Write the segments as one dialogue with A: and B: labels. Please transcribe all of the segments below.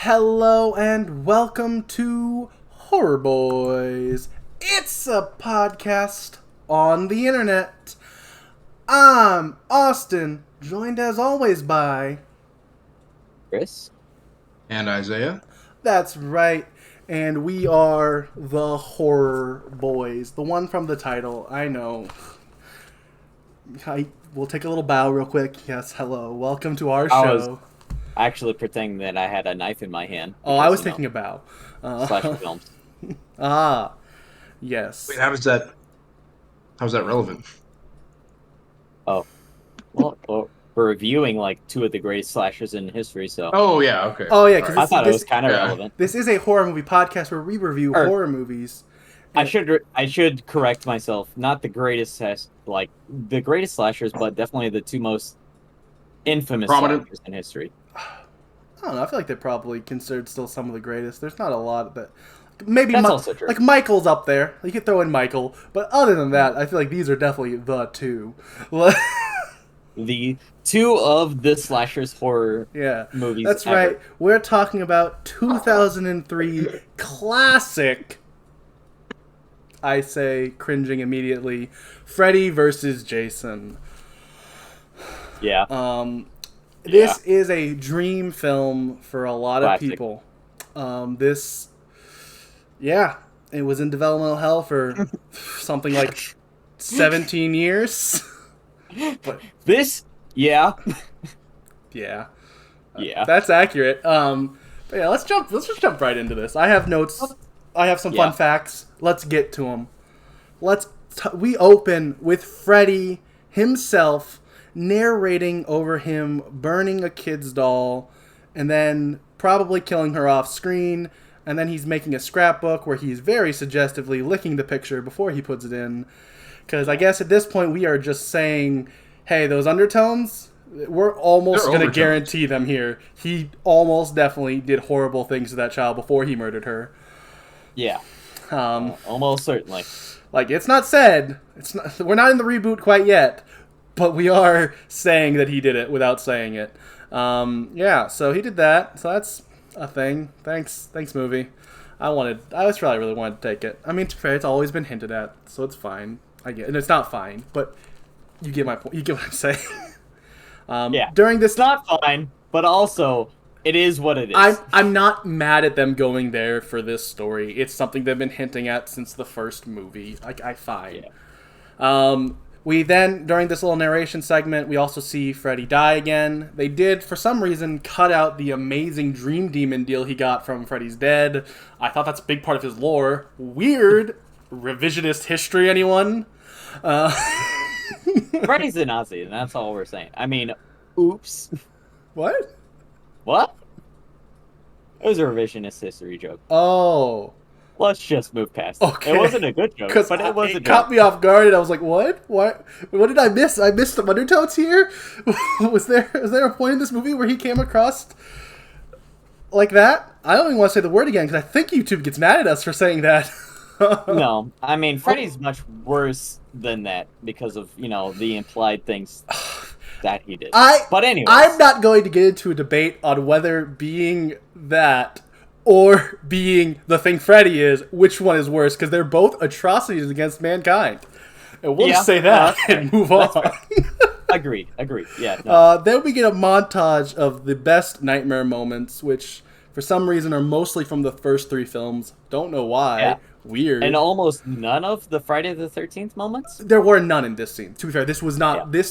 A: Hello and welcome to Horror Boys. It's a podcast on the internet. I'm Austin, joined as always by
B: Chris?
C: And Isaiah?
A: That's right, and we are the Horror Boys, the one from the title. I know. We'll take a little bow real quick. Yes, hello. Welcome to our show.
B: Actually pretending that I had a knife in my hand.
A: Oh, I was taking a bow.
B: Slasher films.
A: Ah, yes.
C: Wait, how's that relevant?
B: Oh. Well, we're reviewing like two of the greatest slashers in history, so...
C: Oh, yeah, okay.
A: Oh, yeah, because
B: I thought it was kind of relevant.
A: This is a horror movie podcast where we review horror movies.
B: I should correct myself. Not the greatest the greatest slashers, but definitely the two most infamous slashers in history.
A: I don't know. I feel like they're probably considered still some of the greatest. There's not a lot that maybe
B: That's also true.
A: Like Michael's up there. You could throw in Michael, but other than that, I feel like these are definitely the two.
B: The two of the slashers horror movies.
A: That's
B: ever.
A: right. We're talking about 2003 classic. I say, cringing immediately, Freddy versus Jason.
B: Yeah.
A: This is a dream film for a lot of people. It was in developmental hell for something like 17 years.
B: But yeah,
A: that's accurate. But yeah, let's just jump right into this. I have notes. I have some fun facts. Let's get to them. We open with Freddy himself narrating over him burning a kid's doll and then probably killing her off screen, and then he's making a scrapbook where he's very suggestively licking the picture before he puts it in, because I guess at this point we are just saying, hey, those undertones, we're almost going to guarantee them here. He almost definitely did horrible things to that child before he murdered her.
B: Yeah. Almost certainly.
A: Like, it's not said. We're not in the reboot quite yet, but we are saying that he did it without saying it. So he did that. So that's a thing. Thanks, movie. I really wanted to take it. I mean, to be fair, it's always been hinted at, so it's fine. I get it. And it's not fine, but you get my point. You get what I'm saying. During this,
B: it's not fine, but also it is what it is.
A: I'm not mad at them going there for this story. It's something they've been hinting at since the first movie. I find. Yeah. We then, during this little narration segment, we also see Freddy die again. They did, for some reason, cut out the amazing Dream Demon deal he got from Freddy's Dead. I thought that's a big part of his lore. Weird. Revisionist history, anyone?
B: Freddy's a Nazi, and that's all we're saying. I mean, oops.
A: What?
B: What? It was a revisionist history joke.
A: Oh.
B: Let's just move past it.
A: Okay.
B: It wasn't a good joke, but it was a joke.
A: It caught me off guard, and I was like, what? What did I miss? I missed some undertones here? Was there a point in this movie where he came across like that? I don't even want to say the word again, because I think YouTube gets mad at us for saying that.
B: No. I mean, Freddy's much worse than that because of, the implied things that he did. But anyways.
A: I'm not going to get into a debate on whether being that or being the thing Freddy is, which one is worse, because they're both atrocities against mankind. And we'll just say that and move on.
B: Agreed. Yeah. No.
A: Then we get a montage of the best nightmare moments, which for some reason are mostly from the first three films. Don't know why.
B: Yeah.
A: Weird.
B: And almost none of the Friday the 13th moments?
A: There were none in this scene. To be fair, this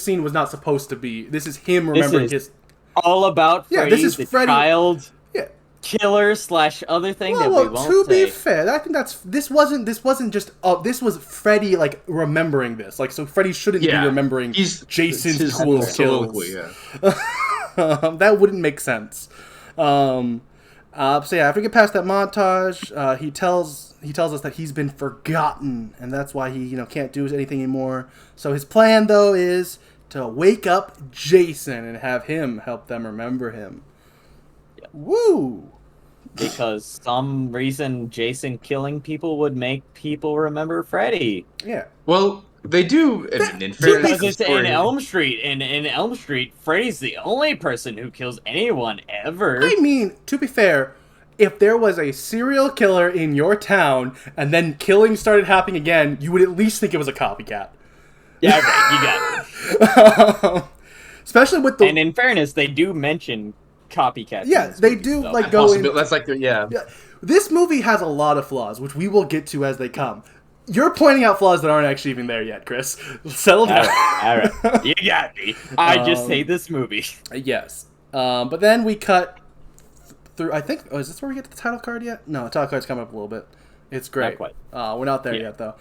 A: scene was not supposed to be. This is him remembering his...
B: all about Freddy,
A: this is
B: the
A: Freddy.
B: Child... killer / other thing that we won't say.
A: To be fair, I think this wasn't just this was Freddy remembering this. So Freddy shouldn't be remembering Jason's cool kills. That wouldn't make sense. So if we get past that montage, he tells us that he's been forgotten, and that's why he can't do anything anymore. So his plan though is to wake up Jason and have him help them remember him. Woo!
B: Because some reason Jason killing people would make people remember Freddy.
A: Yeah.
C: Well, they do. In fairness,
B: because it's in Elm Street, and in Elm Street, Freddy's the only person who kills anyone ever.
A: I mean, to be fair, if there was a serial killer in your town and then killing started happening again, you would at least think it was a copycat.
B: Yeah, right, you got it.
A: Especially with the...
B: And in fairness, they do mention copycats.
A: Yeah, they do,
B: so.
A: like, go in...
C: That's like, yeah.
A: This movie has a lot of flaws, which we will get to as they come. You're pointing out flaws that aren't actually even there yet, Chris. Settle down.
B: All right. You got me. I just hate this movie.
A: Yes. But then we cut through... I think... Oh, is this where we get to the title card yet? No, the title card's coming up a little bit. It's great.
B: Not
A: quite. We're not there yet, though.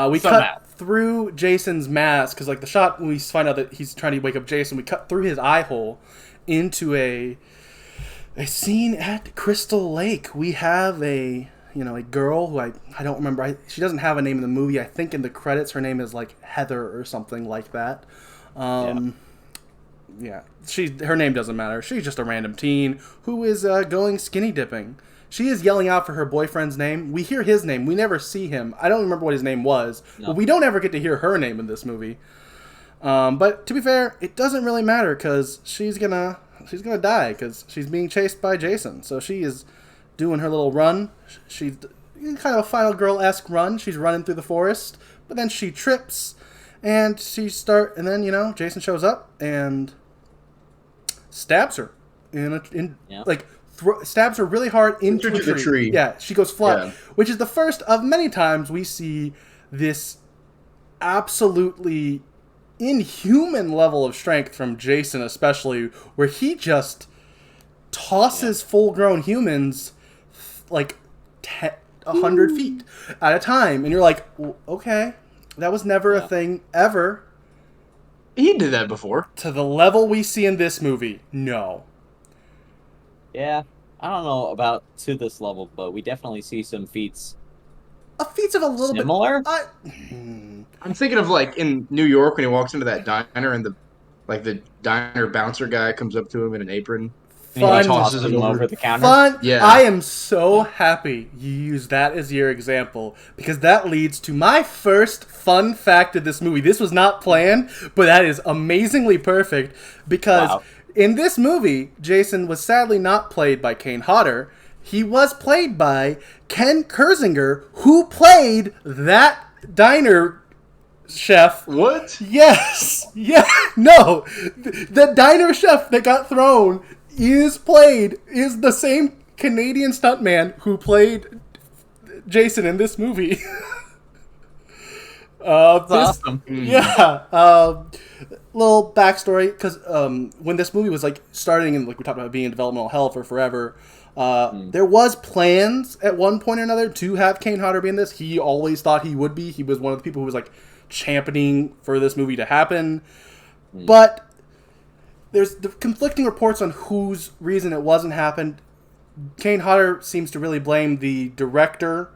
A: We
B: Somehow.
A: cut through Jason's mask, because like the shot when we find out that he's trying to wake up Jason, we cut through his eye hole into a scene at Crystal Lake. We have a girl who I don't remember. She doesn't have a name in the movie. I think in the credits her name is like Heather or something like that. Yeah. Her name doesn't matter. She's just a random teen who is going skinny dipping. She is yelling out for her boyfriend's name. We hear his name. We never see him. I don't remember what his name was, but we don't ever get to hear her name in this movie. But to be fair, it doesn't really matter because she's gonna die because she's being chased by Jason. So she is doing her little run. She's kind of a Final Girl-esque run. She's running through the forest, but then she trips, and then Jason shows up and stabs her stabs her really hard into the tree. Yeah, she goes flying, which is the first of many times we see this absolutely inhuman level of strength from Jason, especially where he just tosses full-grown humans like 100 feet at a time, and you're like, okay, that was never a thing ever.
C: He did that before.
A: To the level we see in this movie, no.
B: Yeah, I don't know about to this level, but we definitely see some feats.
A: Feats of a little
B: similar?
A: bit.
C: I'm thinking of like in New York when he walks into that diner and the diner bouncer guy comes up to him in an apron.
A: Fun.
C: And he tosses him
B: over the counter.
A: Fun.
C: Yeah.
A: I am so happy you used that as your example because that leads to my first fun fact of this movie. This was not planned, but that is amazingly perfect because in this movie, Jason was sadly not played by Kane Hodder. He was played by Ken Kersinger, who played that diner chef.
C: What?
A: Yes. Yeah. No. The diner chef that got thrown is the same Canadian stuntman who played Jason in this movie.
B: That's awesome.
A: Yeah. Little backstory, because when this movie was like starting and like we talked about being in developmental hell for forever, there was plans at one point or another to have Kane Hodder be in this. He always thought he would be. He was one of the people who was like championing for this movie to happen. But there's the conflicting reports on whose reason it wasn't happened. Kane Hodder seems to really blame the director,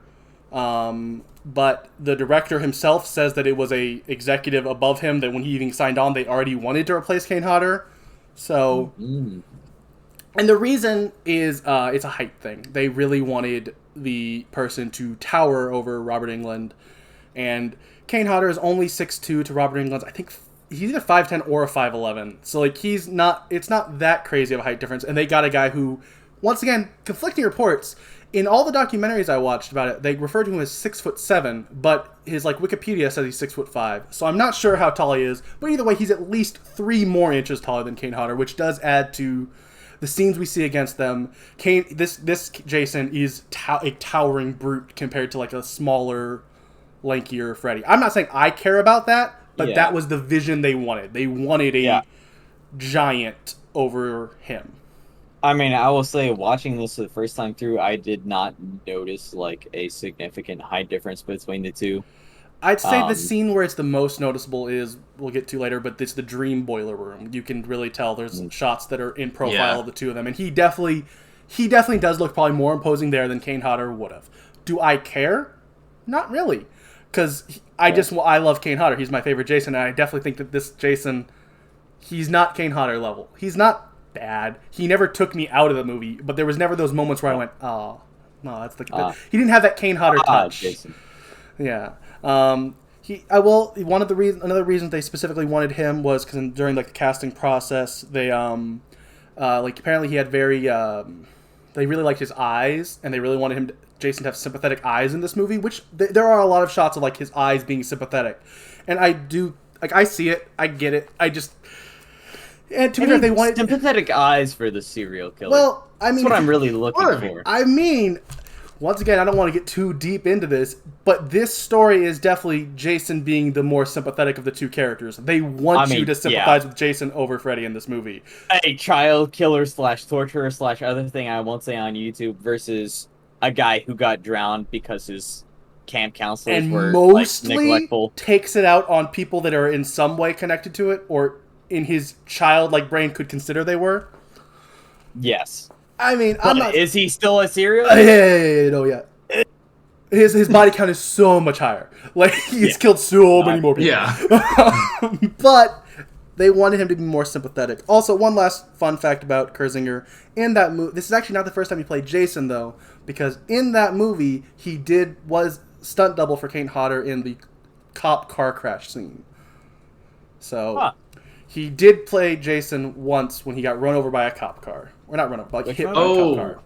A: but the director himself says that it was a executive above him that when he even signed on, they already wanted to replace Kane Hodder. So, and the reason is it's a height thing. They really wanted the person to tower over Robert Englund, and Kane Hodder is only 6'2" to Robert Englund's, I think, he's either 5'10" or a 5'11". So, like, it's not that crazy of a height difference. And they got a guy who, once again, conflicting reports. In all the documentaries I watched about it, they refer to him as 6'7", but his, like, Wikipedia says he's 6'5". So I'm not sure how tall he is, but either way, he's at least 3 more inches taller than Kane Hodder, which does add to the scenes we see against them. This Jason is a towering brute compared to, like, a smaller, lankier Freddy. I'm not saying I care about that, but that was the vision they wanted. They wanted a giant over him.
B: I mean, I will say, watching this the first time through, I did not notice, like, a significant height difference between the two.
A: I'd say the scene where it's the most noticeable is, we'll get to later, but it's the dream boiler room. You can really tell there's shots that are in profile of the two of them, and he definitely does look probably more imposing there than Kane Hodder would have. Do I care? Not really. Because I love Kane Hodder. He's my favorite Jason, and I definitely think that this Jason, he's not Kane Hodder level. He's not bad. He never took me out of the movie, but there was never those moments where I went, oh, no, that's he didn't have that Kane Hodder touch. Jason. Yeah. Another reason they specifically wanted him was because during like the casting process, they apparently he had very they really liked his eyes, and they really wanted Jason to have sympathetic eyes in this movie, which there are a lot of shots of like his eyes being sympathetic. And I do, like, I see it, I get it, and to be fair, they wanted
B: sympathetic eyes for the serial killer.
A: Well, I mean,
B: that's what I'm really looking for.
A: I mean, once again, I don't want to get too deep into this, but this story is definitely Jason being the more sympathetic of the two characters. They want you to sympathize with Jason over Freddy in this movie.
B: A child killer / torturer / other thing I won't say on YouTube versus a guy who got drowned because his camp counselors were
A: mostly
B: neglectful.
A: Takes it out on people that are in some way connected to it, or in his childlike brain could consider they were.
B: Yes.
A: I mean,
B: but
A: I'm not.
B: Is he still a serial?
A: Yeah. His body count is so much higher. Like, he's killed so many more people.
C: Yeah.
A: But they wanted him to be more sympathetic. Also, one last fun fact about Kurzinger. In that movie, this is actually not the first time he played Jason, though, because in that movie, he was stunt double for Kane Hodder in the cop car crash scene. So, he did play Jason once when he got run over by a cop car. Or not run over, but hit by a cop car.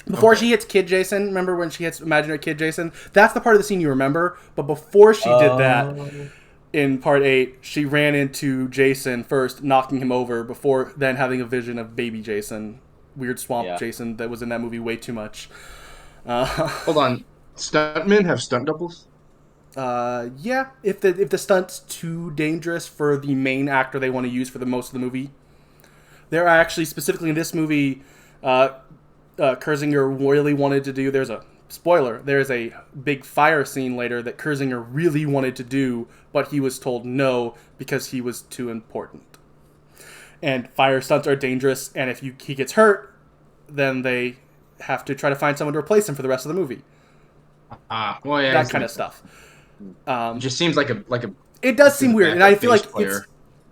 A: Before she hits Kid Jason, remember when she hits imaginary Kid Jason? That's the part of the scene you remember. But before she did that, in part 8, she ran into Jason first, knocking him over, before then having a vision of baby Jason. Weird swamp Jason that was in that movie way too much.
C: Hold on. Stuntmen have stunt doubles?
A: Yeah. If the stunt's too dangerous for the main actor they want to use for the most of the movie. There are actually, specifically in this movie, Kurzinger really wanted to do, there's a big fire scene later that Kurzinger really wanted to do, but he was told no because he was too important. And fire stunts are dangerous, and if he gets hurt, then they have to try to find someone to replace him for the rest of the movie.
C: Well, yeah,
A: that kind of stuff.
C: It just seems like a.
A: It does seem weird, and I feel like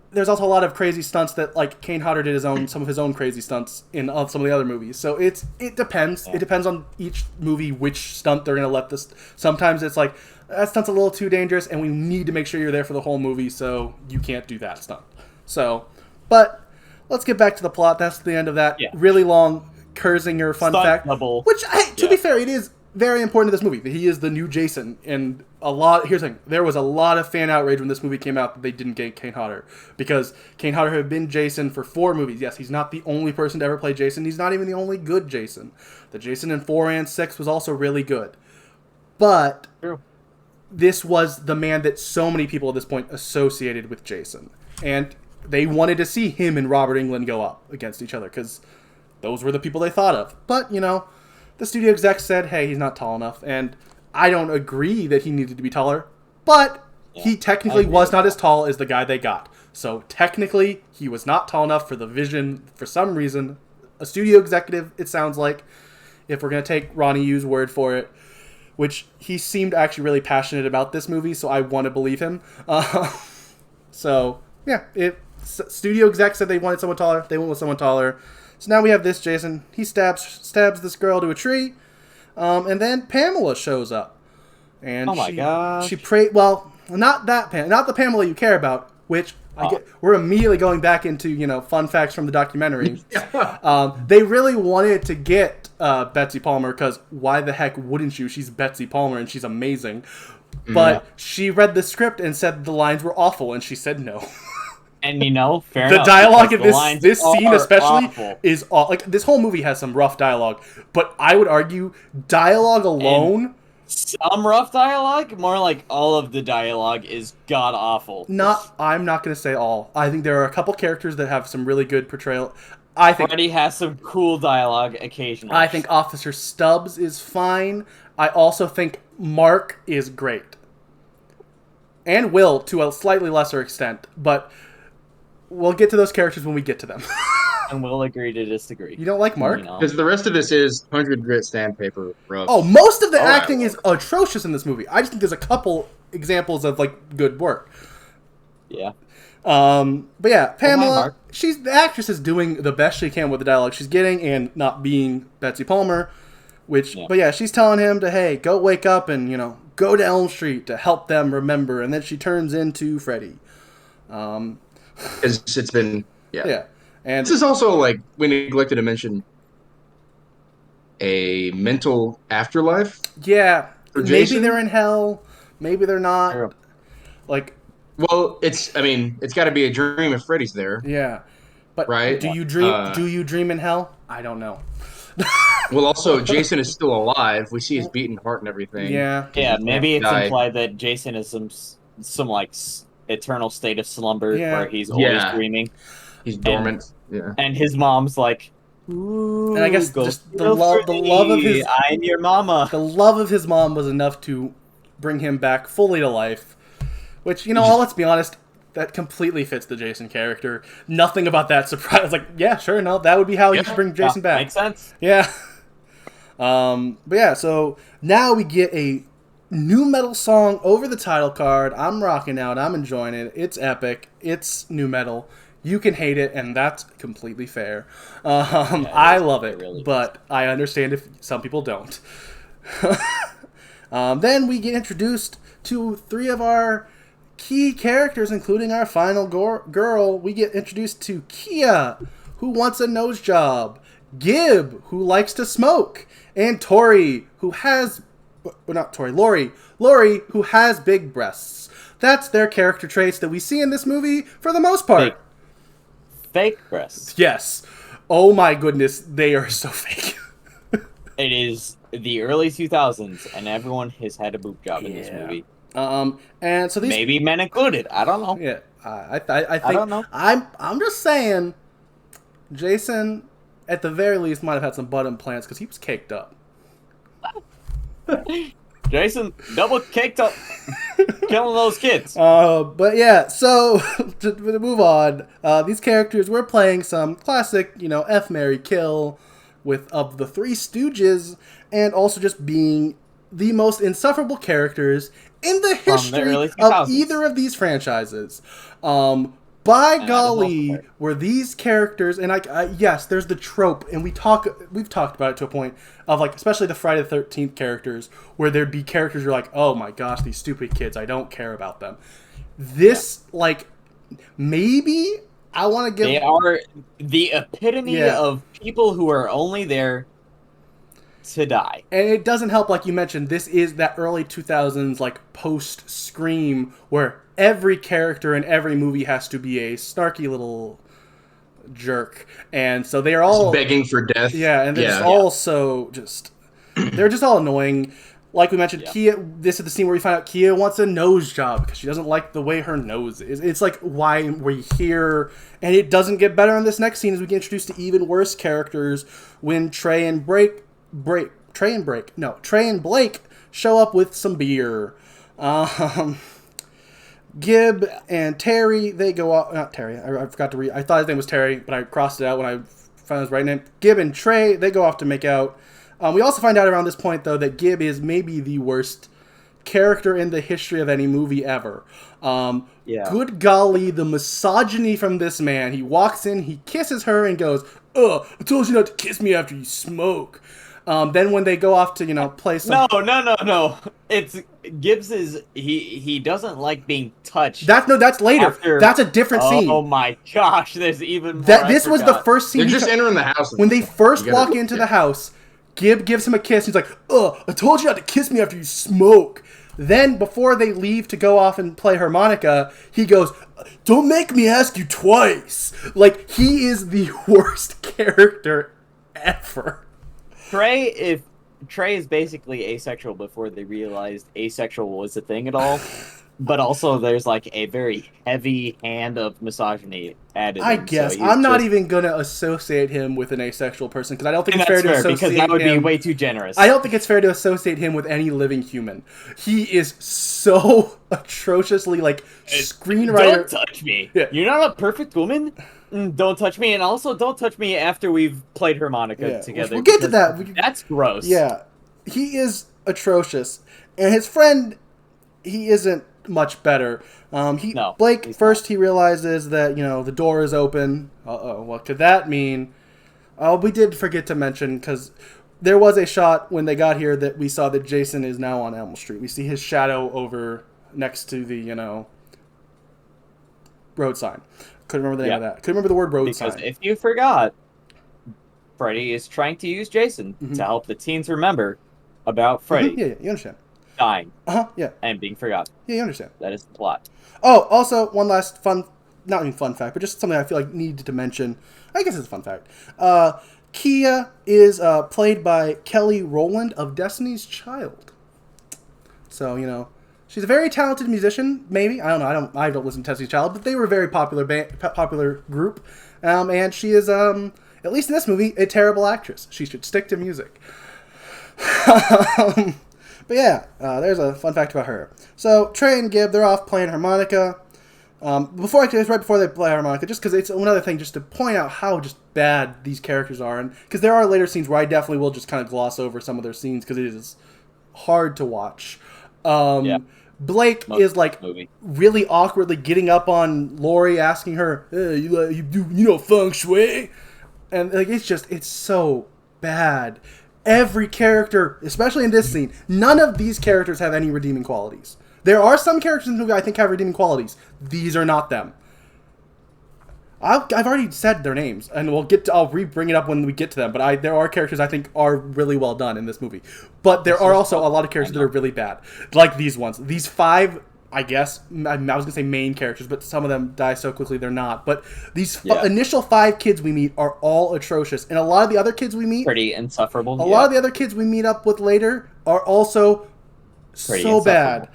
A: there's also a lot of crazy stunts that, like, Kane Hodder did some of his own crazy stunts in some of the other movies. So it depends. Yeah. It depends on each movie which stunt they're gonna let this. Sometimes it's like, that stunt's a little too dangerous, and we need to make sure you're there for the whole movie, so you can't do that stunt. So, but let's get back to the plot. That's the end of that really long Kurzinger fun fact.
B: Double.
A: Which, to be fair, it is very important to this movie that he is the new Jason. And here's the thing, there was a lot of fan outrage when this movie came out that they didn't get Kane Hodder, because Kane Hodder had been Jason for 4 movies. Yes, he's not the only person to ever play Jason. He's not even the only good Jason. The Jason in 4 and 6 was also really good. But this was the man that so many people at this point associated with Jason. And they wanted to see him and Robert Englund go up against each other, because those were the people they thought of. But, the studio exec said, hey, he's not tall enough. And I don't agree that he needed to be taller, but he technically was not as tall as the guy they got. So technically, he was not tall enough for the vision. For some reason, a studio executive, it sounds like, if we're going to take Ronnie Yu's word for it, which he seemed actually really passionate about this movie, so I want to believe him. Studio exec said they wanted someone taller. They went with someone taller. So now we have this Jason. He stabs this girl to a tree, and then Pamela shows up, and she prayed. Well, not the Pamela you care about, which we're immediately going back into fun facts from the documentary. They really wanted to get Betsy Palmer, because why the heck wouldn't you? She's Betsy Palmer and she's amazing. But she read the script and said the lines were awful, and she said no.
B: And fair
A: the
B: enough,
A: dialogue in this scene especially
B: awful.
A: Is like, this whole movie has some rough dialogue, but I would argue dialogue alone,
B: some rough dialogue, more like all of the dialogue is god awful.
A: I'm not going to say all. I think there are a couple characters that have some really good portrayal. I think
B: Freddy has some cool dialogue occasionally.
A: I think Officer Stubbs is fine. I also think Mark is great, and Will to a slightly lesser extent, but we'll get to those characters when we get to them.
B: And we'll agree to disagree.
A: You don't like Mark?
C: Because the rest of this is 100 grit sandpaper rough.
A: Oh, most of the acting is atrocious in this movie. I just think there's a couple examples of good work.
B: Yeah.
A: But yeah, Pamela, the actress is doing the best she can with the dialogue she's getting and not being Betsy Palmer. But yeah, she's telling him to, hey, go wake up and, go to Elm Street to help them remember. And then she turns into Freddy.
C: It's been,
A: Yeah. And
C: this is also, we neglected to mention, a mental afterlife
A: Yeah,
C: for
A: maybe they're
C: Jason.
A: in hell, maybe they're not. Like,
C: Well, it's got to be a dream if Freddy's there,
A: yeah, but
C: right?
A: do you dream? Do you dream in hell? I don't know.
C: Well, also Jason is still alive. We see his beating heart and everything
A: Yeah,
C: because
B: Yeah,
C: he can't
B: maybe it's
C: die.
B: implied that Jason is some like eternal state of slumber
A: yeah,
B: where he's always
C: Yeah,
B: dreaming,
C: he's
B: and
C: dormant. Yeah.
B: his mom's like,
A: and I
B: "Ooh,
A: guess
B: go
A: just
B: feel free. I'm your mama."
A: the love of his mom was enough to bring him back fully to life. Which, let's be honest, that completely fits the Jason character. Nothing about that surprise. Like, yeah, sure, no, that would be how you should bring Jason back.
B: Makes sense.
A: Yeah. But yeah, so now we get a new metal song over the title card. I'm rocking out. I'm enjoying it. It's epic. It's new metal. You can hate it, and that's completely fair. I love it,
B: really
A: but I understand if some people don't. Then we get introduced to 3 of our key characters, including our final girl. We get introduced to Kia, who wants a nose job, Gib, who likes to smoke, and Tori, who has... Well, not Tori, Lori. Lori, who has big breasts. That's their character traits that we see in this movie for the most part.
B: Fake breasts.
A: Yes. Oh my goodness, they are so fake.
B: It is the early 2000s, and everyone has had a boob job in this movie.
A: And so these...
B: Maybe men included. I don't know.
A: Yeah, I think...
B: I don't know.
A: I'm just saying, Jason, at the very least, might have had some butt implants because he was caked up.
B: Jason, double caked up, killing those kids.
A: But yeah, so to move on, these characters, we're playing some classic, F, Marry, Kill with of the Three Stooges, and also just being the most insufferable characters in the history of either of these franchises. By golly, were these characters, and yes, there's the trope, and we've talked about it to a point of, like, especially the Friday the 13th characters, where there'd be characters you're like, oh my gosh, these stupid kids, I don't care about them. This, maybe I want to give...
B: They are the epitome of people who are only there to die.
A: And it doesn't help, like you mentioned, this is that early 2000s, post-Scream, where every character in every movie has to be a snarky little jerk. And so they are all...
C: Just begging for death.
A: Yeah, and they're they're just all annoying. Like we mentioned, Kia, this is the scene where we find out Kia wants a nose job because she doesn't like the way her nose is. It's like why we hear... And it doesn't get better in this next scene as we get introduced to even worse characters when Trey and Blake show up with some beer. Gib and Terry, they go off... Not Terry, I forgot to read... I thought his name was Terry, but I crossed it out when I found his right name. Gib and Trey, they go off to make out. We also find out around this point, though, that Gib is maybe the worst character in the history of any movie ever. Good golly, the misogyny from this man. He walks in, he kisses her, and goes, "Ugh, I told you not to kiss me after you smoke." Then when they go off to, play some...
B: No. It's Gibbs's... He doesn't like being touched.
A: That's later. That's a different scene.
B: Oh my gosh, there's even more.
A: This was the first scene.
C: They're just entering the house.
A: When they first walk into the house, Gib gives him a kiss. He's like, "Ugh, I told you not to kiss me after you smoke." Then, before they leave to go off and play harmonica, he goes, "Don't make me ask you twice." Like, he is the worst character ever.
B: Trey is basically asexual before they realized asexual was a thing at all. But also there's a very heavy hand of misogyny added.
A: I guess. So I'm not even going to associate him with an asexual person because I don't think it's fair to associate him.
B: Because that would be way too generous.
A: I don't think it's fair to associate him with any living human. He is so atrociously screenwriter.
B: Don't touch me. Yeah. You're not a perfect woman. Don't touch me, and also don't touch me after we've played harmonica together.
A: We'll get to that.
B: That's gross.
A: Yeah, he is atrocious, and his friend, he isn't much better. Blake first he realizes that the door is open. What could that mean? We did forget to mention because there was a shot when they got here that we saw that Jason is now on Elm Street. We see his shadow over next to the road sign. Couldn't remember the name of that. Couldn't remember the word road sign.
B: Because if you forgot, Freddy is trying to use Jason
A: Mm-hmm.
B: to help the teens remember about Freddy
A: Yeah, you understand.
B: dying
A: Yeah.
B: and being forgotten.
A: Yeah, you understand.
B: That is the plot.
A: Oh, also, one last not even fun fact, but just something I feel like needed to mention. I guess it's a fun fact. Kia is played by Kelly Rowland of Destiny's Child. So, she's a very talented musician, maybe. I don't know. I don't listen to Destiny's Child, but they were a very popular group. And she is, at least in this movie, a terrible actress. She should stick to music. But yeah, there's a fun fact about her. So Trey and Gib, they're off playing harmonica. Right before they play harmonica, just because it's another thing, just to point out how just bad these characters are, and because there are later scenes where I definitely will just kind of gloss over some of their scenes because it is hard to watch. Blake is like really awkwardly getting up on Lori, asking her, hey, you do feng shui, and like it's so bad. Every character, especially in this scene, none of these characters have any redeeming qualities. There are some characters in the movie I think have redeeming qualities. These are not them. I've already said their names, and I'll bring it up when we get to them. But there are characters I think are really well done in this movie. But there are also a lot of characters that are really bad, like these ones. These 5, I guess, I was gonna say main characters, but some of them die so quickly they're not. But these initial 5 kids we meet are all atrocious, and a lot of the other kids we meet
B: pretty insufferable.
A: A lot of the other kids we meet up with later are also pretty so bad.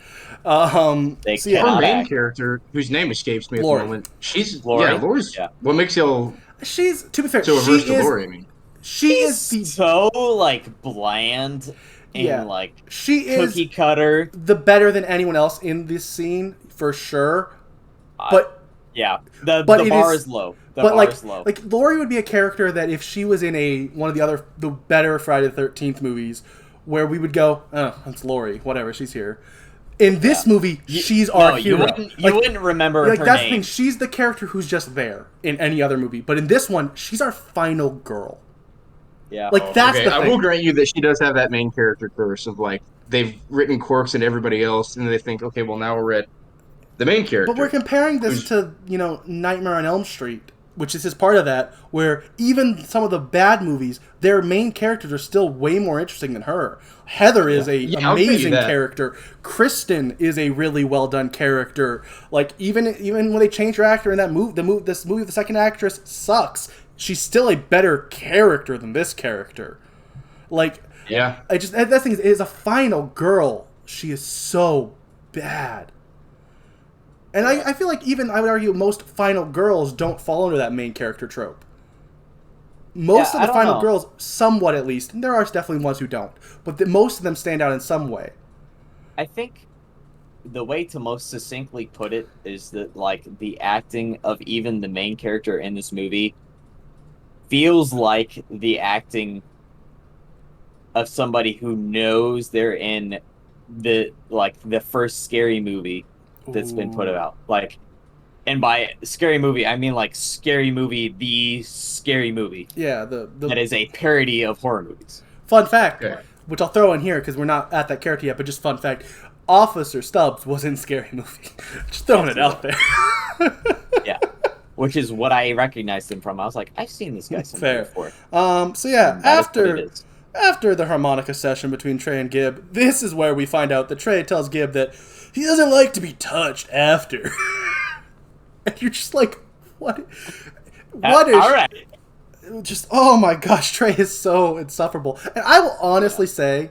C: Our main character, whose name escapes me at
A: Lori.
C: the moment, she's
B: Lori.
C: Lori's. Yeah. What makes you?
A: She's, to be fair,
C: so averse to Lori. I mean,
B: she's so like bland and
A: she
B: cookie cutter.
A: The better than anyone else in this scene for sure. But
B: the bar is low. The bar is low.
A: Like Lori would be a character that if she was in one of the better Friday the 13th movies, where we would go, oh, it's Lori, whatever, she's here. In this movie, she's our hero.
B: You wouldn't remember her
A: that's
B: name.
A: the thing. She's the character who's just there in any other movie. But in this one, she's our final girl.
B: Yeah.
A: That's the thing.
C: I will grant you that she does have that main character curse of like they've written quirks into everybody else, and they think, okay, well now we're at the main character.
A: But we're comparing this to Nightmare on Elm Street, which is part of that, where even some of the bad movies, their main characters are still way more interesting than her. Heather is an amazing character. Kristen is a really well done character. Like even when they change her actor in that movie, the second actress sucks. She's still a better character than this character. That thing is a final girl. She is so bad. And I feel like I would argue most final girls don't fall under that main character trope. Most of the final girls, somewhat at least, and there are definitely ones who don't, but most of them stand out in some way.
B: I think the way to most succinctly put it is that the acting of even the main character in this movie feels like the acting of somebody who knows they're in the first scary movie that's been put out. And by scary movie, I mean Scary Movie, the Scary Movie.
A: Yeah,
B: that is a parody of horror movies.
A: Fun fact, which I'll throw in here because we're not at that character yet, but just fun fact: Officer Stubbs was in Scary Movie. Just throwing it out there.
B: Yeah, which is what I recognized him from. I was like, I've seen this guy somewhere before.
A: So yeah, after the harmonica session between Trey and Gib, this is where we find out that Trey tells Gib that he doesn't like to be touched after. And you're just like, what is...
B: All right.
A: Just, oh my gosh, Trey is so insufferable. And I will honestly say,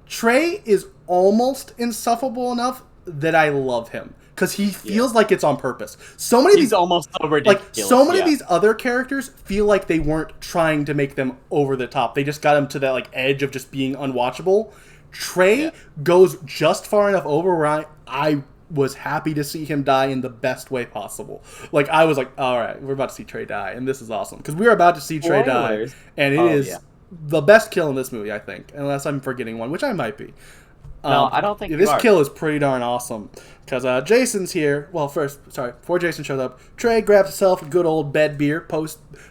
A: Trey is almost insufferable enough that I love him. Because he feels like it's on purpose. So many of these...
B: almost so ridiculous.
A: So many of these other characters feel like they weren't trying to make them over the top. They just got him to that edge of just being unwatchable. Trey goes just far enough over where I was happy to see him die in the best way possible. I was like, all right, we're about to see Trey die, and this is awesome. Because we are about to see Trey die, and it is the best kill in this movie, I think. Unless I'm forgetting one, which I might be.
B: No, I don't think
A: this kill is pretty darn awesome. Because Jason's here. Well, before Jason shows up, Trey grabs himself a good old bed beer,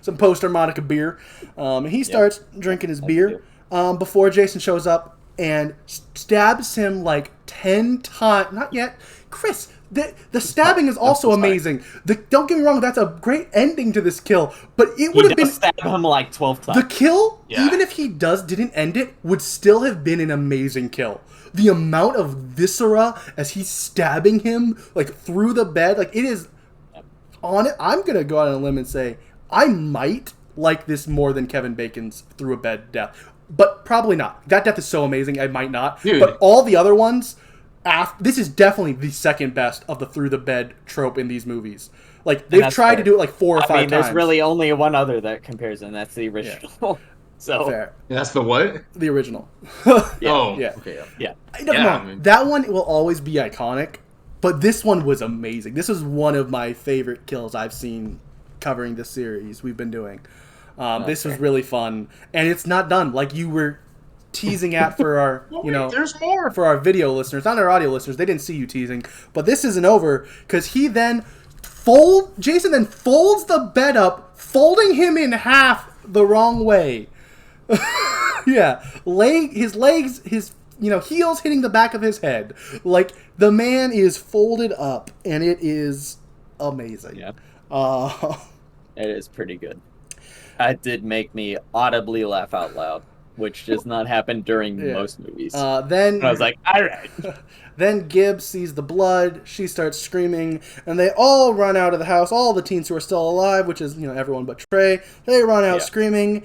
A: some post-harmonica beer, and he starts drinking his beer before Jason shows up and stabs him 10 times. Not yet. Chris, The stabbing is also amazing. Don't get me wrong, that's a great ending to this kill, but it would have been
B: stab him like 12 times.
A: The kill, even if he didn't end it, would still have been an amazing kill. The amount of viscera as he's stabbing him like through the bed, like it is on it. I'm gonna go out on a limb and say I might like this more than Kevin Bacon's through a bed death, but probably not. That death is so amazing, I might not.
C: Dude.
A: But all the other ones, this is definitely the second best of the through the bed trope in these movies. Like they've tried to do it like 4 or 5 times.
B: There's really only one other that compares, and that's the original. Yeah. So
A: fair.
C: That's the what?
A: The original.
C: Oh,
A: yeah.
C: Okay.
B: Yeah.
A: That one will always be iconic, but this one was amazing. This is one of my favorite kills I've seen covering this series we've been doing. This was really fun, and it's not done like you were teasing at for our,
C: there's more
A: for our video listeners, not our audio listeners. They didn't see you teasing, but this isn't over because Jason then folds the bed up, folding him in half the wrong way. Yeah, his legs, his heels hitting the back of his head. Like the man is folded up, and it is amazing.
B: Yeah, it is pretty good. That did make me audibly laugh out loud, which does not happen during most movies.
A: Then
B: I was like, all right.
A: Then Gibbs sees the blood. She starts screaming, and they all run out of the house. All the teens who are still alive, which is everyone but Trey. They run out screaming,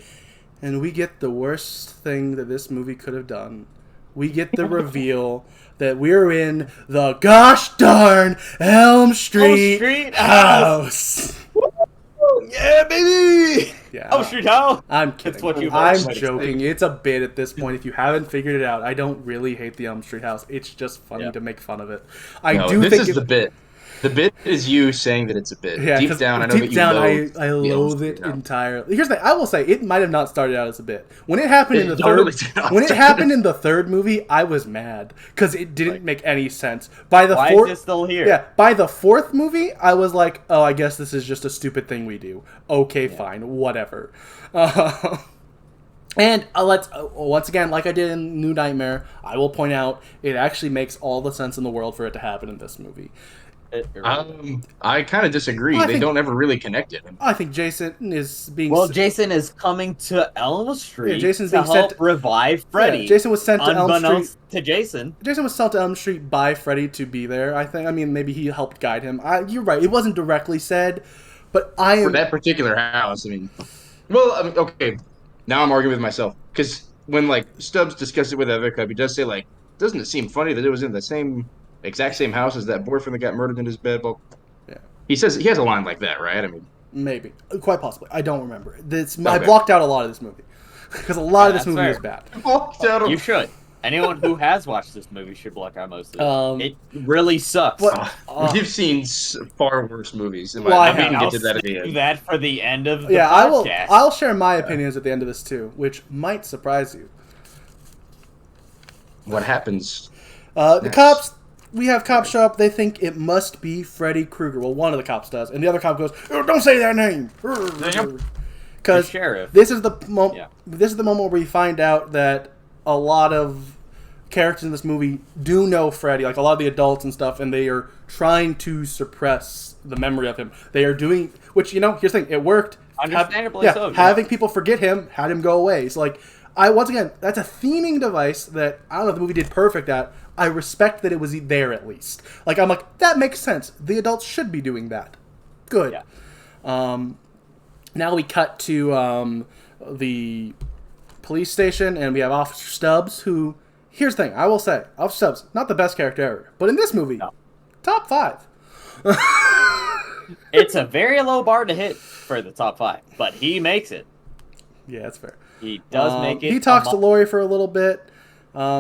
A: and we get the worst thing that this movie could have done. We get the reveal that we're in the gosh darn Elm Street house.
B: Yeah, baby!
A: Yeah.
B: Elm Street house!
A: I'm kidding. I'm joking. It's a bit at this point. If you haven't figured it out, I don't really hate the Elm Street house. It's just funny to make fun of it.
C: This is the bit. The bit is you saying that it's a bit.
A: Yeah,
C: deep down, I know that you
A: I loathe it entirely. Here's the thing. I will say it might have not started out as a bit. When it happened in the third movie, I was mad because it didn't make any sense. Why is it still here? Yeah, by the fourth movie, I was like, oh, I guess this is just a stupid thing we do. Okay, fine, whatever. And let's once again, like I did in New Nightmare, I will point out it actually makes all the sense in the world for it to happen in this movie.
C: I kind of disagree. They don't ever really connect it.
A: I think Jason is being...
B: Well, Jason is coming to Elm Street
A: Jason's
B: to
A: being
B: help
A: sent
B: revive Freddy.
A: Yeah, Jason was sent to Elm Street.
B: To Jason.
A: Jason was sent to Elm Street by Freddy to be there, I think. I mean, maybe he helped guide him. You're right. It wasn't directly said, but
C: For that particular house, okay. Now I'm arguing with myself. Because when, Stubbs discussed it with Evica, he does say, doesn't it seem funny that it was in the exact same house as that boyfriend that got murdered in his bed? Well, yeah. He says he has a line like that, right?
A: Maybe. Quite possibly. I don't remember. I blocked out a lot of this movie. Because a lot of this movie is bad.
B: You should. Anyone who has watched this movie should block out most of it. It really sucks.
C: We've seen far worse movies.
B: I'll save that for the end of the
A: podcast. I'll share my opinions at the end of this too, which might surprise you.
C: What happens?
A: The cops... We have cops show up. They think it must be Freddy Krueger. Well, one of the cops does, and the other cop goes, "Oh, don't say that name." Because this is the moment. This is the moment where we find out that a lot of characters in this movie do know Freddy, like a lot of the adults and stuff, and they are trying to suppress the memory of him. They are doing, which here's the thing, it worked.
B: Understandably so.
A: Having people forget him had him go away. So once again, that's a theming device that I don't know if the movie did perfect at. I respect that it was there at least. I'm like, that makes sense. The adults should be doing that. Good. Yeah. Now we cut to the police station, and we have Officer Stubbs, who, here's the thing, I will say, Officer Stubbs, not the best character ever, but in this movie, top 5.
B: It's a very low bar to hit for the top 5, but he makes it.
A: Yeah, that's fair.
B: He does make it.
A: He talks to Lori for a little bit.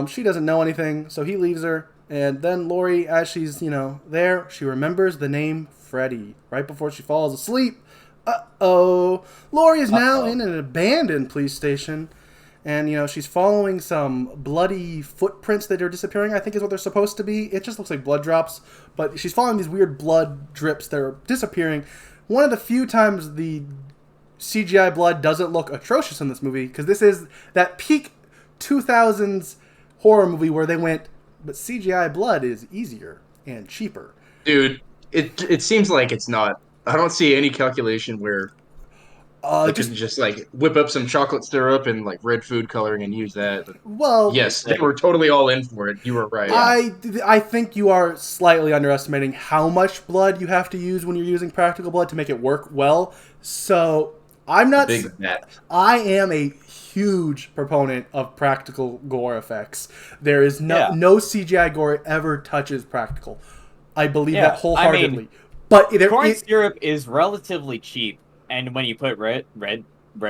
A: She doesn't know anything, so he leaves her. And then Lori, as she's, there, she remembers the name Freddy right before she falls asleep. Uh-oh. Lori is now in an abandoned police station. And, she's following some bloody footprints that are disappearing, I think is what they're supposed to be. It just looks like blood drops. But she's following these weird blood drips that are disappearing. One of the few times the CGI blood doesn't look atrocious in this movie, because this is that peak 2000s horror movie where they went, but CGI blood is easier and cheaper.
C: Dude, it seems like it's not. I don't see any calculation where they could just like whip up some chocolate syrup and like red food coloring and use that. But
A: well,
C: yes, they were totally all in for it. You were right.
A: I think you are slightly underestimating how much blood you have to use when you're using practical blood to make it work well. So I'm not. I am a huge proponent of practical gore effects. There is no CGI gore ever touches practical. I believe that wholeheartedly. But
B: corn syrup is relatively cheap, and when you put red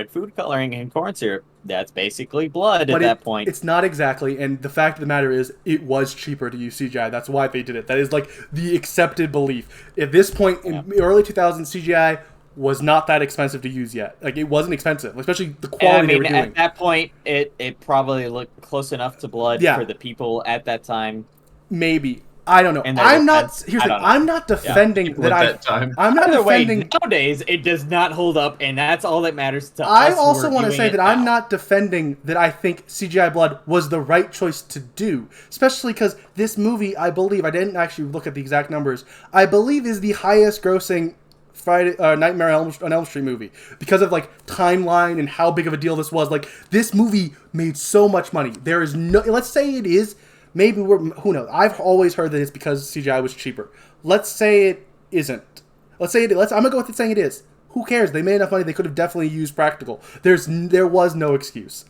B: food coloring in corn syrup, that's basically blood at that point.
A: It's not exactly, and the fact of the matter is, it was cheaper to use CGI. That's why they did it. That is like the accepted belief. At this point in early 2000s, CGI was not that expensive to use yet. Like, it wasn't expensive, especially the quality they were doing.
B: At that point, it probably looked close enough to blood for the people at that time.
A: Maybe. I don't know. I'm not defending I'm not defending.
B: Nowadays, it does not hold up, and that's all that matters to us.
A: I also want to say that I'm not defending that I think CGI blood was the right choice to do, especially because this movie, I believe, I didn't actually look at the exact numbers, I believe is the highest grossing Nightmare on Elm Street movie because of like timeline and how big of a deal this was. Like, this movie made so much money. There is no. Let's say it is. Maybe who knows? I've always heard that it's because CGI was cheaper. Let's say it isn't. Let's say it. I'm gonna go with it saying it is. Who cares? They made enough money. They could have definitely used practical. There was no excuse.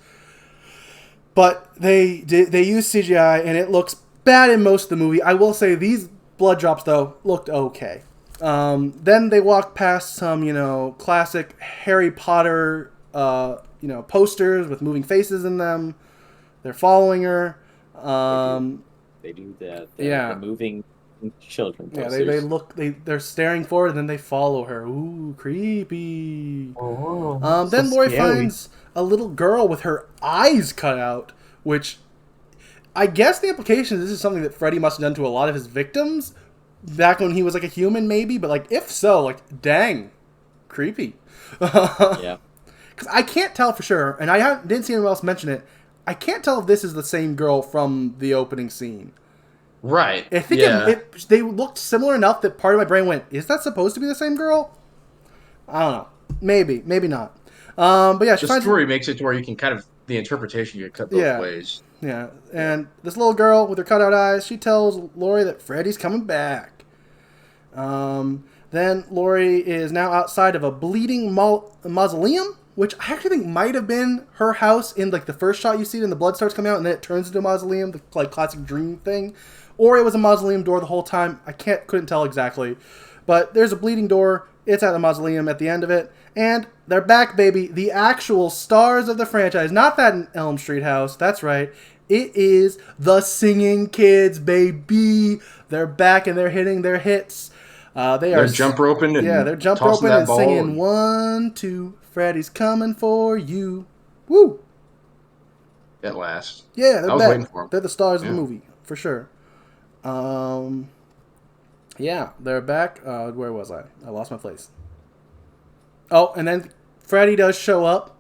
A: But they used CGI and it looks bad in most of the movie. I will say these blood drops though looked okay. Then they walk past some classic Harry Potter posters with moving faces in them. They're following her.
B: They do that. The moving children posters.
A: They're staring forward and then they follow her. Ooh, creepy. Then
B: so
A: Laurie
B: scary.
A: finds a little girl with her eyes cut out, which I guess the implication is this is something that Freddy must have done to a lot of his victims back when he was like a human, maybe. But like, if so, like, dang, creepy.
B: Yeah. Because
A: I can't tell for sure, and I didn't see anyone else mention it. I can't tell if this is the same girl from the opening scene.
C: Right.
A: I think they looked similar enough that part of my brain went, is that supposed to be the same girl? I don't know. Maybe not. But yeah,
C: the story makes it to where you can kind of, the interpretation you cut both ways.
A: Yeah, and this little girl with her cutout eyes, she tells Laurie that Freddy's coming back. Then Laurie is now outside of a bleeding mausoleum, which I actually think might have been her house in like the first shot you see it and the blood starts coming out and then it turns into a mausoleum, the like classic dream thing. Or it was a mausoleum door the whole time. I couldn't tell exactly. But there's a bleeding door. It's at the mausoleum at the end of it. And they're back, baby. The actual stars of the franchise. Not that Elm Street house. That's right. It is the Singing Kids, baby. They're back and they're hitting their hits. They're
C: jump roping and
A: they're jump roping and singing 1, 2, Freddy's coming for you. Woo!
C: At last.
A: Yeah, they're
C: I was
A: back.
C: waiting for them.
A: They're the stars of the movie, for sure. Yeah, they're back. Where was I? I lost my place. Oh, and then Freddy does show up,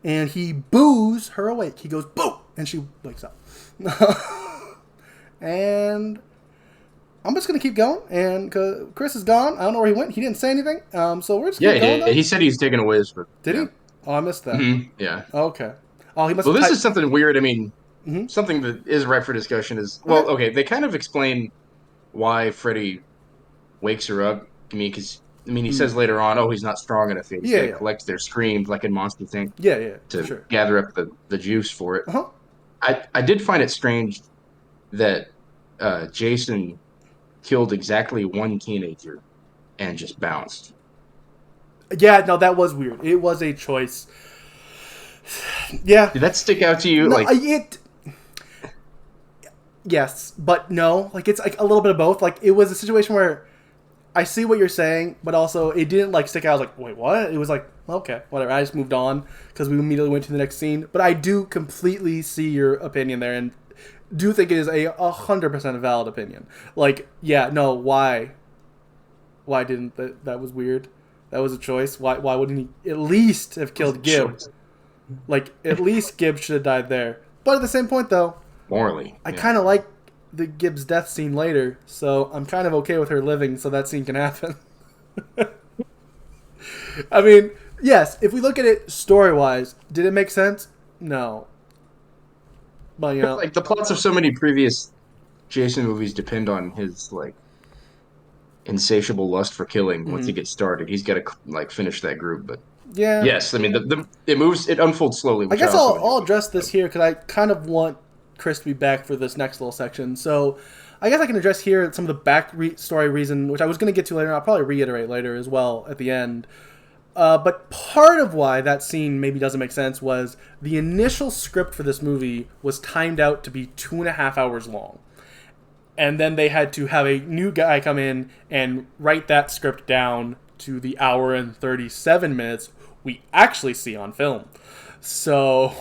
A: and he boos her awake. He goes, boo! And she wakes up. And I'm just going to keep going, and cause Chris is gone. I don't know where he went. He didn't say anything. So we're just keep going.
C: Yeah, he said he's taking a whiz. But,
A: Did he? Oh, I missed that.
C: Mm-hmm. Yeah.
A: Okay. Oh, he must.
C: Well, this is something weird. I mean, something that is ripe for discussion is, well, okay, they kind of explain why Freddy wakes her up. I mean, because he says later on, oh, he's not strong enough yet. He's got to collect their screams like in Monster Inc.
A: Yeah,
C: to gather up the juice for it.
A: Uh-huh.
C: I did find it strange that Jason killed exactly one teenager and just bounced.
A: Yeah, no, that was weird. It was a choice. Yeah.
C: Did that stick out to you?
A: No, yes, but no. Like, it's like a little bit of both. Like, it was a situation where I see what you're saying, but also it didn't like stick out. I was like, wait, what? It was like, okay, whatever. I just moved on because we immediately went to the next scene. But I do completely see your opinion there and do think it is a 100% valid opinion. Like, yeah, no, why? Why didn't that was weird. That was a choice. Why wouldn't he at least have killed Gibb? Like, at least Gibb should have died there. But at the same point, though,
C: morally,
A: I kind of like the Gibbs death scene later, so I'm kind of okay with her living so that scene can happen. I mean, yes, if we look at it story-wise, did it make sense? No. But, you know...
C: Like, the plots of so many previous Jason movies depend on his, like, insatiable lust for killing once he gets started. He's got to, like, finish that group, but...
A: Yeah.
C: Yes, I mean, it unfolds slowly.
A: I guess I'll address this here because I kind of want Chris to be back for this next little section. So I guess I can address here some of the story reason, which I was going to get to later. I'll probably reiterate later as well at the end. But part of why that scene maybe doesn't make sense was the initial script for this movie was timed out to be 2.5 hours long. And then they had to have a new guy come in and write that script down to the hour and 37 minutes we actually see on film. So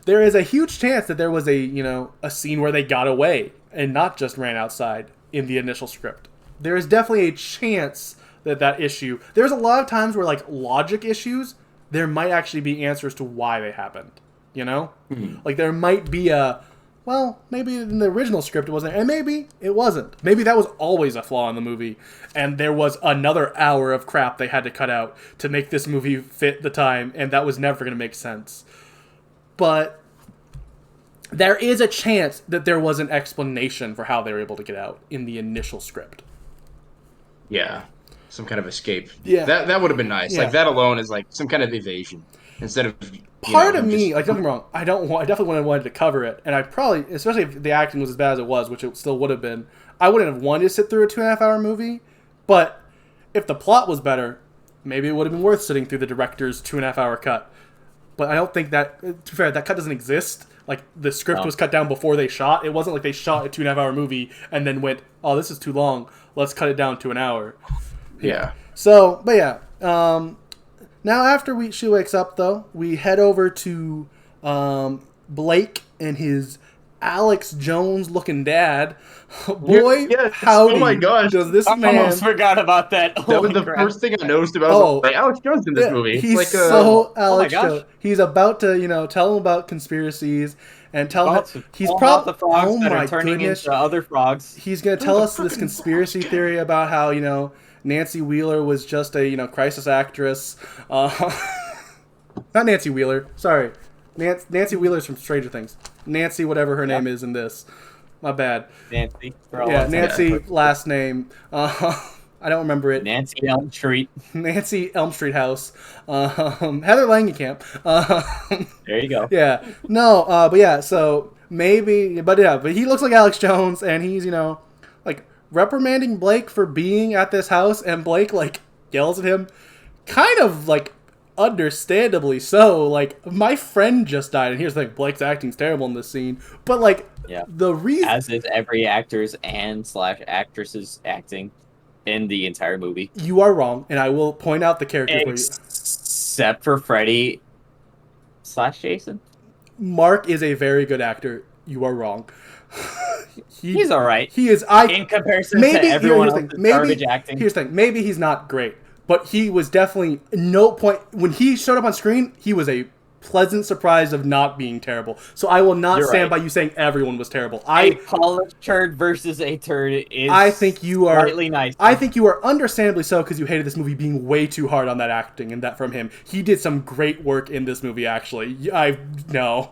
A: there is a huge chance that there was a scene where they got away and not just ran outside in the initial script. There is definitely a chance that issue. There's a lot of times where, like, logic issues, there might actually be answers to why they happened. You know? Mm-hmm. Like, there might be maybe in the original script it wasn't, and maybe it wasn't. Maybe that was always a flaw in the movie, and there was another hour of crap they had to cut out to make this movie fit the time, and that was never going to make sense. But there is a chance that there was an explanation for how they were able to get out in the initial script.
C: Yeah. Some kind of escape.
A: Yeah.
C: That would have been nice.
A: Yeah.
C: Like, that alone is, like, some kind of evasion. Instead of...
A: Part of me, like, don't get me wrong, I definitely wanted to cover it, and I probably, especially if the acting was as bad as it was, which it still would have been, I wouldn't have wanted to sit through a 2.5 hour movie, but if the plot was better, maybe it would have been worth sitting through the director's 2.5 hour cut. But I don't think that, to be fair, that cut doesn't exist. Like, the script was cut down before they shot. It wasn't like they shot a 2.5 hour movie and then went, oh, this is too long, let's cut it down to an hour.
C: Yeah.
A: So, but yeah, now after she wakes up, though, we head over to Blake and his Alex Jones-looking dad. Boy, howdy,
C: oh my gosh,
A: does this man...
B: I almost forgot about that.
C: That was the first thing I noticed about. I was like, Alex Jones in this movie.
A: He's
C: like,
A: so Alex Jones. He's about to, tell him about conspiracies and tell him he's probably
B: the frogs that are turning into other frogs.
A: He's gonna tell us this conspiracy theory about how Nancy Wheeler was just a crisis actress. Not Nancy Wheeler. Sorry, Nancy Wheeler's from Stranger Things. Nancy, whatever her name is in this. My bad.
B: Nancy.
A: Nancy. Last name. I don't remember it.
B: Nancy Elm Street.
A: Nancy Elm Street House. Heather Langenkamp.
B: There you go.
A: Yeah. No. But yeah. So maybe. But yeah. But he looks like Alex Jones, and he's like reprimanding Blake for being at this house, and Blake yells at him, kind of understandably so. My friend just died, and here's the thing: Blake's acting's terrible in this scene, but the reason,
B: as is every actor's and / actress's acting in the entire movie.
A: You are wrong, and I will point out the character for you.
B: Except for Freddy / Jason.
A: Mark is a very good actor. You are wrong.
B: He's all right.
A: He is.
B: In comparison to everyone else's garbage acting.
A: Here's the thing. Maybe he's not great, but he was definitely no point when he showed up on screen. He was a pleasant surprise of not being terrible. So I will not stand by you saying everyone was terrible.
B: A polished turd versus a turd is.
A: I think you are
B: slightly nice.
A: I think you are understandably so because you hated this movie being way too hard on that acting and that from him. He did some great work in this movie. Actually, no,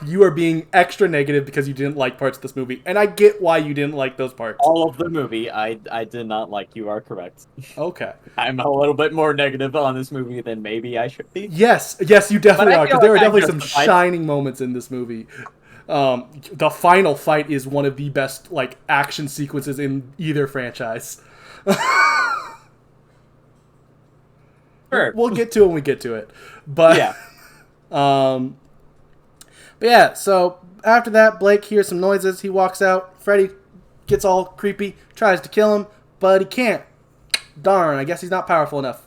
A: you are being extra negative because you didn't like parts of this movie, and I get why you didn't like those parts.
B: All of the movie, I did not like. You are correct.
A: Okay,
B: I'm a little bit more negative on this movie than maybe I should be.
A: Yes, you definitely are, because there are definitely some shining moments in this movie. The final fight is one of the best action sequences in either franchise.
B: Sure.
A: We'll get to it when we get to it. But
B: yeah.
A: But yeah, so after that, Blake hears some noises. He walks out. Freddy gets all creepy, tries to kill him, but he can't. Darn, I guess he's not powerful enough.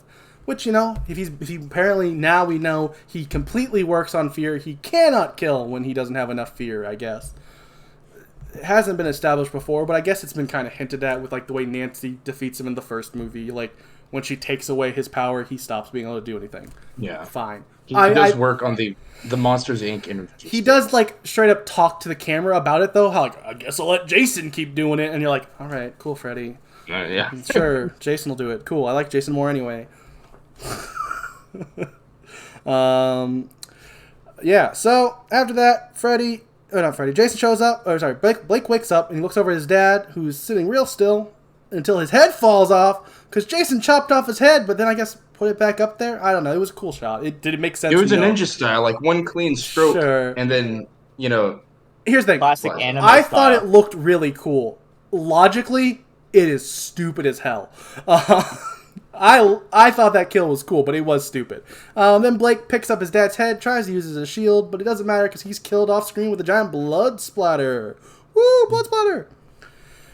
A: Which, if he apparently now we know he completely works on fear. He cannot kill when he doesn't have enough fear, I guess. It hasn't been established before, but I guess it's been kind of hinted at with the way Nancy defeats him in the first movie. When she takes away his power, he stops being able to do anything.
C: Yeah.
A: Fine.
C: He does work on the Monsters Inc. interview.
A: He does like straight up talk to the camera about it though. How like, I guess I'll let Jason keep doing it, and you're like, all right, cool, Freddy.
C: Yeah.
A: Sure, Jason will do it. Cool. I like Jason more anyway. Yeah. So after that, Jason shows up. Oh, sorry, Blake wakes up and he looks over at his dad, who's sitting real still until his head falls off because Jason chopped off his head, but then I guess put it back up there. I don't know. It was a cool shot. Did it make sense?
C: It was a ninja style, like one clean stroke, and then
A: Here's the thing.
B: Classic anime
A: I
B: style.
A: thought it looked really cool. Logically, it is stupid as hell. I thought that kill was cool, but it was stupid. Then Blake picks up his dad's head, tries to use it as a shield, but it doesn't matter because he's killed off screen with a giant blood splatter. Woo, blood splatter!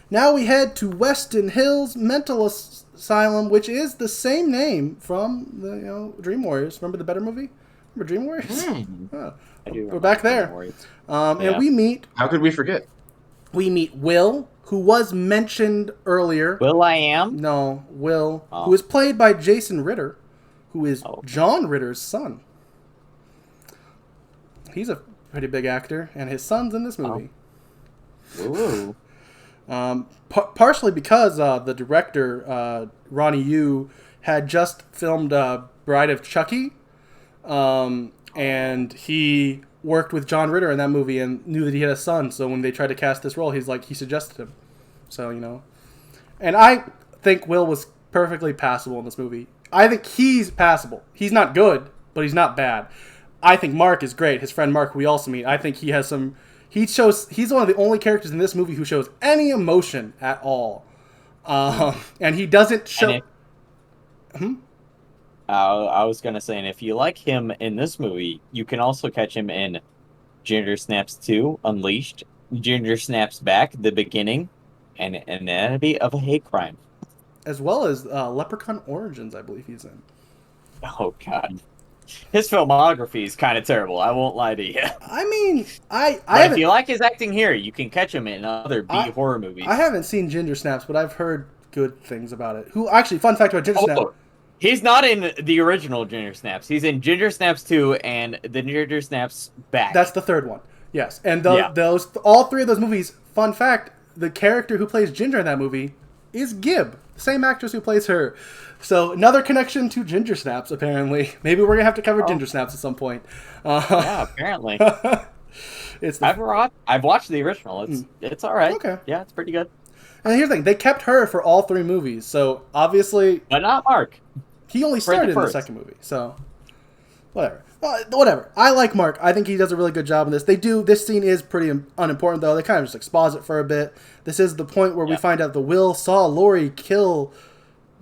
A: Now we head to Weston Hills Mental Asylum, which is the same name from the Dream Warriors. Remember the Better movie? Remember Dream Warriors? Oh. We're back there. And we meet...
C: How could we forget?
A: We meet Will, who was mentioned earlier.
B: Will I Am?
A: No, Will, who is played by Jason Ritter, who is John Ritter's son. He's a pretty big actor, and his son's in this movie.
B: Ooh.
A: Partially because the director, Ronnie Yu, had just filmed Bride of Chucky, and he worked with John Ritter in that movie and knew that he had a son, so when they tried to cast this role, he suggested him. So, And I think Will was perfectly passable in this movie. I think he's passable. He's not good, but he's not bad. I think Mark is great. His friend Mark, who we also meet, I think he has some... He's one of the only characters in this movie who shows any emotion at all. And he doesn't show...
B: I was going to say, and if you like him in this movie, you can also catch him in Ginger Snaps 2, Unleashed, Ginger Snaps Back, The Beginning, and Anatomy of a Hate Crime.
A: As well as Leprechaun Origins, I believe he's in.
B: Oh, God. His filmography is kind of terrible. I won't lie to you.
A: I mean,
B: if you like his acting here, you can catch him in other B horror movies.
A: I haven't seen Ginger Snaps, but I've heard good things about it. Fun fact about Ginger Snaps.
B: He's not in the original Ginger Snaps. He's in Ginger Snaps 2 and the Ginger Snaps Back.
A: That's the third one. Yes. And all three of those movies, fun fact, the character who plays Ginger in that movie is Gibb, the same actress who plays her. So another connection to Ginger Snaps, apparently. Maybe we're going to have to cover Ginger Snaps at some point.
B: Yeah, apparently. I've watched the original. It's all right.
A: Okay.
B: Yeah, it's pretty good.
A: And here's the thing. They kept her for all three movies. So obviously...
B: But not Mark.
A: He only started in the second movie. So whatever. Whatever. I like Mark. I think he does a really good job in this. This scene is pretty unimportant, though. They kind of just exposit for a bit. This is the point where we find out that Will saw Lori kill...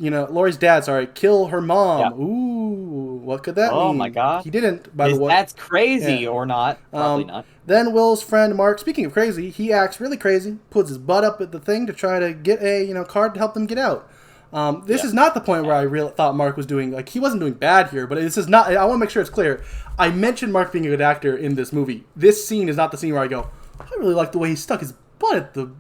A: Lori's dad, kill her mom. Yeah. Ooh, what could that mean?
B: Oh my God.
A: He didn't, by the way.
B: That's crazy or not. Probably not.
A: Then Will's friend Mark, speaking of crazy, he acts really crazy, puts his butt up at the thing to try to get a card to help them get out. This is not the point where I really thought Mark was doing, he wasn't doing bad here, but this is not, I want to make sure it's clear. I mentioned Mark being a good actor in this movie. This scene is not the scene where I go, I really like the way he stuck his butt at the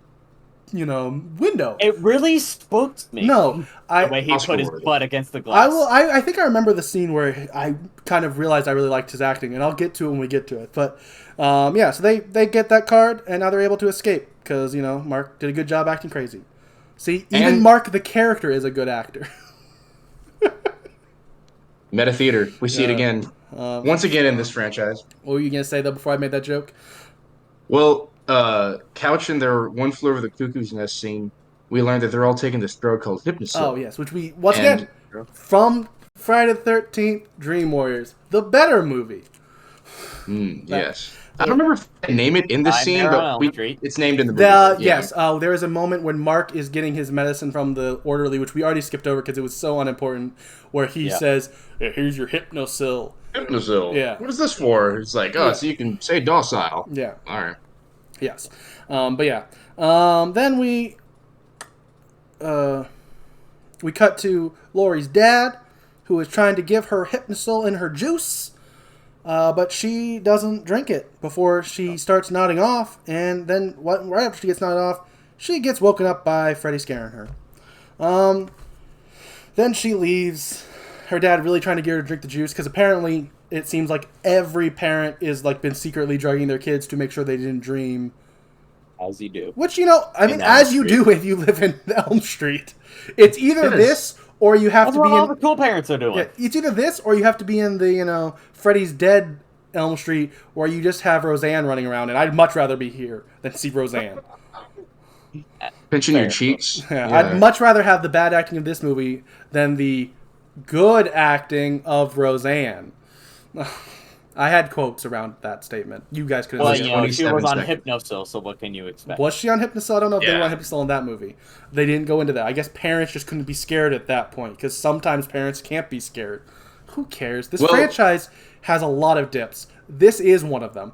A: window.
B: It really spoke to me.
A: No,
B: the way he put his butt against the glass.
A: I think I remember the scene where I kind of realized I really liked his acting, and I'll get to it when we get to it. But so they get that card, and now they're able to escape because Mark did a good job acting crazy. See, even Mark the character is a good actor.
C: Meta theater. We see it again. Once again in this franchise.
A: What were you gonna say though before I made that joke?
C: Well. Couch in their One Flew Over the Cuckoo's Nest scene, we learned that they're all taking this drug called Hypnosil.
A: Oh, yes, which we, once again, from Friday the 13th, Dream Warriors, the better movie.
C: Yes. I don't remember if they name it in the scene, but it's named in the movie.
A: Yes, there is a moment when Mark is getting his medicine from the orderly, which we already skipped over because it was so unimportant, where he says, hey, here's your Hypnosil.
C: Hypnosil?
A: Yeah.
C: What is this for? It's like, so you can say docile.
A: Yeah.
C: All right.
A: Yes. Then we cut to Lori's dad, who is trying to give her Hypnosil in her juice, but she doesn't drink it before she starts nodding off, and then right after she gets nodded off, she gets woken up by Freddy scaring her. Then she leaves. Her dad really trying to get her to drink the juice, because apparently it seems like every parent is like been secretly drugging their kids to make sure they didn't dream.
B: As you do.
A: Which, as you do if you live in Elm Street. It's either this or you have to be in...
B: all the cool parents are doing.
A: Yeah, it's either this or you have to be in the, Freddy's Dead Elm Street where you just have Roseanne running around, and I'd much rather be here than see Roseanne.
C: Pinching your cheeks.
A: Yeah, I'd much rather have the bad acting of this movie than the good acting of Roseanne. I had quotes around that statement. You guys couldn't see it.
B: She was on Hypnosil, so what can you expect?
A: Was she on Hypnosil? I don't know if they were on Hypnosil in that movie. They didn't go into that. I guess parents just couldn't be scared at that point, because sometimes parents can't be scared. Who cares? This franchise has a lot of dips. This is one of them.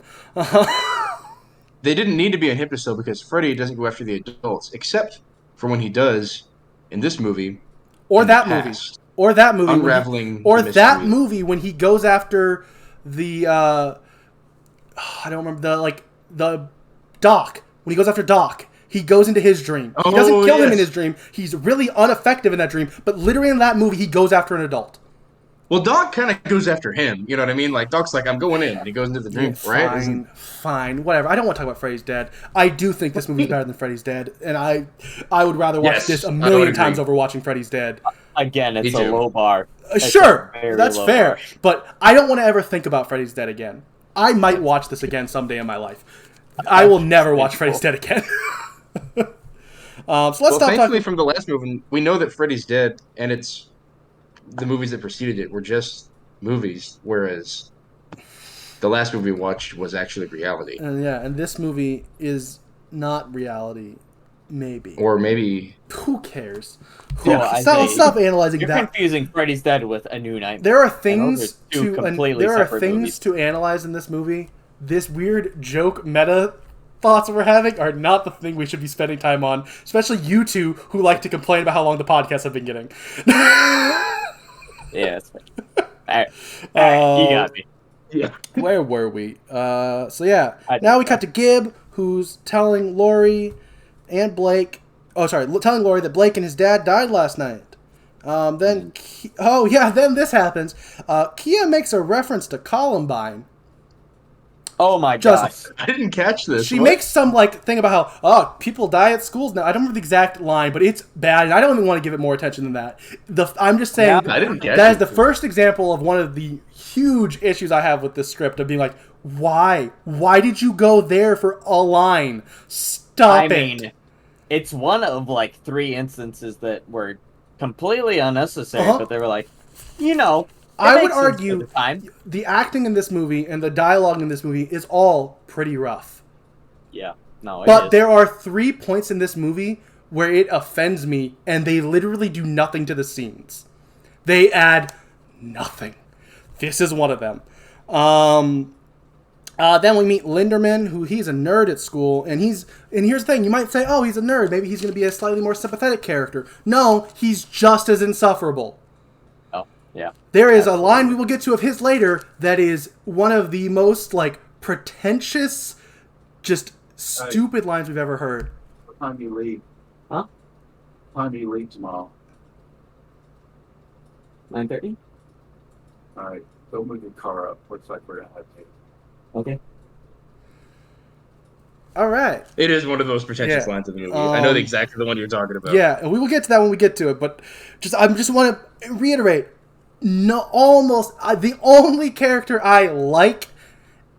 C: They didn't need to be on Hypnosil because Freddy doesn't go after the adults, except for when he does in this movie.
A: Or that movie. Or that movie.
C: Unraveling
A: that movie when he goes after the I don't remember the Doc. When he goes after Doc, he goes into his dream. He doesn't kill him in his dream. He's really ineffective in that dream, but literally in that movie he goes after an adult.
C: Well, Doc kind of goes after him. You know what I mean? Like, Doc's like, I'm going in. And he goes into the dream, right?
A: Fine, whatever. I don't want to talk about Freddy's Dead. I do think this movie's better than Freddy's Dead, and I would rather watch this a million times over watching Freddy's Dead.
B: Again, it's a low bar.
A: Sure, that's fair. But I don't want to ever think about Freddy's Dead again. I might watch this again someday in my life. I will never watch Freddy's Dead again. So let's stop
C: thankfully
A: talking.
C: From the last movie, we know that Freddy's Dead, and the movies that preceded it were just movies, whereas the last movie we watched was actually reality.
A: And this movie is not reality, maybe.
C: Or maybe...
A: Who cares?
B: Stop
A: analyzing that.
B: You're confusing Freddy's Dead with A New Nightmare.
A: There are things to analyze in this movie. This weird joke meta thoughts we're having are not the thing we should be spending time on, especially you two who like to complain about how long the podcasts have been getting.
B: Yeah, that's fine. All right. You got me.
C: Yeah.
A: Where were we? Now we cut to Gib, who's telling Lori and Blake... telling Lori that Blake and his dad died last night. Then this happens. Kia makes a reference to Columbine.
B: Oh my gosh.
C: I didn't catch this.
A: She makes some thing about how people die at schools now. I don't remember the exact line, but it's bad, and I don't even want to give it more attention than that. I'm just saying
C: I didn't catch
A: that is the first example of one of the huge issues I have with this script of being like, why? Why did you go there for a line? Stop it.
B: It's one of 3 instances that were completely unnecessary, but they were like,
A: I would argue the acting in this movie and the dialogue in this movie is all pretty rough.
B: Yeah, no,
A: but there are 3 points in this movie where it offends me, and they literally do nothing to the scenes. They add nothing. This is one of them. Then we meet Linderman, who he's a nerd at school, and here's the thing, you might say, oh, he's a nerd, maybe he's going to be a slightly more sympathetic character. No, he's just as insufferable.
B: Oh, yeah.
A: There is a line we will get to of his later that is one of the most, pretentious, just stupid lines we've ever heard.
D: What time do you leave?
B: Huh?
D: What time do you leave tomorrow?
B: 9:30?
D: All right, don't move your car up. Looks like we're going to have to.
B: Okay.
A: All right.
C: It is one of the most pretentious lines of the movie. I know exactly the one you're talking about.
A: Yeah, and we will get to that when we get to it. But I just want to reiterate: the only character I like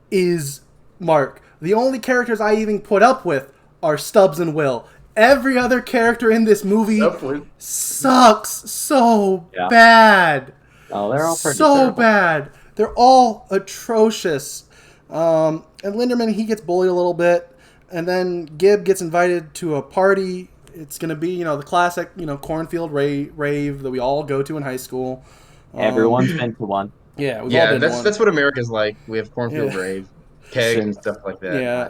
A: is Mark. The only characters I even put up with are Stubbs and Will. Every other character in this movie sucks so bad.
B: Oh, they're all pretty
A: terrible. Bad. They're all atrocious. And Linderman, he gets bullied a little bit. And then Gib gets invited to a party. It's going to be, the classic, cornfield rave that we all go to in high school.
B: Everyone's been to one.
A: Yeah, we've all been to one.
C: That's what America's like. We have cornfield rave, keg, and stuff like that.
A: Yeah.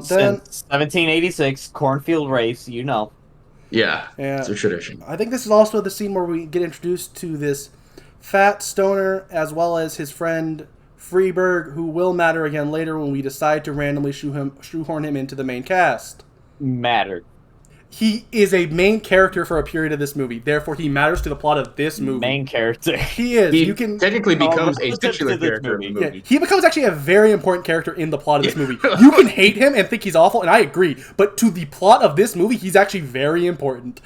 B: Then 1786, cornfield raves,
C: Yeah, it's a tradition.
A: I think this is also the scene where we get introduced to this fat stoner, as well as his friend Freeberg, who will matter again later when we decide to randomly shoehorn him into the main cast.
B: Mattered.
A: he is a main character for a period of this movie. Therefore, he matters to the plot of this movie.
B: Main character.
A: He is.
C: He
A: You can
C: technically becomes a
B: relative
C: titular
B: to this
C: character in the
B: movie.
C: movie.
A: he becomes actually a very important character in the plot of this movie. You can hate him and think he's awful, and I agree. But to the plot of this movie, he's actually very important.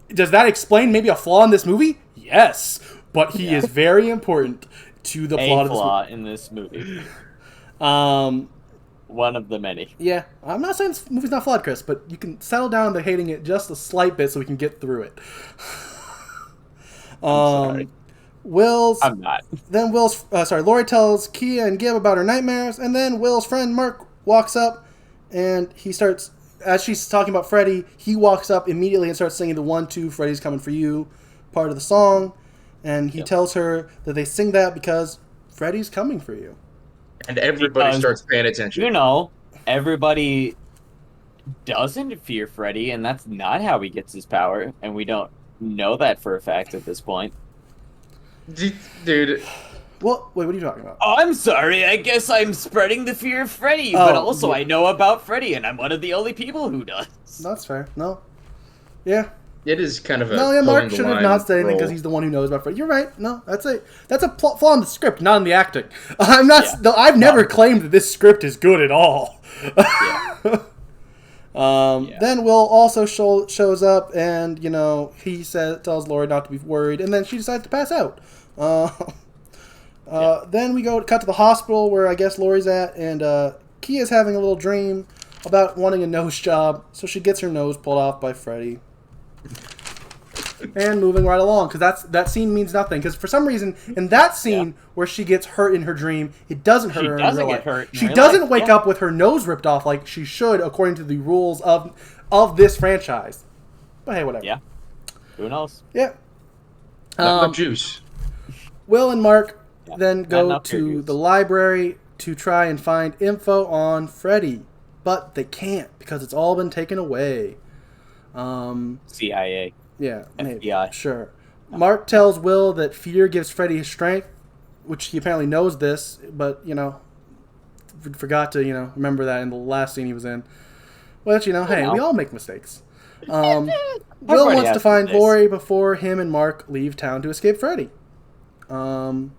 A: Does that explain maybe a flaw in this movie? Yes, but he is very important to the plot of this movie.
B: In this movie. One of the many.
A: Yeah, I'm not saying this movie's not flawed, Chris, but you can settle down to hating it just a slight bit so we can get through it.
B: Sorry. I'm not.
A: Then Lori tells Kia and Gib about her nightmares, and then Will's friend Mark walks up, and he starts, as she's talking about Freddy, he walks up immediately and starts singing the 1-2 Freddy's Coming For You part of the song, and he tells her that they sing that because Freddy's coming for you.
C: And everybody starts paying attention.
B: You know, everybody doesn't fear Freddy, and that's not how he gets his power, and we don't know that for a fact at this point.
C: Dude.
A: Well, wait, what are you talking about?
B: Oh, I'm sorry. I guess I'm spreading the fear of Freddy, but also I know about Freddy, and I'm one of the only people who does.
A: That's fair. No. Yeah.
C: It is kind of a
A: Mark should have not said anything because he's the one who knows about Freddy. You're right. No, that's a flaw in the script, not in the acting. I'm not. Yeah. I've never claimed that this script is good at all. Then Will also shows up, and he tells Lori not to be worried, and then she decides to pass out. Then we cut to the hospital where I guess Lori's at, and Kia's having a little dream about wanting a nose job, so she gets her nose pulled off by Freddy. And moving right along, because that scene means nothing. Because for some reason, in that scene where she gets hurt in her dream, it doesn't hurt her in real life. She doesn't wake up with her nose ripped off like she should, according to the rules of this franchise. But hey, whatever.
B: Yeah. Who knows?
A: Yeah.
C: Juice.
A: Will and Mark then go to the library to try and find info on Freddy, but they can't because it's all been taken away.
B: CIA.
A: Yeah, maybe.
B: FBI.
A: Sure. Mark tells Will that fear gives Freddy his strength, which he apparently knows this, but, forgot to, remember that in the last scene he was in. Which, hey, we all make mistakes. Will wants to find Lori before him and Mark leave town to escape Freddy. Then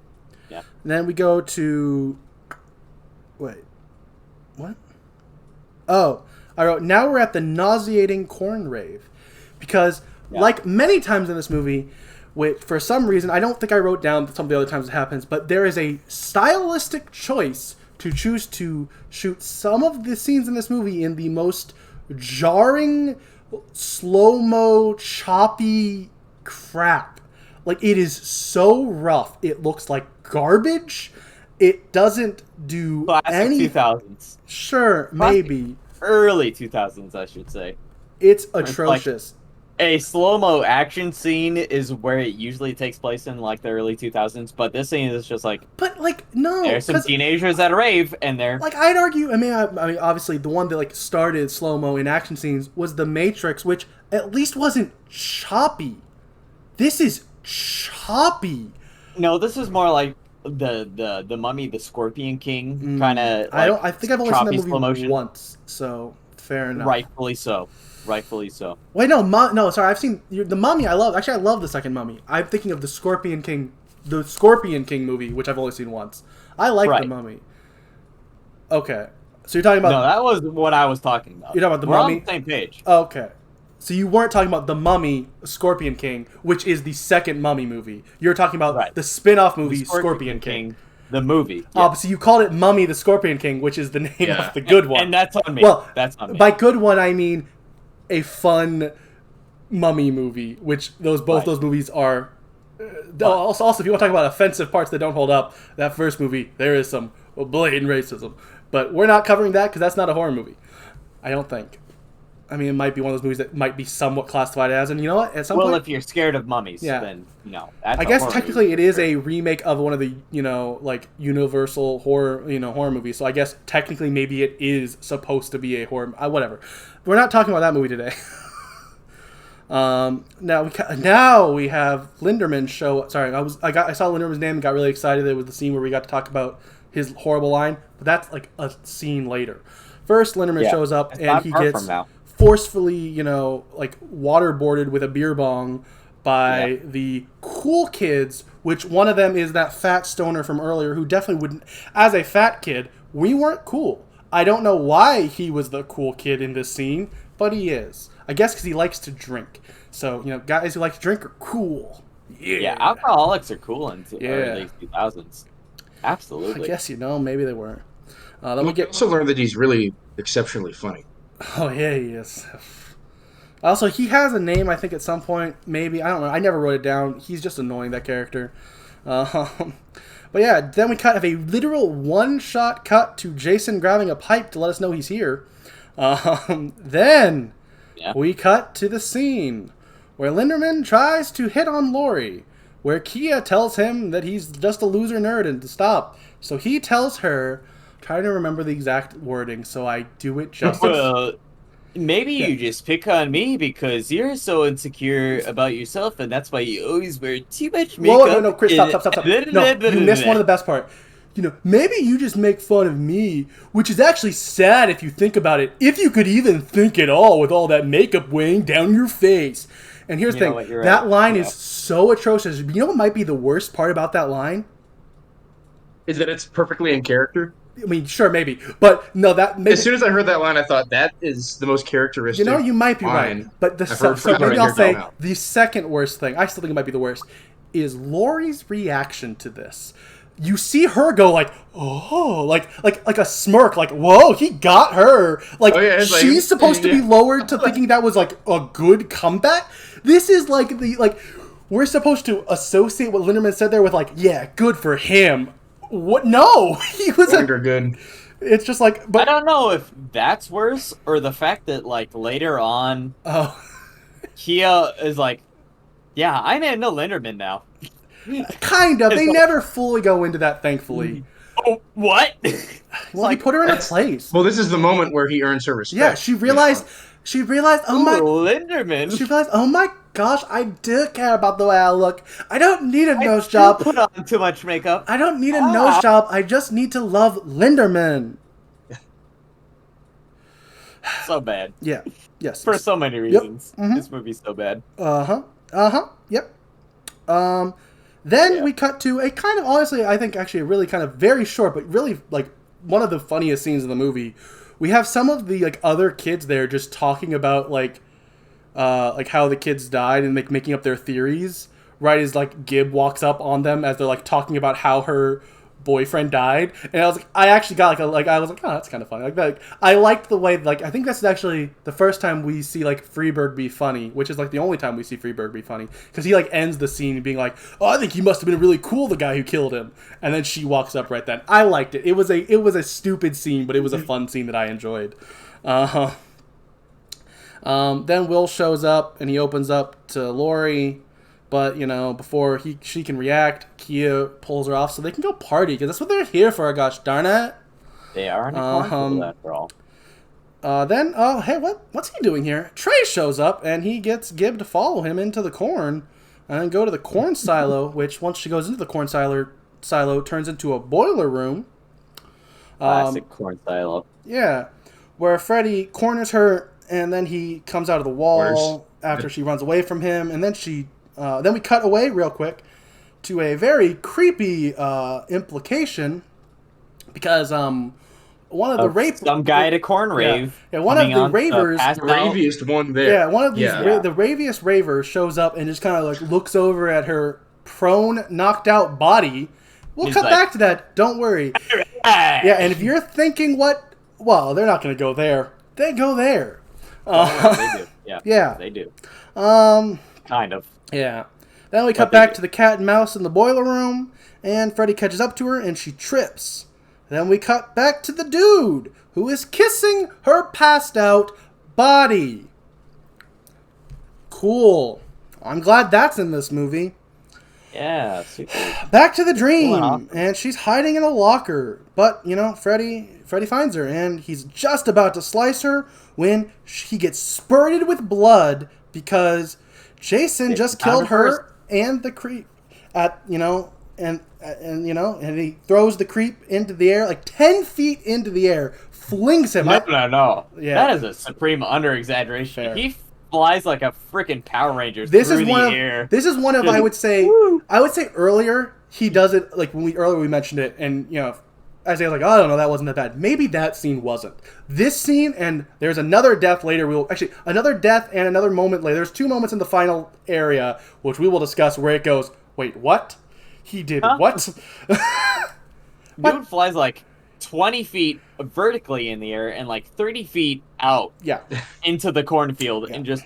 A: we go to... Wait. What? Oh, I wrote, now we're at the nauseating corn rave. Because... like many times in this movie, for some reason, I don't think I wrote down some of the other times it happens, but there is a stylistic choice to choose to shoot some of the scenes in this movie in the most jarring, slow-mo, choppy crap. Like, it is so rough. It looks like garbage. It doesn't do any...
B: Classic 2000s.
A: Sure, maybe.
B: Early 2000s, I should say.
A: It's atrocious.
B: A slow-mo action scene is where it usually takes place in, the early 2000s, but this scene is just
A: But, no.
B: There's some teenagers at a rave, and they're...
A: I'd argue, I mean, obviously, the one that, started slow-mo in action scenes was The Matrix, which at least wasn't choppy. This is choppy.
B: No, this is more like the Mummy, the Scorpion King, kind of,
A: I think I've only seen that movie once, so fair enough.
B: Rightfully so.
A: Wait, no, sorry. I've seen the Mummy. I love the second Mummy. I'm thinking of the Scorpion King movie, which I've only seen once. I like the Mummy. Okay, so you're talking about?
B: No, that was what I was talking about.
A: You're talking about the
B: We're
A: Mummy.
B: on the same page.
A: Okay, so you weren't talking about the Mummy, Scorpion King, which is the second Mummy movie. You're talking about the spin-off movie, Scorpion King.
B: The movie.
A: Yeah. So you called it Mummy, the Scorpion King, which is the name of the good one.
B: And that's on me.
A: Well,
B: that's on me.
A: By good one, I mean a fun Mummy movie, which those movies are. Also, if you want to talk about offensive parts that don't hold up, that first movie, there is some blatant racism. But we're not covering that because that's not a horror movie. I don't think. I mean, it might be one of those movies that might be somewhat classified as, and you know what? At some point,
B: if you're scared of mummies, then no.
A: I guess technically it is a remake of one of the Universal horror horror movies. So I guess technically maybe it is supposed to be a horror. Whatever. We're not talking about that movie today. Now we have Linderman show. Sorry, I saw Linderman's name and got really excited. It was the scene where we got to talk about his horrible line, but that's like a scene later. First, Linderman shows up and he gets forcefully, like waterboarded with a beer bong by the cool kids, which one of them is that fat stoner from earlier who definitely wouldn't. As a fat kid, we weren't cool. I don't know why he was the cool kid in this scene, but he is. I guess because he likes to drink. So, guys who like to drink are cool.
B: Yeah, alcoholics are cool in the early 2000s. Absolutely.
A: I guess, maybe they weren't.
C: Then we also learned that he's really exceptionally funny.
A: Oh, yeah, he is. Also, he has a name, I think, at some point. Maybe. I don't know. I never wrote it down. He's just annoying, that character. But yeah, then we have a literal one-shot cut to Jason grabbing a pipe to let us know he's here. Then we cut to the scene where Linderman tries to hit on Laurie, where Kia tells him that he's just a loser nerd and to stop. So he tells her, trying to remember the exact wording, so I do it justice.
B: Well, maybe you just pick on me because you're so insecure about yourself, and that's why you always wear too much makeup.
A: Whoa, no, Chris, stop. No, you missed one of the best part. Maybe you just make fun of me, which is actually sad if you think about it. If you could even think at all with all that makeup weighing down your face. And here's the thing, that line is so atrocious. You know what might be the worst part about that line?
C: Is that it's perfectly in character.
A: I mean, sure, maybe. But no, that... Maybe,
C: as soon as I heard that line, I thought, that is the most characteristic
A: you might be right. But so maybe I'll say the second worst thing, I still think it might be the worst, is Laurie's reaction to this. You see her go like, oh, like a smirk, like, whoa, he got her. Like, she's supposed to be lowered to thinking that was like a good comeback. This is like we're supposed to associate what Linderman said there with like, yeah, good for him. What? No, he was
C: good.
A: It's just like, but
B: I don't know if that's worse or the fact that like later on, Kia is like, yeah, I'm into Linderman now.
A: Kind of. They never fully go into that, thankfully.
B: Oh, what?
A: Well, he put her in a place.
C: Well, this is the moment where he earns her respect.
A: Yeah, she realized,
B: Linderman.
A: She realized, oh my gosh, I do care about the way I look. I don't need a nose job.
B: Put on too much makeup.
A: I don't need a nose job. I just need to love Linderman.
B: So bad.
A: Yeah. Yes.
B: For so many reasons.
A: Yep. Mm-hmm.
B: This movie's so bad.
A: Yep. Then we cut to a kind of, honestly, I think actually a really kind of very short, but really like one of the funniest scenes in the movie. We have some of the like other kids there just talking about like how the kids died and like making up their theories. Right as like Gib walks up on them as they're like talking about how her boyfriend died, and I was like, I actually got I was like, oh, that's kind of funny. Like I liked the way I think that's actually the first time we see like Freeberg be funny, which is like the only time we see Freeberg be funny, because he like ends the scene being like, oh, I think he must have been really cool, the guy who killed him, and then she walks up right then. I liked it. It was a stupid scene, but it was a fun scene that I enjoyed. Then Will shows up and he opens up to Laurie. But, before she can react, Kia pulls her off so they can go party, because that's what they're here for, gosh darn it.
B: They are in a carnival after all.
A: Then, hey, what's he doing here? Trey shows up, and he gets Gib to follow him into the corn, and then go to the corn silo, which, once she goes into the corn silo turns into a boiler room.
B: Classic corn silo.
A: Yeah, where Freddy corners her, and then he comes out of the wall after she runs away from him, and then then we cut away real quick to a very creepy implication, because one of the
B: some guy at a corn rave.
A: Yeah, one of the ravers,
C: the raviest one there.
A: Yeah, one of these the raviest ravers shows up and just kind of like looks over at her prone, knocked out body. We'll cut back to that. Don't worry. Yeah, and if you're thinking well, they're not going to go there. They go there.
B: They do.
A: Yeah,
B: they do.
A: Kind of. Yeah. Then we cut back to the cat and mouse in the boiler room, and Freddy catches up to her, and she trips. Then we cut back to the dude, who is kissing her passed-out body. Cool. I'm glad that's in this movie.
B: Yeah, super.
A: Back to the dream, and she's hiding in a locker. But, Freddy finds her, and he's just about to slice her when he gets spurted with blood because Jason just killed her and the creep and he throws the creep into the air, like 10 feet into the air, flings him.
B: No.
A: Yeah.
B: That is a supreme under-exaggeration.
A: Fair.
B: He flies like a freaking Power Ranger
A: This
B: through
A: is
B: the
A: one
B: air.
A: of this is one of I would say earlier he does it like when we mentioned it, and I say like, oh, I don't know, that wasn't that bad. Maybe that scene wasn't. This scene, and there's another death later. Another death and another moment later. There's 2 moments in the final area which we will discuss where it goes, wait, what? He did what?
B: Dude flies like 20 feet vertically in the air and like 30 feet out into the cornfield and just...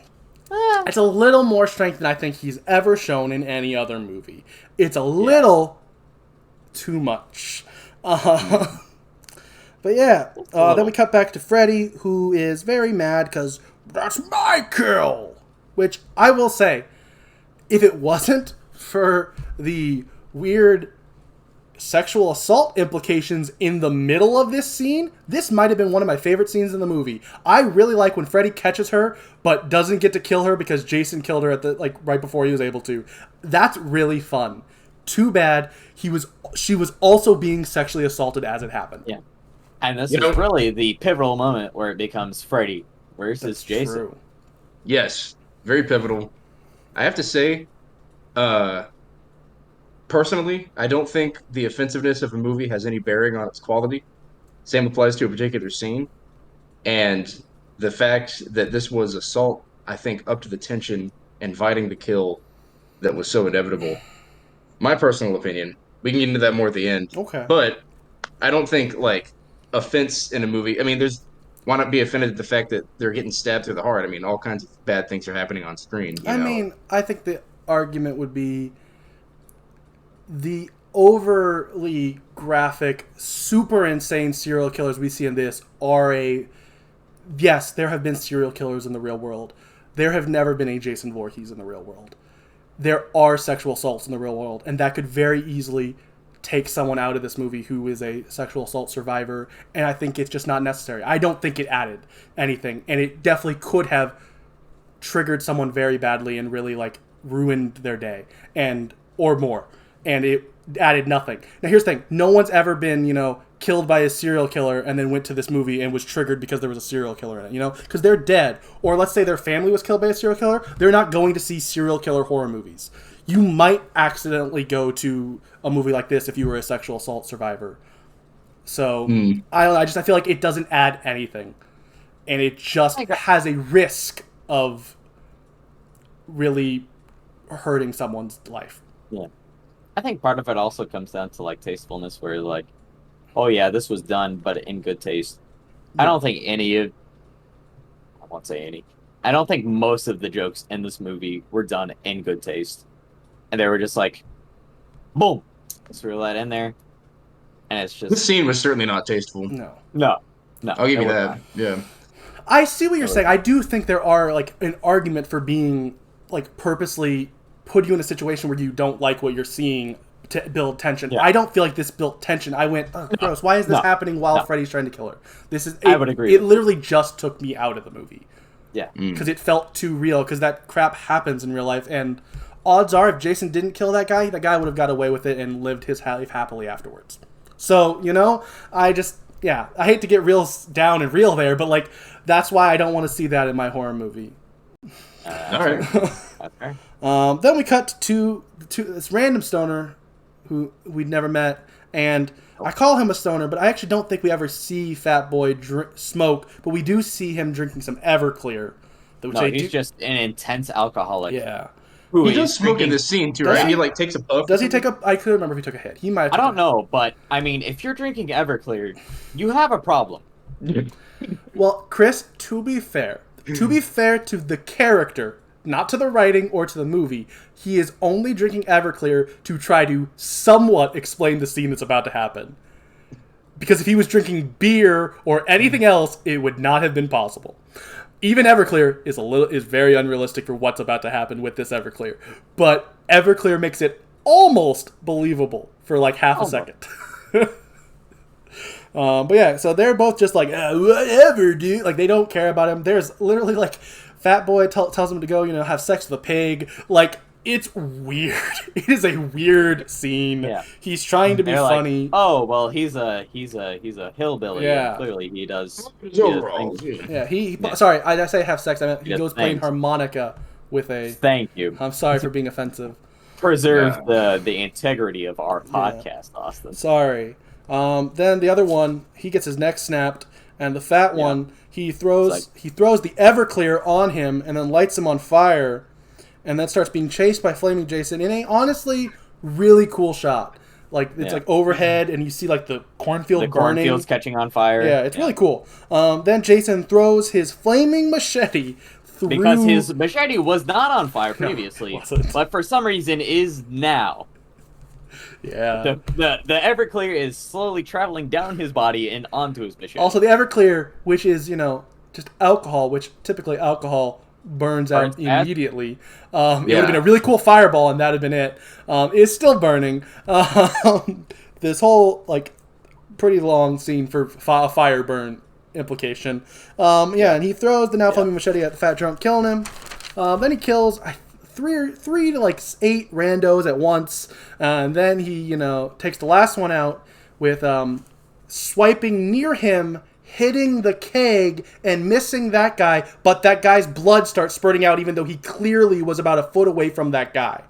A: It's a little more strength than I think he's ever shown in any other movie. It's a little too much. But yeah, then we cut back to Freddy, who is very mad because that's my kill. Which I will say, if it wasn't for the weird sexual assault implications in the middle of this scene, this might have been one of my favorite scenes in the movie. I really like when Freddy catches her, but doesn't get to kill her because Jason killed her at right before he was able to. That's really fun. Too bad she was also being sexually assaulted as it happened.
B: Yeah, and this is really the pivotal moment where it becomes Freddy versus Jason.
A: True.
C: Yes, very pivotal. I have to say, personally, I don't think the offensiveness of a movie has any bearing on its quality. Same applies to a particular scene. And the fact that this was assault, I think, up to the tension, inviting the kill that was so inevitable. My personal opinion, we can get into that more at the end.
A: Okay.
C: But I don't think, offense in a movie, why not be offended at the fact that they're getting stabbed through the heart? I mean, all kinds of bad things are happening on screen.
A: I think the argument would be the overly graphic, super insane serial killers we see in this are yes, there have been serial killers in the real world. There have never been a Jason Voorhees in the real world. There are sexual assaults in the real world, and that could very easily take someone out of this movie who is a sexual assault survivor, and I think it's just not necessary. I don't think it added anything, and it definitely could have triggered someone very badly and really ruined their day or more. And it added nothing. Now here's the thing. No one's ever been, killed by a serial killer and then went to this movie and was triggered because there was a serial killer in it, because they're dead. Or let's say their family was killed by a serial killer. They're not going to see serial killer horror movies. You might accidentally go to a movie like this if you were a sexual assault survivor. So I feel like it doesn't add anything. And it just has a risk of really hurting someone's life.
B: Yeah. I think part of it also comes down to tastefulness, where oh yeah, this was done, but in good taste. I don't think I don't think most of the jokes in this movie were done in good taste, and they were just boom, let's throw that in there, and it's just
C: this scene was certainly not tasteful.
B: No.
C: I'll give you that.
B: Not.
C: Yeah.
A: I see what you're saying. I do think there are an argument for being purposely put you in a situation where you don't like what you're seeing to build tension. Yeah. I don't feel like this built tension. I went, oh, gross. Why is this happening while Freddy's trying to kill her? I would agree. It literally just took me out of the movie.
B: Yeah.
A: Because it felt too real, because that crap happens in real life, and odds are if Jason didn't kill that guy would have got away with it and lived his life happily afterwards. So, I hate to get real down and real there, but that's why I don't want to see that in my horror movie.
C: All right.
B: Okay.
A: Then we cut to this random stoner who we'd never met, and I call him a stoner, but I actually don't think we ever see Fat Boy smoke, but we do see him drinking some Everclear.
B: He's just an intense alcoholic.
A: Yeah.
C: He does smoke in this scene too, right? He takes a puff.
A: Does he take a? I couldn't remember if he took a hit. He might.
B: I don't know, but I mean, if you're drinking Everclear, you have a problem.
A: Well, Chris, to be fair to the character, not to the writing or to the movie, he is only drinking Everclear to try to somewhat explain the scene that's about to happen. Because if he was drinking beer or anything else, it would not have been possible. Even Everclear is very unrealistic for what's about to happen with this Everclear. But Everclear makes it almost believable for half a second. But yeah, so they're both just whatever, dude. They don't care about him. There's literally Fat Boy tells him to go, have sex with a pig. It's weird. It is a weird scene.
B: Yeah.
A: He's trying to be funny.
B: Like, oh well, he's a hillbilly.
A: Yeah.
B: And clearly he does.
C: Overalls.
A: Sorry, I say have sex. I meant he
B: Yes,
A: goes playing
B: thanks.
A: harmonica with a.
B: Thank you.
A: I'm sorry for being offensive.
B: Preserve the integrity of our podcast, Austin.
A: Sorry. Then the other one, he gets his neck snapped, and the fat one, he throws the Everclear on him and then lights him on fire, and then starts being chased by Flaming Jason in a honestly really cool shot. Like it's like overhead, and you see like the cornfield burning.
B: The cornfield's catching on fire.
A: Yeah, it's really cool. Then Jason throws his flaming machete through...
B: Because his machete was not on fire previously, but for some reason is now.
A: Yeah.
B: The Everclear is slowly traveling down his body and onto his machete.
A: Also, the Everclear, which is, just alcohol, which typically alcohol burns out immediately. It would have been a really cool fireball, and that would have been it. It's still burning. This whole, pretty long scene for a fire burn implication. And he throws the now flaming machete at the fat drunk, killing him. Then he kills three to 8 randos at once, and then he takes the last one out with swiping near him, hitting the keg and missing that guy, but that guy's blood starts spurting out even though he clearly was about a foot away from that guy.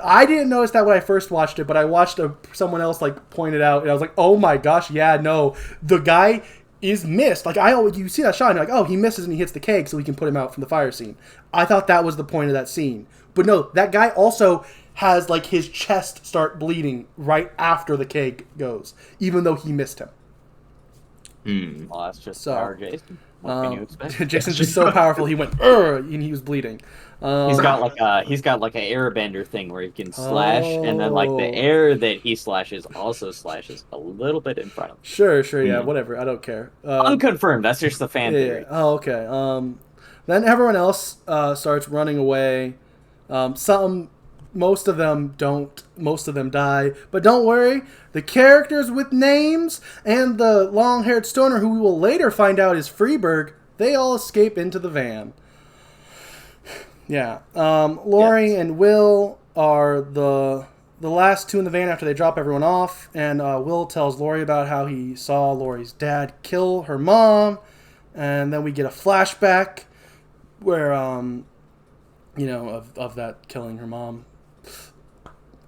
A: I didn't notice that when I first watched it, but I watched someone else point it out, and I was like, oh my gosh, yeah, no, the guy is missed. You see that shot, and you're like, oh, he misses and he hits the keg so we can put him out from the fire scene. I thought that was the point of that scene. But no, that guy also has his chest start bleeding right after the keg goes, even though he missed him.
B: Well, that's just our Jason. What can you expect?
A: Jason's just so powerful. He went, and he was bleeding.
B: He's got an airbender thing where he can slash, and then the air that he slashes also slashes a little bit in front of him.
A: Sure, yeah, whatever. I don't care.
B: Unconfirmed. That's just the fan theory.
A: Oh, okay. Then everyone else starts running away. Most of them don't. Most of them die. But don't worry. The characters with names and the long-haired stoner, who we will later find out is Freeberg, they all escape into the van. Yeah. Lori and Will are the last two in the van after they drop everyone off. And Will tells Lori about how he saw Lori's dad kill her mom. And then we get a flashback where, of that killing her mom.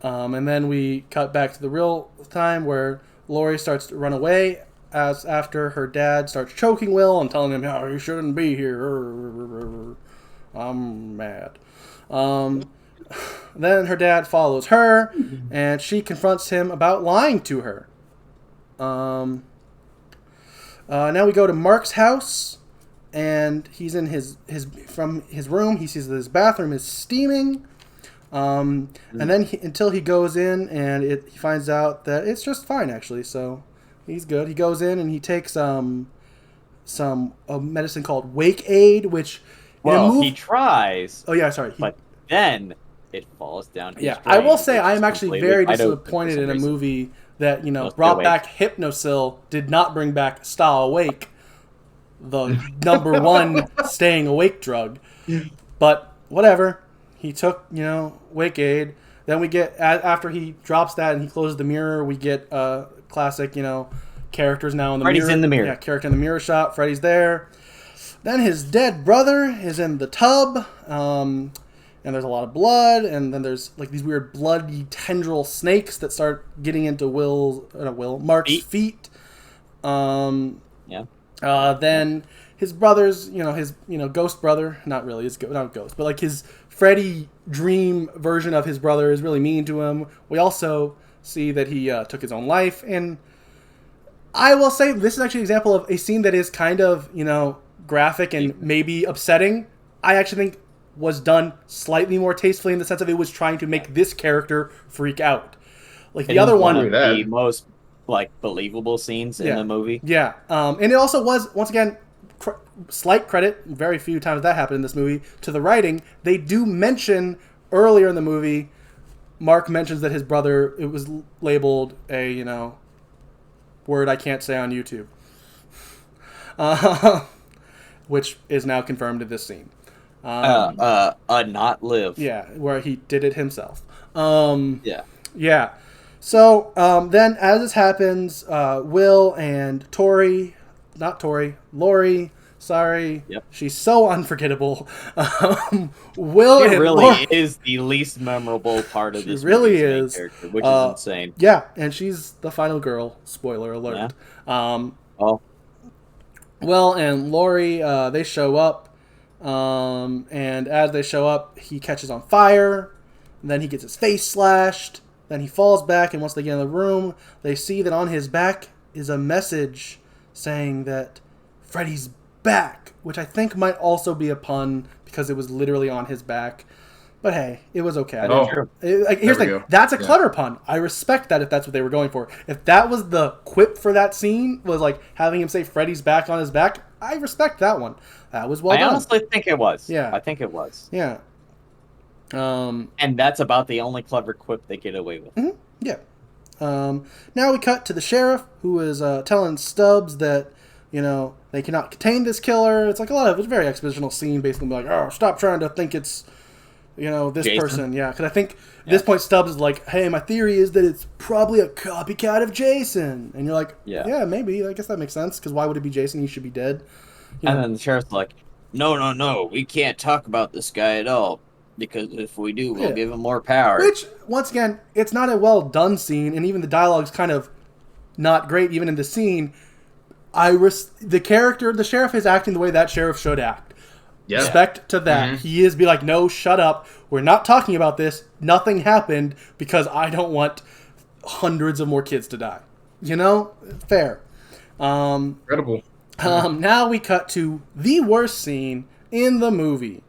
A: And then we cut back to the real time where Lori starts to run away after her dad starts choking Will and telling him, "Oh, you shouldn't be here. I'm mad." Then her dad follows her, and she confronts him about lying to her. Now we go to Mark's house, and he's in his room. He sees that his bathroom is steaming. And then until he goes in and he finds out that it's just fine, actually. So he's good. He goes in and he takes some medicine called Wake Aid, which
B: he tries.
A: Oh yeah, sorry.
B: But then it falls down.
A: Yeah, I will say I am actually very disappointed in a movie that brought back Hypnosil, did not bring back Stay Awake, the number one staying awake drug. But whatever. He took, Wake Aid. Then we get, after he drops that and he closes the mirror, we get classic, characters now in the mirror.
B: Freddy's in the mirror.
A: Yeah, character in the mirror shot. Freddy's there. Then his dead brother is in the tub. And there's a lot of blood. And then there's these weird bloody tendril snakes that start getting into Mark's feet. Then his brother's, his ghost brother, not really, not ghost, but his Freddy dream version of his brother is really mean to him. We also see that he took his own life, and I will say this is actually an example of a scene that is kind of, graphic and maybe upsetting. I actually think was done slightly more tastefully in the sense of it was trying to make this character freak out. The other one,
B: of the most believable scenes in the movie.
A: Yeah, and it also was, once again, slight credit, very few times that happened in this movie, to the writing. They do mention earlier in the movie, Mark mentions that his brother, it was labeled a, word I can't say on YouTube. Which is now confirmed in this scene.
B: Not live.
A: Yeah, where he did it himself.
B: Yeah.
A: Yeah. So then, as this happens, Will and Lori. Sorry,
B: Yep.
A: she's so unforgettable. Will
B: She
A: and
B: really
A: Lori,
B: is the least memorable part of this
A: really
B: movie's main
A: is.
B: character, which is insane.
A: Yeah, and she's the final girl. Spoiler alert.
B: Oh,
A: Will and Lori, they show up, and as they show up, he catches on fire. And then he gets his face slashed. Then he falls back, and once they get in the room, they see that on his back is a message saying that Freddy's back, which I think might also be a pun because it was literally on his back. But hey, it was okay. Here's the thing. That's a clever pun. I respect that if that's what they were going for. If that was the quip for that scene, was like having him say Freddy's back on his back, I respect that one. That was well done.
B: I honestly think it was.
A: Yeah.
B: I think it was.
A: Yeah.
B: And that's about the only clever quip they get away with.
A: Mm-hmm. Yeah. Now we cut to the sheriff, who is telling Stubbs that, they cannot contain this killer. It's like it's a very expositional scene, basically like, oh, stop trying to think it's, this
B: Jason.
A: person. Yeah, because I think at this point Stubbs is like, hey, my theory is that it's probably a copycat of Jason. And you're like, yeah maybe. I guess that makes sense, because why would it be Jason? He should be dead.
B: And then the sheriff's like, no, we can't talk about this guy at all. Because if we do, we'll give him more power.
A: Which, once again, it's not a well-done scene, and even the dialogue's kind of not great, even in the scene. The sheriff is acting the way that sheriff should act. Yeah. Respect to that. Mm-hmm. He is be like, no, shut up. We're not talking about this. Nothing happened because I don't want hundreds of more kids to die. Fair.
C: Incredible.
A: Now we cut to the worst scene in the movie.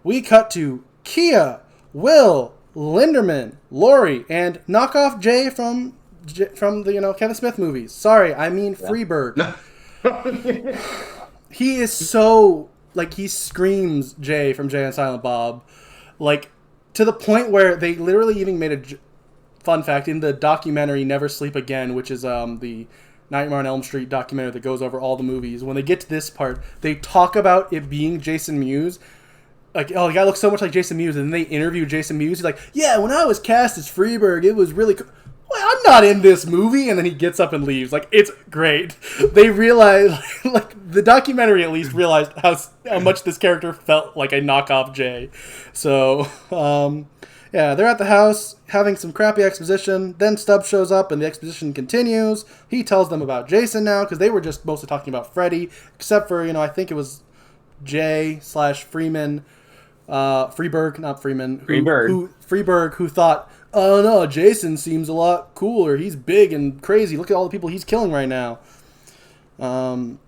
A: We cut to Kia, Will, Linderman, Lori, and knockoff Jay from the Kevin Smith movies. Sorry, I mean Freeberg. He is so he screams Jay from Jay and Silent Bob, to the point where they literally even made a fun fact in the documentary Never Sleep Again, which is the Nightmare on Elm Street documentary that goes over all the movies. When they get to this part, they talk about it being Jason Mewes. Like, oh, the guy looks so much like Jason Mewes, and then they interview Jason Mewes. He's like, yeah, when I was cast as Freeberg, it was really cool. Well, I'm not in this movie, and then he gets up and leaves. It's great. They realize, the documentary at least realized how much this character felt like a knockoff Jay. So, they're at the house having some crappy exposition. Then Stubbs shows up, and the exposition continues. He tells them about Jason now, because they were just mostly talking about Freddy, except for, I think it was Jay/Freeman. Freeberg, not Freeman. Freeberg, who thought, oh no, Jason seems a lot cooler. He's big and crazy. Look at all the people he's killing right now. Somehow,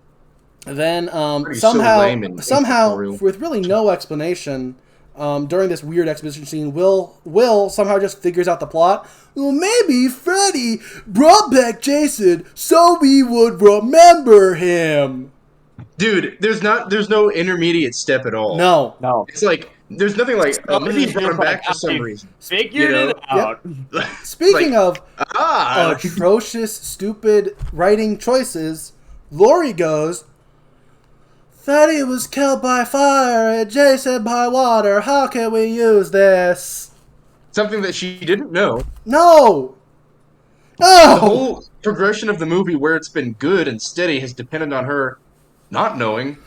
A: with really no explanation, during this weird exposition scene, Will somehow just figures out the plot. Well, maybe Freddy brought back Jason so we would remember him.
C: Dude, there's no intermediate step at all.
A: No.
C: It's like there's nothing like maybe he brought him back for some reason.
B: Figured it out.
A: Yep. Speaking of atrocious, stupid writing choices, Lori goes, Freddy was killed by fire and Jason by water. How can we use this?
C: Something that she didn't know.
A: No!
C: The whole progression of the movie where it's been good and steady has depended on her not knowing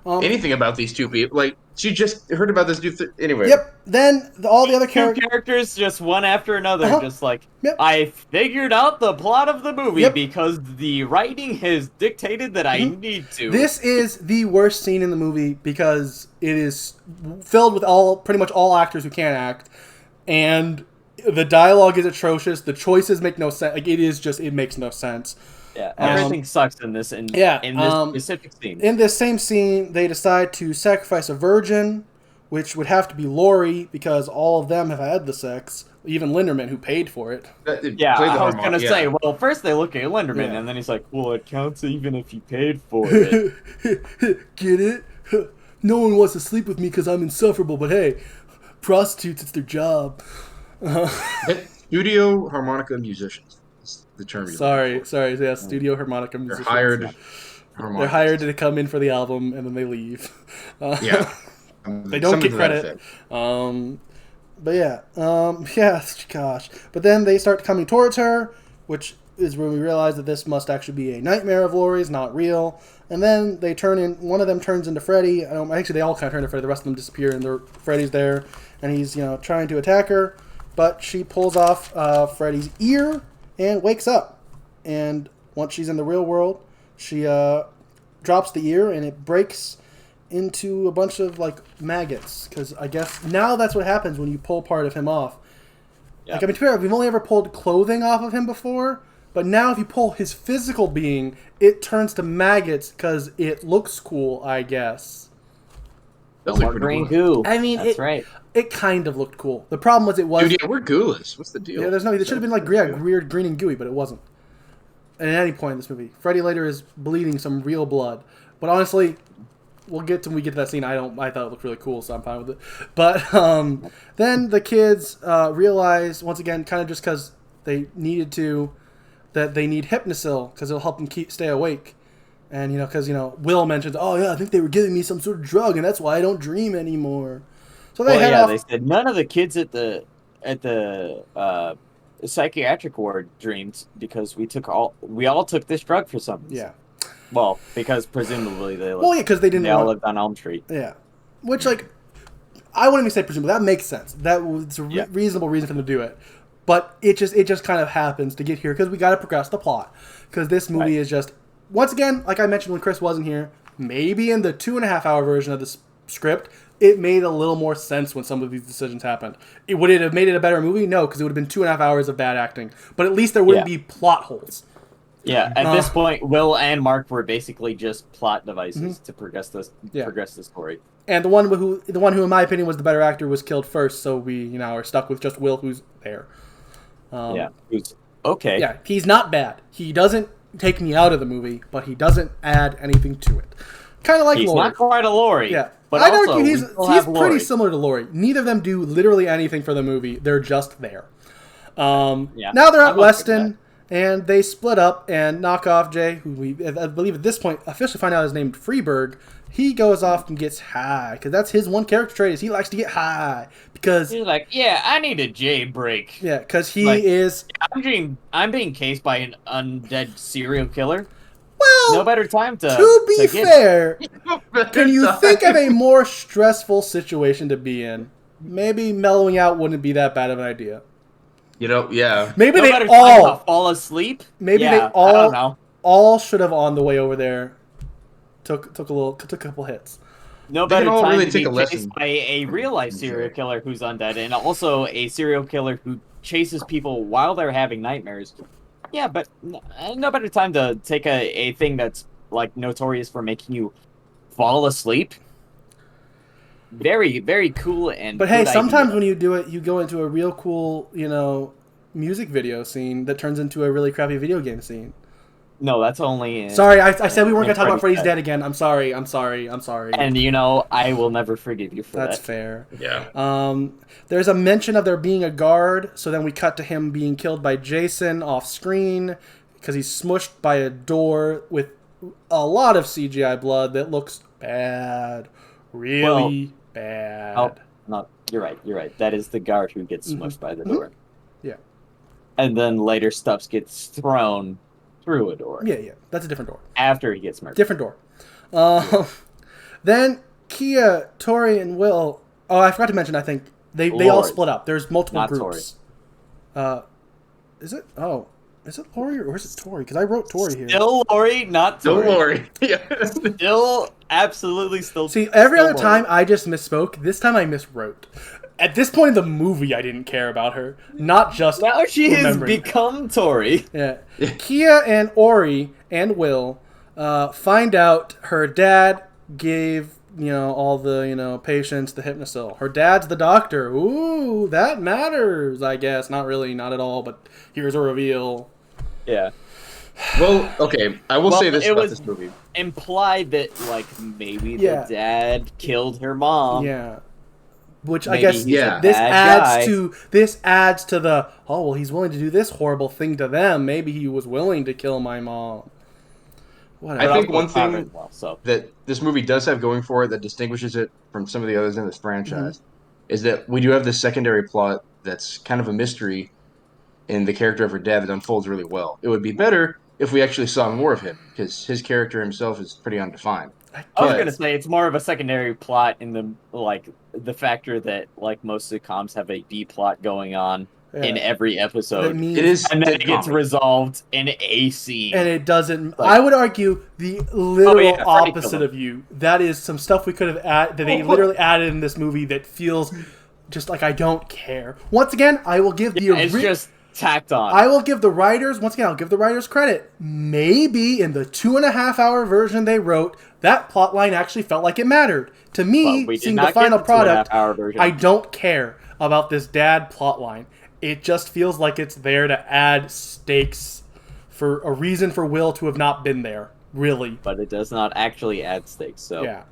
C: anything about these two people. She just heard about this dude. Anyway.
A: Yep. Then all the other
B: characters, just one after another, I figured out the plot of the movie because the writing has dictated that I need to.
A: This is the worst scene in the movie because it is filled with pretty much all actors who can't act, and the dialogue is atrocious. The choices make no sense. It makes no sense.
B: Yeah, everything sucks in this. In this specific scene.
A: In this same scene, they decide to sacrifice a virgin, which would have to be Lori because all of them have had the sex. Even Linderman, who paid for it.
B: I was gonna say. Well, first they look at Linderman, and then he's like, "Well, it counts even if you paid for it."
A: Get it? No one wants to sleep with me because I'm insufferable. But hey, prostitutes, it's their job.
C: Studio harmonica musicians. The term.
A: Sorry. Yeah, studio harmonica musicians.
C: They're hired.
A: They're hired to come in for the album and then they leave. They don't get credit. But yeah, gosh. But then they start coming towards her, which is when we realize that this must actually be a nightmare of Laurie's, not real. And then they turn in. One of them turns into Freddy. Actually, they all kind of turn into Freddy. The rest of them disappear, and Freddy's there, and he's trying to attack her, but she pulls off Freddy's ear and wakes up. And once she's in the real world, she drops the ear, and it breaks into a bunch of maggots, because I guess now that's what happens when you pull part of him off. Yep. To be fair, we've only ever pulled clothing off of him before, but now if you pull his physical being, it turns to maggots because it looks cool, I guess.
B: That's more green goo.
A: I mean, that's right. It kind of looked cool. The problem was
C: Dude, yeah, we're gooless. What's the deal?
A: Yeah, it should have been weird green and gooey, but it wasn't. And at any point in this movie, Freddy later is bleeding some real blood, but honestly, when we get to that scene, I thought it looked really cool, so I'm fine with it. But then the kids realize, once again, kind of just because they needed to, that they need Hypnosil, because it'll help them stay awake. And, because, Will mentions, oh, yeah, I think they were giving me some sort of drug, and that's why I don't dream anymore. So they head off.
B: They said none of the kids at the psychiatric ward dreamed, because we all took this drug for some reason.
A: Yeah.
B: Well, because presumably they lived.
A: Well, yeah, because they
B: lived on Elm Street.
A: Yeah, which I wouldn't even say presumably. That makes sense. That was a reasonable reason for them to do it. But it just kind of happens to get here because we got to progress the plot. Because this movie is just, once again, like I mentioned when Chris wasn't here, maybe in the 2.5-hour version of the script, it made a little more sense when some of these decisions happened. Would it have made it a better movie? No, because it would have been 2.5 hours of bad acting. But at least there wouldn't be plot holes.
B: Yeah, at this point, Will and Mark were basically just plot devices to progress the story. And
A: the one who, in my opinion, was the better actor was killed first, so we, are stuck with just Will, who's there.
B: Who's okay.
A: Yeah, he's not bad. He doesn't take me out of the movie, but he doesn't add anything to it. Kind of like
B: he's
A: Laurie.
B: He's not quite a Laurie.
A: Yeah,
B: but
A: I'd argue he's pretty similar to Laurie. Neither of them do literally anything for the movie. They're just there. Now they're at Weston. And they split up, and knock off Jay, who I believe at this point officially find out is named Freeberg. He goes off and gets high, because that's his one character trait, is he likes to get high. Because
B: he's like, I need a Jay break.
A: Yeah, because he is...
B: I'm being cased by an undead serial killer.
A: Well,
B: no better time to...
A: To be fair, can you think of a more stressful situation to be in? Maybe mellowing out wouldn't be that bad of an idea.
C: Yeah.
A: Maybe
B: no
A: they all
B: fall asleep.
A: Maybe they all should have on the way over there. Took a couple hits.
B: No better time to be chased by a real life serial killer who's undead, and also a serial killer who chases people while they're having nightmares. Yeah, but no better time to take a thing that's notorious for making you fall asleep. Very, very cool and.
A: But hey, sometimes when you do it, you go into a real cool, music video scene that turns into a really crappy video game scene.
B: No, that's only.
A: Sorry, I said we weren't going to talk about Freddy's Dead again. I'm sorry. And
B: I will never forgive you for that.
A: That's fair.
C: Yeah.
A: There's a mention of there being a guard, so then we cut to him being killed by Jason off screen because he's smushed by a door with a lot of CGI blood that looks bad. Really bad.
B: Oh, no, you're right. That is the guard who gets smushed by the door.
A: Yeah.
B: And then later Stubbs gets thrown through a door.
A: Yeah. That's a different door.
B: After he gets murdered.
A: Different door. Then Kia, Tori, and Will... Oh, I forgot to mention, I think, they all split up. There's multiple
B: not
A: groups. Tori. Is it? Oh. Is it Laurie or is it Tori? Because I wrote Tori here.
B: Still Laurie, not Tori.
C: Still Laurie. Yeah.
B: Still, absolutely still.
A: See, every other time I just misspoke. This time I miswrote. At this point in the movie, I didn't care about her. Not just
B: now she has become Tori.
A: Yeah. Kia and Ori and Will find out her dad gave all the patients the Hypnosil. Her dad's the doctor. Ooh, that matters. I guess not really, not at all. But here's a reveal.
B: Yeah.
C: Well, okay. I will say this about this movie.
B: Implied that maybe the dad killed her mom.
A: Yeah. Which
B: maybe
A: I guess this adds to the he's willing to do this horrible thing to them. Maybe he was willing to kill my mom. whatever.
C: I think
B: also
C: one
B: it's not
C: thing
B: written well, so
C: that this movie does have going for it that distinguishes it from some of the others in this franchise is that we do have this secondary plot that's kind of a mystery in the character of her dad that unfolds really well. It would be better if we actually saw more of him because his character himself is pretty undefined.
B: I was
C: But-
B: gonna say it's more of a secondary plot in the factor that like most sitcoms have a B plot going on in every
A: That
B: episode,
A: means,
C: It is,
B: and then it
C: sitcom-y.
B: gets resolved in a scene.
A: and it doesn't.
B: Like-
A: I would argue the literal
B: Freddy
A: opposite
B: killed him.
A: of you. That is some stuff we could have added that they literally added in this movie that feels just like I don't care. Once again, I will give the
B: It's just tacked on.
A: I will give the writers, once again, I'll give the writers credit. Maybe in the 2.5-hour version they wrote, that plot line actually felt like it mattered. To me,
B: But we did
A: seeing
B: not
A: the final
B: get the
A: product,
B: 2.5-hour version.
A: I don't care about this dad plot line. It just feels like it's there to add stakes for a reason for Will to have not been there, really.
B: But it does not actually add stakes. So
A: Yeah.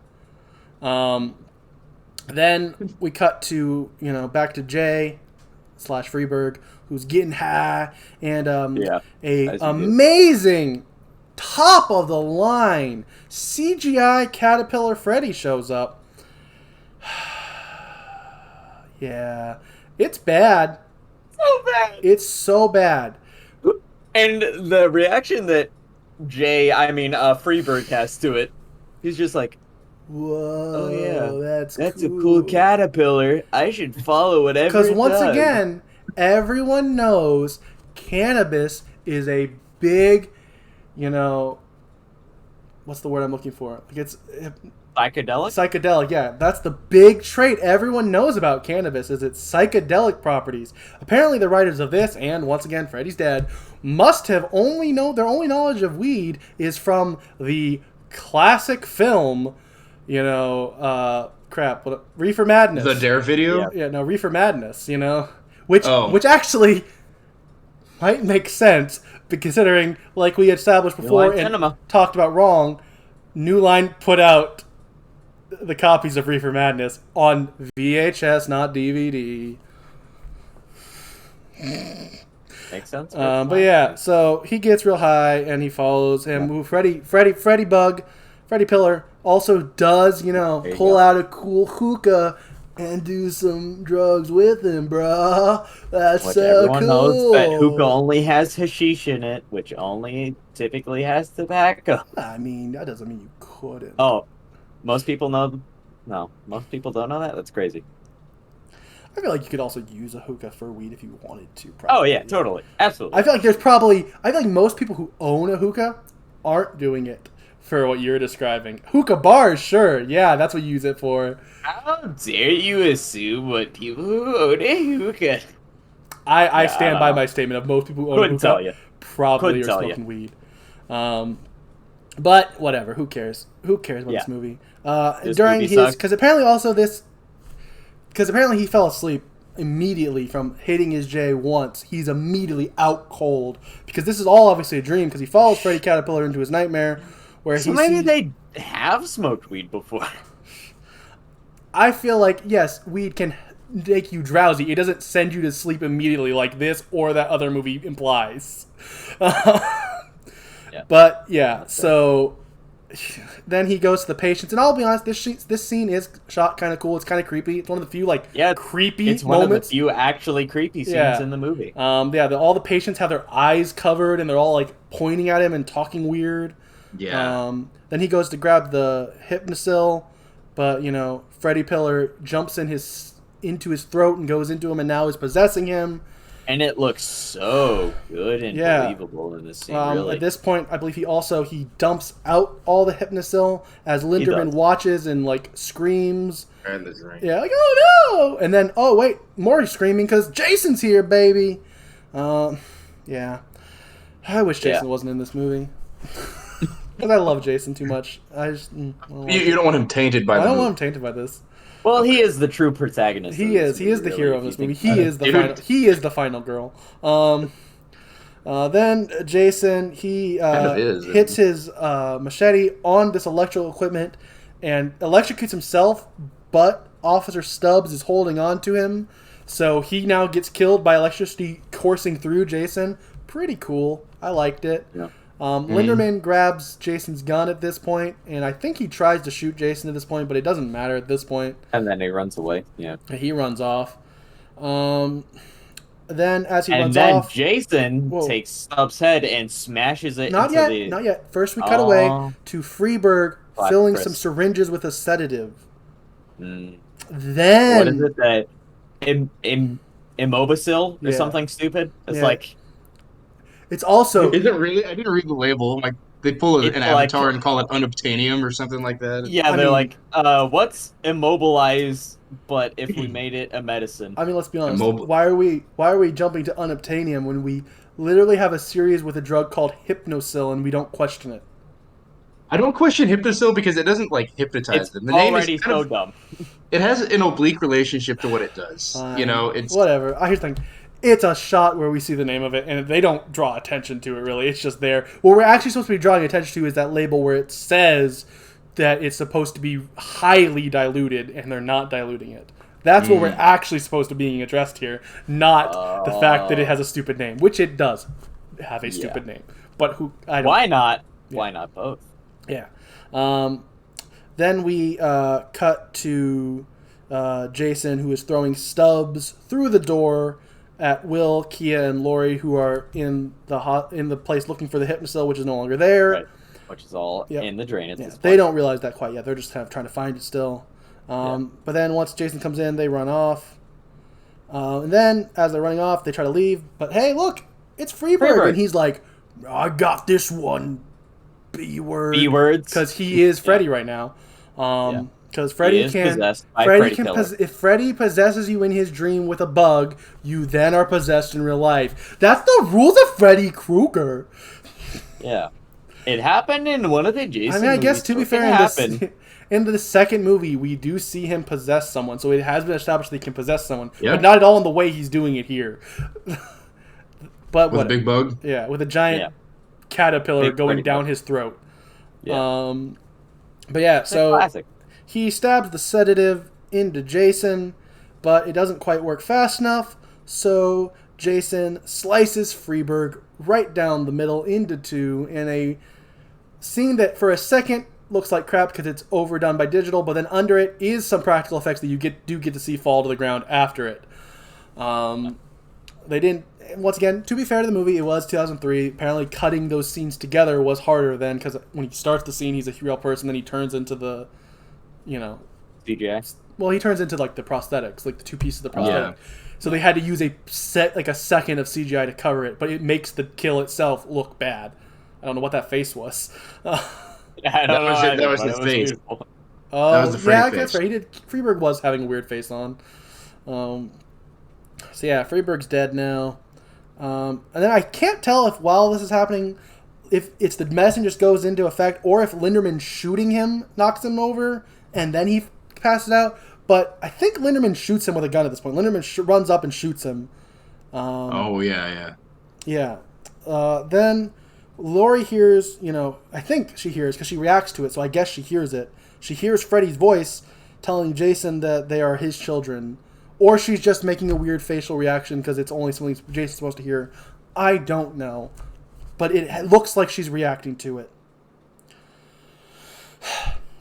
A: Then we cut to, back to Jay / Freeberg, who's getting high, and
B: Yeah,
A: a
B: as you do.
A: amazing top of the line CGI caterpillar Freddy shows up. Yeah, it's bad.
B: so bad.
A: It's so bad.
B: And the reaction that Freeberg has to it, he's just like,
A: Whoa,
B: yeah,
A: that's
B: "That's a cool caterpillar. I should follow whatever."
A: Because
B: it
A: once
B: does."
A: again, everyone knows cannabis is a big, what's the word I'm looking for? Like it's
B: psychedelic.
A: psychedelic. Yeah, that's the big trait everyone knows about cannabis is its psychedelic properties. Apparently, the writers of this and once again Freddy's dad must have their only knowledge of weed is from the classic film, Reefer Madness.
C: The Dare video?
A: Yeah, no, Reefer Madness, which
C: Oh.
A: which actually might make sense, considering, like we established before
B: Line
A: and
B: Cinema.
A: talked about wrong, New Line put out the copies of Reefer Madness on VHS, not DVD.
B: Makes sense.
A: But yeah, so he gets real high and he follows him. Who Freddy Pillar also does,
B: you
A: pull
B: go.
A: out a cool hookah and do some drugs with him, bruh. That's
B: Which
A: so
B: everyone
A: cool.
B: knows that hookah only has hashish in it, which only typically has tobacco.
A: I mean, that doesn't mean you couldn't.
B: Oh, most people know. No, most people don't know that. That's crazy.
A: I feel like you could also use a hookah for weed if you wanted to.
B: Oh
A: Probably.
B: yeah, totally, absolutely.
A: I feel like most people who own a hookah aren't doing it for what you're describing. Hookah bars, sure. Yeah, that's what you use it for.
B: How dare you assume what people who own a hookah?
A: I
B: Yeah,
A: stand
B: I
A: by
B: don't
A: my
B: know.
A: statement of most people who own a
B: Couldn't
A: hookah
B: tell you.
A: probably
B: Couldn't
A: are
B: tell
A: smoking weed. But whatever, who cares? Who cares about
B: Yeah.
A: this movie?
B: This
A: During
B: movie
A: his,
B: sucks.
A: because apparently he fell asleep immediately from hitting his J once. He's immediately out cold because this is all obviously a dream because he follows Freddy Caterpillar into his nightmare where
B: So
A: he
B: maybe
A: sees,
B: they have smoked weed before.
A: I feel like, yes, weed can make you drowsy. It doesn't send you to sleep immediately like this or that other movie implies.
B: Yeah.
A: But, yeah, so then he goes to the patients. And I'll be honest, this scene is shot kind of cool. It's kind of creepy. It's one of the few, creepy
B: It's one
A: moments.
B: of the few actually creepy scenes
A: Yeah.
B: in the movie.
A: All the patients have their eyes covered and they're all, pointing at him and talking weird.
C: Yeah.
A: Then he goes to grab the hypnosil, but Freddy Pillar jumps into his throat and goes into him, and now is possessing him.
B: And it looks so good and
A: Yeah.
B: believable in this scene, really.
A: At this point, I believe he dumps out all the hypnosil as Linderman
B: does.
A: watches and screams.
C: And the drink.
A: Yeah, oh no! And then wait, more screaming because Jason's here, baby. Yeah, I wish Jason wasn't in this movie. Because I love Jason too much. I just I
C: You don't want him tainted by the
A: don't
C: movie.
A: want him tainted by this.
B: Well, he is the true protagonist.
A: He
B: of
A: is.
B: this
A: He
B: movie,
A: is the
B: really,
A: hero
B: if
A: of
B: you
A: this movie.
B: think
A: He
B: about
A: is the
C: Dude.
A: final. He is the final girl. Then Jason
C: is,
A: hits his machete on this electrical equipment and electrocutes himself, but Officer Stubbs is holding on to him, so he now gets killed by electricity coursing through Jason. Pretty cool. I liked it.
B: Yeah.
A: Linderman grabs Jason's gun at this point, and I think he tries to shoot Jason at this point, but it doesn't matter at this point.
B: And then he runs away. Yeah.
A: He runs off. Then as he runs
B: then
A: off,
B: Jason takes Stubbs' head and smashes it.
A: Not yet. First, we cut away to Freeberg filling some syringes with a sedative. Then
B: what is it that Immobicil or something stupid? It's like
A: it's also
C: is it really? I didn't read the label. Like they pull an avatar and call it unobtainium or something like that.
B: Yeah, they're like, what's immobilize? But if we made it a medicine,
A: I mean, let's be honest. Why are we jumping to unobtainium when we literally have a series with a drug called Hypnosil and we don't question it?
C: I don't question Hypnosil because it doesn't like hypnotize them. The name is
B: so dumb.
C: It has an oblique relationship to what it does. It's
A: whatever. I just think it's a shot where we see the name of it and they don't draw attention to it. Really, it's just there. What we're actually supposed to be drawing attention to is that label where it says that it's supposed to be highly diluted, and they're not diluting it. That's what we're actually supposed to be being addressed here, not the fact that it has a stupid name, which it does have a stupid name. But
B: why not? Yeah. Why not both?
A: Yeah. Then we cut to Jason, who is throwing Stubbs through the door at Will, Kia, and Lori, who are in the place looking for the Hypnosil, which is no longer there.
B: Right. Which is all in the drain at this point.
A: They don't realize that quite yet. They're just kind of trying to find it still. But then once Jason comes in, they run off. And then, as they're running off, they try to leave. But hey, look, it's Freeberg. And he's like, I got this one, B-word.
B: B-words.
A: Because he is Freddy right now. Because Freddy if Freddy possesses you in his dream with a bug, you then are possessed in real life. That's the rules of Freddy Krueger.
B: Yeah. It happened in one of the Jason
A: I guess
B: movies,
A: to be fair, in the second movie, we do see him possess someone, so it has been established that he can possess someone, but not at all in the way he's doing it here. But
C: with a big bug?
A: Yeah, with a giant caterpillar going down his throat.
B: Yeah.
A: But yeah, so
B: classic.
A: He stabs the sedative into Jason, but it doesn't quite work fast enough, so Jason slices Freeberg right down the middle into two in a scene that for a second looks like crap because it's overdone by digital, but then under it is some practical effects that you do get to see fall to the ground after it. They didn't. Once again, to be fair to the movie, it was 2003. Apparently, cutting those scenes together was harder then because when he starts the scene, he's a real person. Then he turns into the,
B: CGI.
A: Well, he turns into like the prosthetics, like the two pieces of the prosthetic. So they had to use a second of CGI to cover it, but it makes the kill itself look bad. I don't know what that face was.
C: That was his face.
A: That was the Freddy face. Right. Freeberg was having a weird face on. So yeah, Freeberg's dead now. And then I can't tell if while this is happening, if it's the medicine just goes into effect, or if Linderman shooting him knocks him over, and then he passes out. But I think Linderman shoots him with a gun at this point. Linderman runs up and shoots him.
C: Yeah.
A: Then Lori hears, I think she hears because she reacts to it, so I guess she hears it. She hears Freddy's voice telling Jason that they are his children. Or she's just making a weird facial reaction because it's only something Jason's supposed to hear. I don't know. But it looks like she's reacting to it.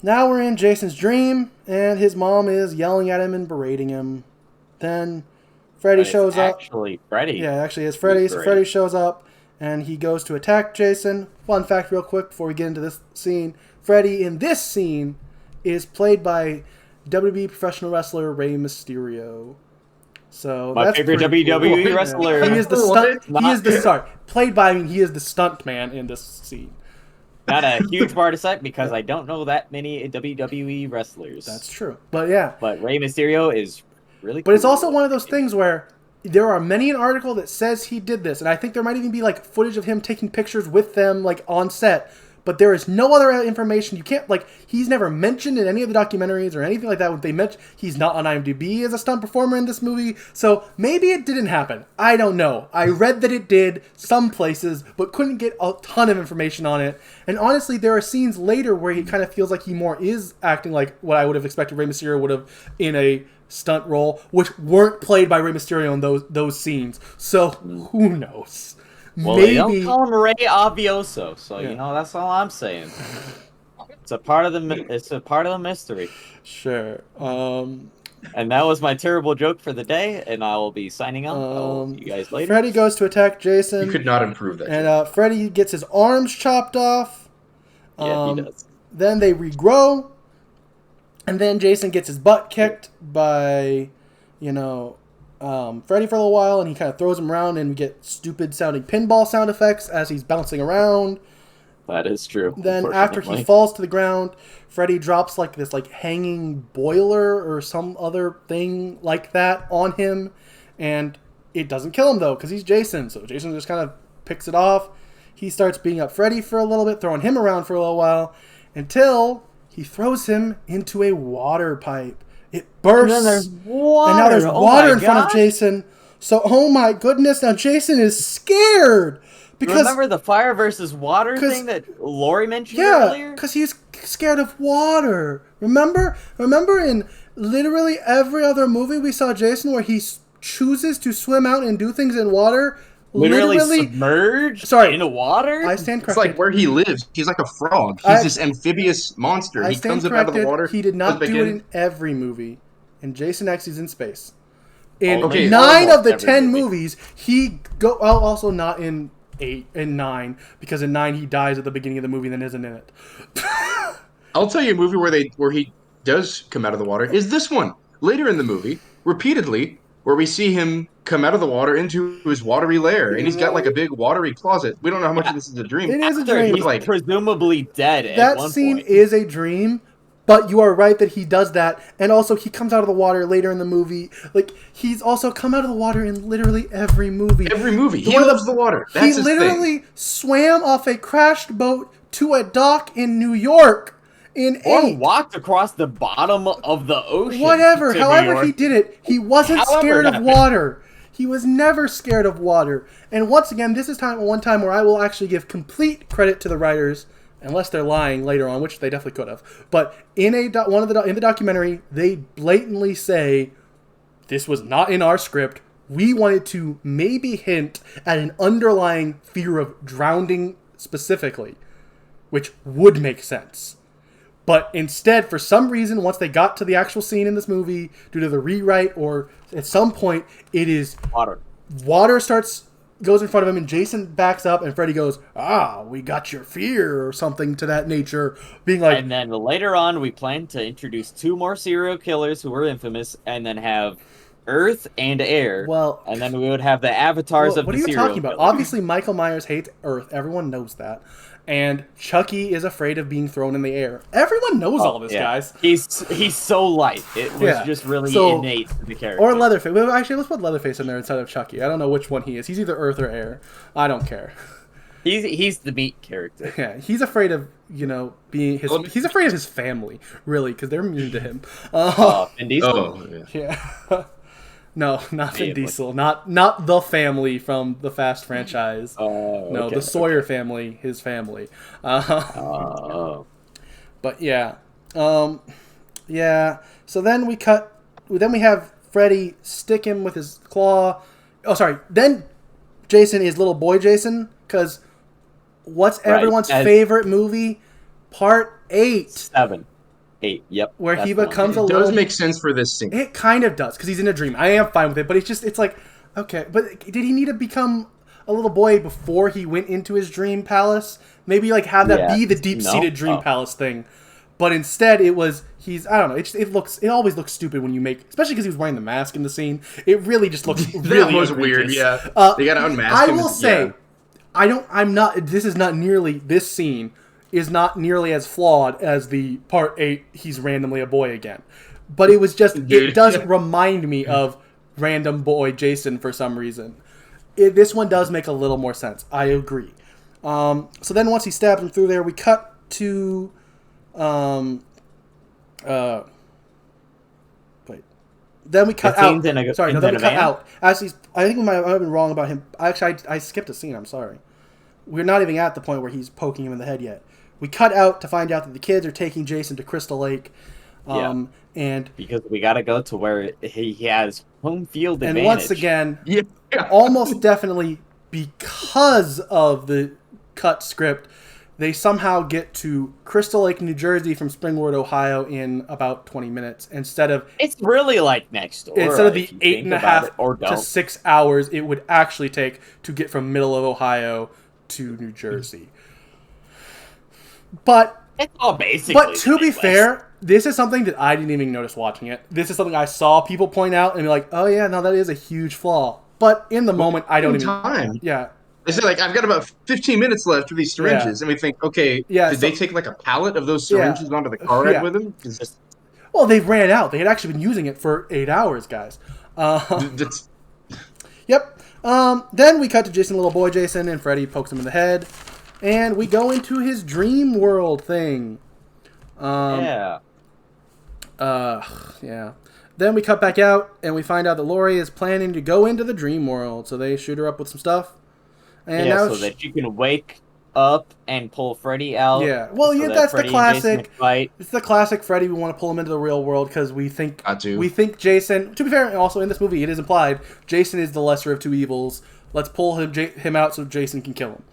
A: Now we're in Jason's dream, and his mom is yelling at him and berating him. Then Freddy shows up.
B: Actually, Freddy.
A: Yeah, actually, it's Freddy. So Freddy shows up, and he goes to attack Jason. Fun fact real quick before we get into this scene. Freddy in this scene is played by WWE professional wrestler Rey Mysterio. So
B: my favorite WWE cool. wrestler.
A: He is the stunt. Played by he is the stunt man in this scene.
B: Not a huge part of sight because I don't know that many WWE wrestlers.
A: That's true. But yeah.
B: But Rey Mysterio is really
A: cool. But it's also one of those things where there are many an article that says he did this, and I think there might even be like footage of him taking pictures with them like on set. But there is no other information. You can't, he's never mentioned in any of the documentaries or anything like that. When they mention he's not on IMDb as a stunt performer in this movie. So maybe it didn't happen. I don't know. I read that it did some places, but couldn't get a ton of information on it. And honestly, there are scenes later where he kind of feels like he more is acting like what I would have expected Rey Mysterio would have in a stunt role, which weren't played by Rey Mysterio in those scenes. So who knows?
B: Well,
A: maybe
B: they don't call him Ray Avioso, so
A: Yeah.
B: that's all I'm saying. It's a part of the mystery.
A: sure.
B: And that was my terrible joke for the day, and I will be signing off. I will see you guys later.
A: Freddy goes to attack Jason.
C: You could not improve that.
A: And Freddy gets his arms chopped off.
B: Yeah, he does.
A: Then they regrow. And then Jason gets his butt kicked by, Freddy for a little while. And he kind of throws him around and we get stupid sounding pinball sound effects as he's bouncing around.
B: That is true.
A: Then after he falls to the ground, Freddy drops this hanging boiler or some other thing like that on him. And it doesn't kill him though because he's Jason. So Jason just kind of picks it off. He starts beating up Freddy for a little bit, throwing him around for a little while until he throws him into a water pipe. It bursts.
B: And then there's water.
A: And now there's water in front of Jason. So, oh my goodness, now Jason is scared. Because,
B: remember the fire versus water thing that Lori mentioned earlier?
A: Yeah, because he's scared of water. Remember in literally every other movie we saw Jason where he chooses to swim out and do things in water.
B: Literally submerged into water?
A: I stand corrected.
C: It's like where he lives. He's like a frog. He's this amphibious monster. He comes up out of the water.
A: He did not do it in every movie. In Jason X, he's in space. In
C: Okay,
A: 9 of the 10 movies, also not in 8 and 9, because in 9 he dies at the beginning of the movie and then isn't in it.
C: I'll tell you a movie where he does come out of the water is this one. Later in the movie, repeatedly, where we see him come out of the water into his watery lair, and he's got like a big watery closet. We don't know how much of this is a dream.
A: It is a dream.
B: He's presumably dead at
A: that
B: one
A: scene
B: point.
A: is a dream, but you are right that he does that, and also he comes out of the water later in the movie. Like, he's also come out of the water in literally every movie.
C: Every movie. He loves the water. That's
A: he
C: his
A: literally swam off a crashed boat to a dock in New York in
B: Or
A: 8.
B: walked across the bottom of the ocean.
A: Whatever.
B: to New
A: However
B: York.
A: he did it, he wasn't scared of water. He was never scared of water. And once again, this is one time where I will actually give complete credit to the writers, unless they're lying later on, which they definitely could have. But in in the documentary, they blatantly say, this was not in our script. We wanted to maybe hint at an underlying fear of drowning specifically, which would make sense. But instead, for some reason, once they got to the actual scene in this movie, due to the rewrite or at some point, it is
B: Water.
A: Water goes in front of him, and Jason backs up, and Freddy goes, we got your fear, or something to that nature, being like...
B: And then later on, we plan to introduce 2 more serial killers who were infamous, and then have Earth and Air.
A: Well...
B: And then we would have the avatars of the serial
A: What are you talking about?
B: killers.
A: Obviously, Michael Myers hates Earth. Everyone knows that. And Chucky is afraid of being thrown in the air. Everyone knows all this, guys.
B: He's so light. It was just really innate to the character.
A: Or Leatherface. Well, actually, let's put Leatherface in there instead of Chucky. I don't know which one he is. He's either Earth or Air. I don't care.
B: He's the meat character.
A: Yeah, he's afraid of, being his... He's afraid of his family, really, because they're mean to him.
B: Vin Diesel?
C: Oh,
A: yeah. No, not Vin Diesel. Not the family from the Fast franchise. No, the Sawyer family, his family. But yeah. Yeah. So then we have Freddy stick him with his claw. Oh, sorry. Then Jason is little boy Jason, because what's everyone's favorite movie? Part 8.
B: 7. 8, yep.
A: Where he becomes a
C: It
A: little...
C: does make sense for this scene.
A: It kind of does, because he's in a dream. I am fine with it, but it's like, okay. But did he need to become a little boy before he went into his dream palace? Maybe, have that be the deep-seated dream palace thing. But instead, it was, I don't know, it always looks stupid when you make, especially because he was wearing the mask in the scene. It really just looks really
C: That was
A: egregious.
C: weird, yeah. They gotta unmask
A: I
C: him.
A: will say, this scene is not nearly as flawed as the Part 8, he's randomly a boy again. But it was just, it does remind me of random boy Jason for some reason. This one does make a little more sense. I agree. So then once he stabs him through there, we cut to... Then we cut out. Then we cut out. Actually, I think we might have been wrong about him. Actually, I skipped a scene. I'm sorry. We're not even at the point where he's poking him in the head yet. We cut out to find out that the kids are taking Jason to Crystal Lake. And
B: because we got to go to where he has home field advantage.
A: And once again, almost definitely because of the cut script, they somehow get to Crystal Lake, New Jersey from Springwood, Ohio in about 20 minutes instead of
B: It's really like next door.
A: instead of the
B: if you
A: 8.5
B: or
A: to
B: don't.
A: 6 hours it would actually take to get from middle of Ohio to New Jersey. But
B: It's all basically.
A: But to
B: the
A: be
B: Midwest.
A: fair, this is something that I didn't even notice watching it. This is something I saw people point out and be like, "Oh yeah, no, that is a huge flaw." But in the moment, I don't even.
C: time.
A: Yeah,
C: They say, like, I've got about 15 minutes left of these syringes. And we think, okay,
A: Yeah,
C: did
A: so-
C: they take, like, a pallet of those syringes onto the car ride
A: Yeah.
C: with them? 'Cause
A: well, they ran out. They had actually been using it for 8 hours, guys.
C: that's-
A: Yep. Then we cut to Jason, little boy Jason, and Freddy pokes him in the head, and we go into his dream world thing.
B: Yeah.
A: Yeah. Then we cut back out, and we find out that Lori is planning to go into the dream world, so they shoot her up with some stuff. And
B: Yeah,
A: now
B: so that you can wake up and pull Freddy out.
A: Yeah. Well,
B: so
A: yeah,
B: that
A: that's the
B: Freddy and Jason
A: classic.
B: can fight.
A: It's the classic Freddy. We want to pull him into the real world because we think
C: Got to.
A: Jason. To be fair, also in this movie, it is implied Jason is the lesser of two evils. Let's pull him out so Jason can kill him.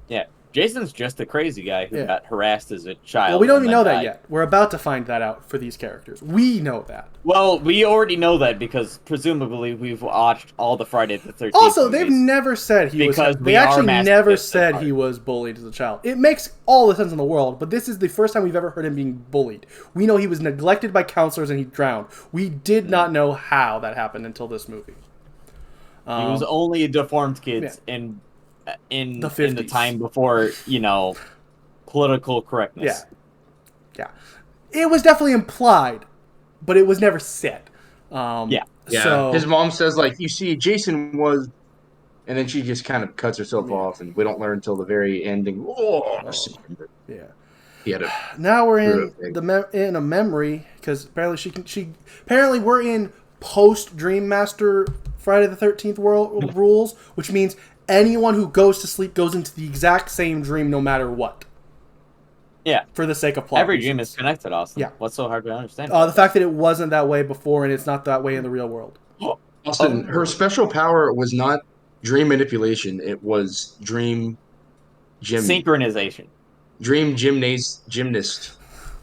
B: Yeah. Jason's just a crazy guy who
A: Yeah.
B: got harassed as a child.
A: Well, we don't
B: and
A: even
B: then
A: know that
B: died.
A: yet. We're about to find that out for these characters. We know that.
B: Well, we already know that because presumably we've watched all the Friday the 13th
A: Also, they've
B: movies.
A: never said he
B: Because
A: was.
B: we
A: They
B: are
A: actually never
B: masochists
A: said
B: at
A: he
B: heart.
A: was bullied as a child. It makes all the sense in the world, but this is the first time we've ever heard him being bullied. We know he was neglected by counselors and he drowned. We did not know how that happened until this movie.
B: He was only deformed kids in
A: The
B: the
A: 50s.
B: time before, political correctness.
A: Yeah. It was definitely implied, but it was never said.
B: Yeah.
C: Yeah.
A: So,
C: His mom says, like, you see, Jason was... And then she just kind of cuts herself off, and we don't learn until the very ending.
A: yeah.
C: He had a...
A: Now we're in
C: Screw
A: in a memory because apparently apparently we're in post Dream Master Friday the 13th world rules, which means anyone who goes to sleep goes into the exact same dream no matter what.
B: Yeah.
A: For the sake of plot.
B: Every
A: reasons.
B: dream is connected, Austin.
A: Yeah.
B: What's so hard to understand?
A: The fact that it wasn't that way before and it's not that way in the real world.
C: Austin, her special power was not dream manipulation. It was dream
B: Synchronization.
C: gymnast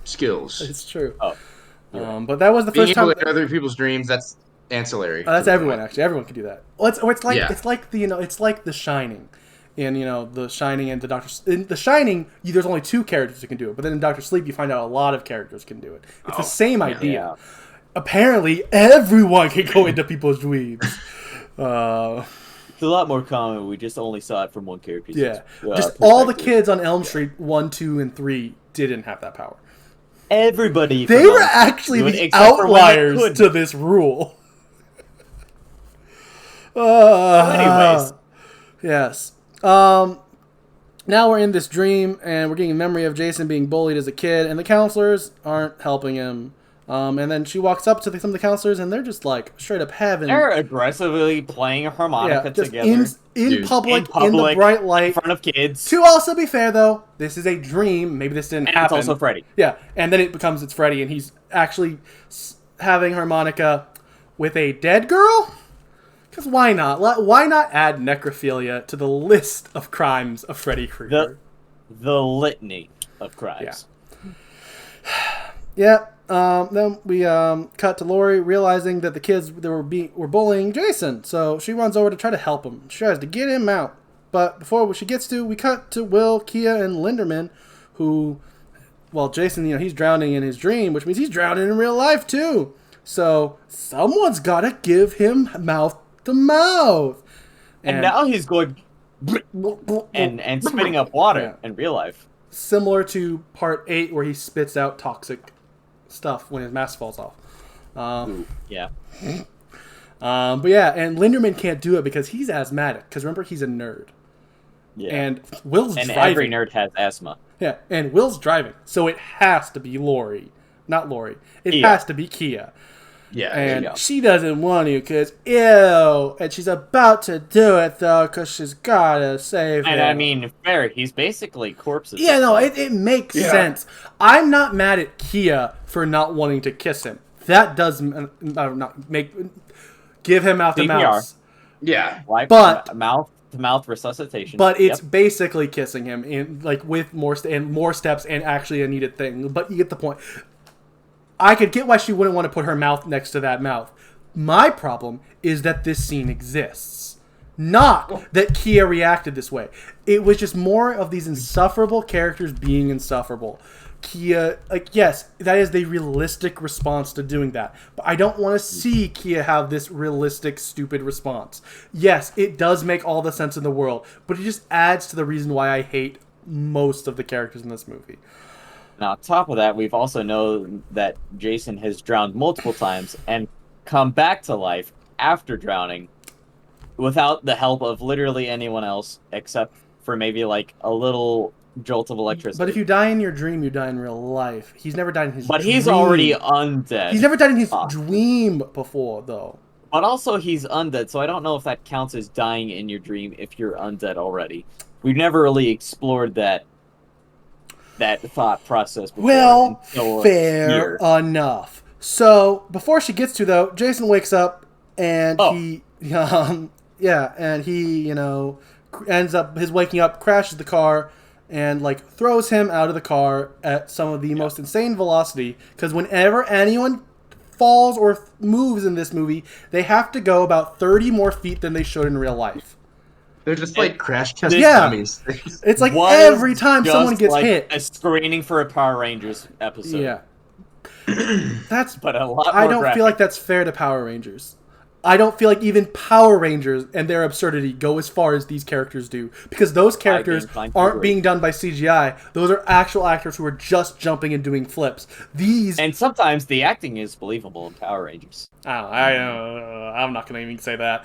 C: skills.
A: It's true.
B: Oh.
A: But that was the
C: Being
A: first
C: able
A: time.
C: to enter other people's dreams, that's ancillary.
A: That's everyone actually. Everyone can do that. Well, it's like
C: Yeah.
A: it's like it's like The Shining, in The Shining and the Doctor. In The Shining, there's only two characters who can do it, but then in Doctor Sleep, you find out a lot of characters can do it. It's the same idea.
B: Yeah.
A: Apparently, everyone can go into people's dreams.
B: It's a lot more common. We just only saw it from one character's
A: Yeah, just all the
B: perspective.
A: kids on Elm Street 1, 2, and 3 didn't have that power.
B: Everybody.
A: They
B: from
A: were
B: Elm Street
A: actually
B: could,
A: the
B: except for when they
A: outliers
B: couldn't.
A: to this rule.
B: Anyways.
A: Yes. Now we're in this dream, and we're getting a memory of Jason being bullied as a kid, and the counselors aren't helping him. And then she walks up to some of the counselors, and they're just like straight up having.
B: They're aggressively playing a harmonica
A: just
B: together
A: in
C: Dude.
A: public,
B: In
A: in the
B: public,
A: bright
B: in
A: light.
B: front of kids.
A: To also be fair, though, this is a dream. Maybe this didn't
B: And
A: happen.
B: it's also Freddy.
A: Yeah, and then it's Freddy, and he's actually having harmonica with a dead girl. Because why not? Why not add necrophilia to the list of crimes of Freddy Krueger?
B: The litany of crimes.
A: Yeah. Then we cut to Lori realizing that the kids were bullying Jason, so she runs over to try to help him. She tries to get him out, but before she gets to, we cut to Will, Kia, and Linderman, who, well, Jason, he's drowning in his dream, which means he's drowning in real life too. So someone's got to give him mouth to mouth,
B: And now he's going and spitting up water in real life.
A: Similar to part 8 where he spits out toxic stuff when his mask falls off.
B: Yeah.
A: But yeah, and Linderman can't do it because he's asthmatic. Because remember, he's a nerd.
B: Yeah.
A: And Will's
B: And
A: driving.
B: every nerd has asthma.
A: Yeah, and Will's driving. So it has to be Lori. Not Lori. It
B: Kia.
A: has to be Kia.
C: Yeah, there you
A: And
C: go.
A: she doesn't want to because, ew. And she's about to do it, though, because she's got to save him.
B: And I mean, fair. He's basically corpses.
A: Yeah, no, it makes sense. I'm not mad at Kia for not wanting to kiss him. That does not give him mouth to
B: CPR.
A: mouth.
C: Yeah.
B: Wipe
A: But-
B: mouth mouth resuscitation.
A: But it's basically kissing him in like with more steps and actually a needed thing. But you get the point. I could get why she wouldn't want to put her mouth next to that mouth. My problem is that this scene exists. Not that Kia reacted this way. It was just more of these insufferable characters being insufferable. Kia, like, yes, that is the realistic response to doing that. But I don't want to see Kia have this realistic, stupid response. Yes, it does make all the sense in the world, but it just adds to the reason why I hate most of the characters in this movie.
B: Now, on top of that, we've also known that Jason has drowned multiple times and come back to life after drowning without the help of literally anyone else except for maybe like a little jolt of electricity.
A: But if you die in your dream, you die in real life. He's never died in his dream.
B: But he's already undead.
A: He's never died in his dream before, though.
B: But also, he's undead, so I don't know if that counts as dying in your dream if you're undead already. We've never really explored that thought process before.
A: Well, fair enough. So, before she gets to, though, Jason wakes up, and he, ends up, his waking up, crashes the car, and, like, throws him out of the car at some of the most insane velocity, because whenever anyone falls or moves in this movie, they have to go about 30 more feet than they should in real life.
C: They're just like crash test dummies.
A: It's like every time someone gets hit.
B: A screening for a Power Rangers episode.
A: Yeah.
B: But a lot more
A: I don't
B: graphic.
A: feel like that's fair to Power Rangers. I don't feel like even Power Rangers and their absurdity go as far as these characters do. Because those characters aren't being done by CGI. Those are actual actors who are just jumping and doing flips.
B: And sometimes the acting is believable in Power Rangers.
A: I'm not going to even say that.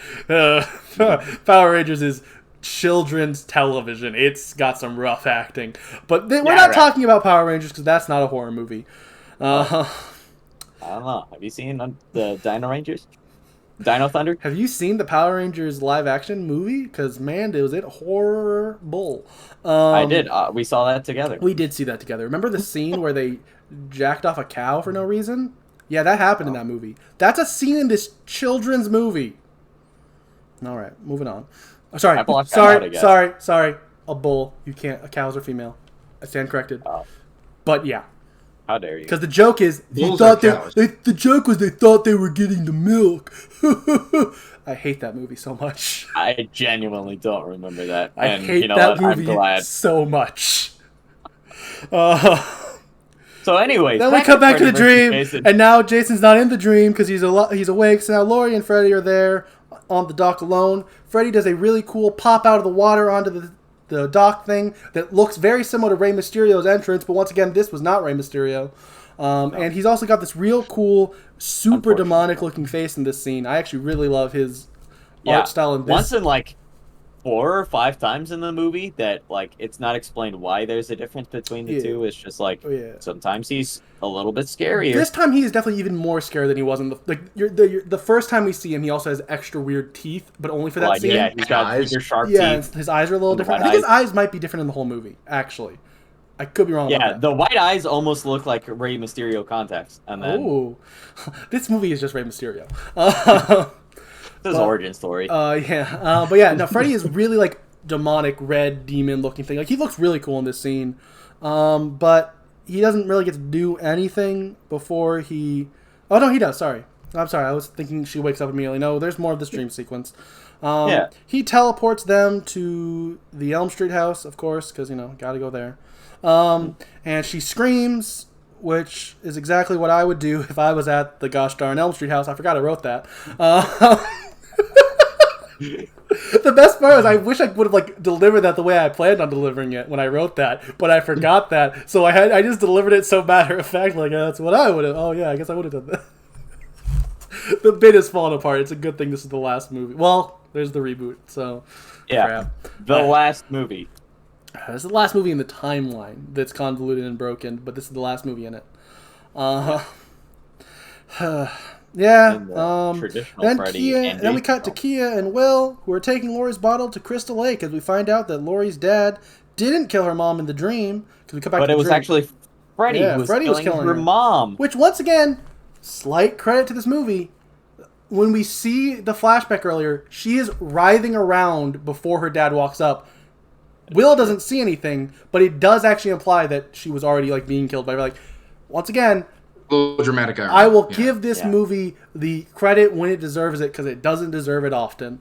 A: Power Rangers is children's television. It's got some rough acting. But we're not talking about Power Rangers because that's not a horror movie.
B: I don't know. Have you seen the Dino Rangers? Dino Thunder?
A: Have you seen the Power Rangers live action movie? Because, man, was it horrible.
B: I did. We saw that together.
A: We did see that together. Remember the scene where they jacked off a cow for no reason? Yeah, that happened in that movie. That's a scene in this children's movie. All right, moving on. Oh, sorry. Sorry. A bull. You can't. Cows are female. I stand corrected. But yeah.
B: How dare you?
A: Because the joke is the joke was they thought they were getting the milk. I hate that movie so much.
B: I genuinely don't remember that.
A: I hate that movie so much.
B: So anyway,
A: then we come back to the dream, and now Jason's not in the dream because he's awake. So now Laurie and Freddy are there on the dock alone. Freddy does a really cool pop out of the water onto the dock thing that looks very similar to Rey Mysterio's entrance, but once again, this was not Rey Mysterio. And he's also got this real cool, super demonic looking face in this scene. I actually really love his art style in this.
B: Once in like 4 or 5 times in the movie that like it's not explained why there's a difference between the two. It's just like sometimes he's a little bit scarier.
A: This time he is definitely even more scary than he was in the first time we see him. He also has extra weird teeth, but only for that scene.
B: Yeah, he's got sharp teeth.
A: Yeah, his eyes are a little different. I think his eyes might be different in the whole movie. Actually, I could be wrong.
B: Yeah,
A: about that.
B: The white eyes almost look like Rey Mysterio contacts, and then
A: this movie is just Rey Mysterio.
B: His origin story.
A: But yeah, no, Freddy is really like demonic red demon looking thing. Like he looks really cool in this scene, but he doesn't really get to do anything before he. Oh no, he does. Sorry, I'm sorry. I was thinking she wakes up immediately. No, there's more of this dream sequence. He teleports them to the Elm Street house, of course, because gotta go there. And she screams, which is exactly what I would do if I was at the gosh darn Elm Street house. I forgot I wrote that. The best part is I wish I would have delivered that the way I planned on delivering it when I wrote that, but I forgot that. So I just delivered it so matter of fact, that's what I would have. Oh yeah, I guess I would have done that. The bit is falling apart. It's a good thing this is the last movie. Well, there's the reboot. So
B: yeah, last movie.
A: This is the last movie in the timeline that's convoluted and broken, but this is the last movie in it. Then we cut to Kia and Will, who are taking Laurie's bottle to Crystal Lake, as we find out that Laurie's dad didn't kill her mom in the dream. Because we come back
B: but
A: to
B: it was
A: dream.
B: Actually Freddy who was killing her mom.
A: Which, once again, slight credit to this movie. when we see the flashback earlier, she is writhing around before her dad walks up. Will doesn't see anything, but it does actually imply that she was already like being killed by, like, once again,
C: A little dramatic irony.
A: I will give this movie the credit when it deserves it, because it doesn't deserve it often.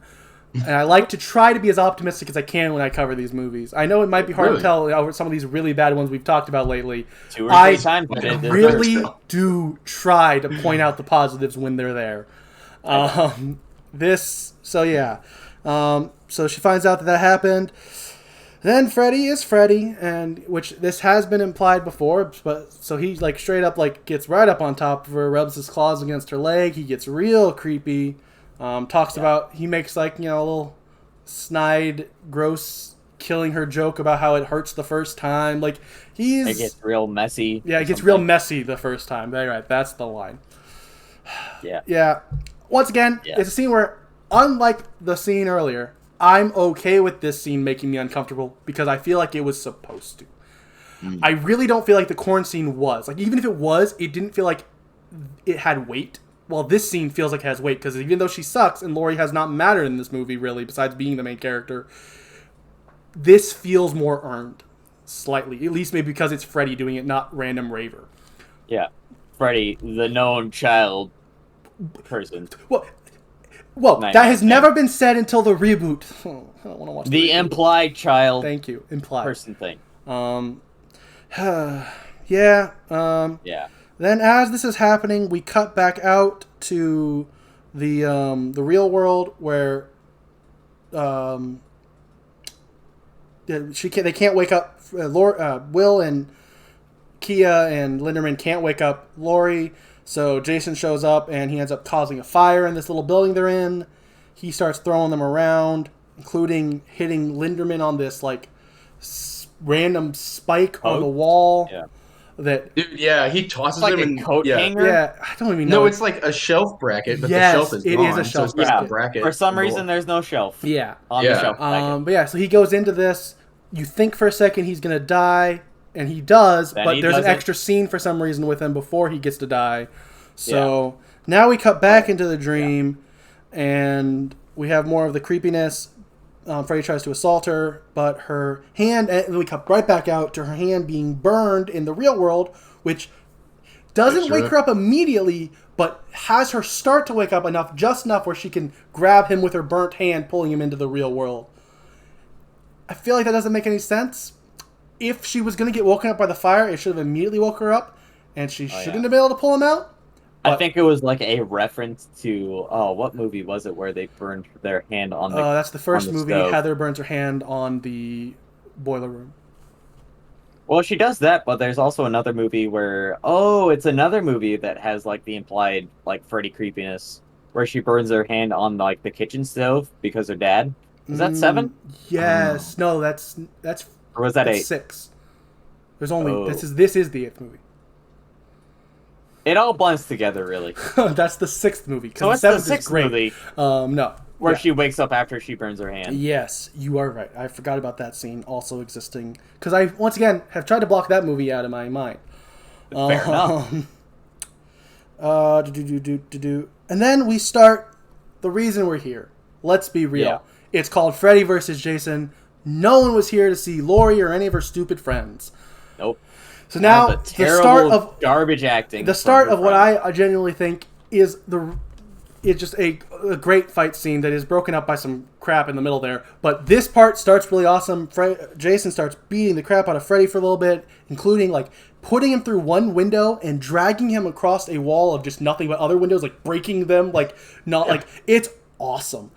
A: And I like to try to be as optimistic as I can when I cover these movies. I know it might be hard to tell over some of these really bad ones we've talked about lately.
B: 2 or 3 times.
A: Really do try to point out the positives when they're there. So she finds out that happened. Then Freddy is Freddy, and which this has been implied before, but so he like straight up like gets right up on top of her, rubs his claws against her leg. He gets real creepy. Talks about, he makes like, a little snide, gross, killing her joke about how it hurts the first time. Like
B: it gets real messy.
A: Yeah, it gets real messy the first time. Right, that's the line.
B: Yeah.
A: Yeah. Once again, it's a scene where, unlike the scene earlier, I'm okay with this scene making me uncomfortable because I feel like it was supposed to. I really don't feel like the corn scene was. Like, even if it was, it didn't feel like it had weight. Well, this scene feels like it has weight because even though she sucks and Laurie has not mattered in this movie, really, besides being the main character, this feels more earned. Slightly. At least maybe because it's Freddy doing it, not random raver.
B: Yeah. Freddy, the known child person.
A: Well, that has never been said until the reboot. Oh, I don't want to watch
B: the
A: reboot.
B: Implied child.
A: Thank you. Implied
B: person thing.
A: Yeah.
B: Yeah.
A: Then as this is happening, we cut back out to the real world where they can't wake up. Will and Kia and Linderman can't wake up Laurie. So Jason shows up and he ends up causing a fire in this little building they're in. He starts throwing them around, including hitting Linderman on this like random spike on the wall.
C: Yeah. He tosses
B: like
C: him
B: a
C: in
B: coat hanger.
A: Yeah, I don't even know.
C: No, it's like a shelf bracket, but the shelf is gone.
A: It is a shelf
C: bracket.
A: bracket.
C: Bracket.
B: For some reason, there's no shelf.
A: Yeah.
B: On the shelf.
A: But yeah, so he goes into this. You think for a second he's gonna die, and he does, but there's an extra scene for some reason with him before he gets to die. So now we cut back into the dream, and we have more of the creepiness. Freddy tries to assault her, but her hand, and we cut right back out to her hand being burned in the real world, which doesn't wake her up immediately, but has her start to wake up just enough where she can grab him with her burnt hand, pulling him into the real world. I feel like that doesn't make any sense. If she was going to get woken up by the fire, it should have immediately woke her up, and she shouldn't have been able to pull him out.
B: I think it was like a reference to, what movie was it where they burned their hand on the
A: that's the first movie.
B: stove.
A: Heather burns her hand on the boiler room.
B: Well, she does that, but there's also another movie where, it's another movie that has like the implied like Freddy creepiness, where she burns her hand on like the kitchen stove because her dad. Is that 7?
A: Yes. No, that's
B: or was that 8?
A: 6. There's only this is the 8th movie.
B: It all blends together, really.
A: That's the 6th movie.
B: So it's the 6th movie.
A: No.
B: Where she wakes up after she burns her hand.
A: Yes, you are right. I forgot about that scene also existing. Because I, once again, have tried to block that movie out of my mind.
B: Fair enough.
A: And then we start the reason we're here. Let's be real.
B: Yeah.
A: It's called Freddy vs. Jason. No one was here to see Laurie or any of her stupid friends.
B: Nope.
A: So now
B: the
A: the start of
B: garbage acting.
A: The start of what I genuinely think is it's just a great fight scene that is broken up by some crap in the middle there. But this part starts really awesome. Jason starts beating the crap out of Freddy for a little bit, including like putting him through one window and dragging him across a wall of just nothing but other windows, like breaking them, like not like it's awesome.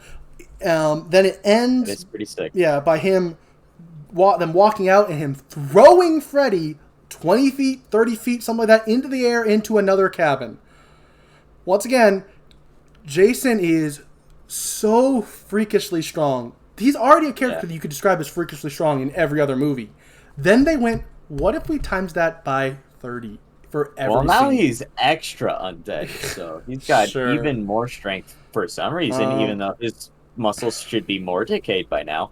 A: Then it ends.
B: It's pretty sick.
A: Yeah, by them walking out and him throwing Freddy 20 feet, 30 feet, something like that, into the air, into another cabin. Once again, Jason is so freakishly strong. He's already a character that you could describe as freakishly strong in every other movie. Then they went, what if we times that by 30 for every
B: Well, now
A: scene?
B: he's extra undead, so he's got even more strength for some reason, even though his muscles should be more decayed by now.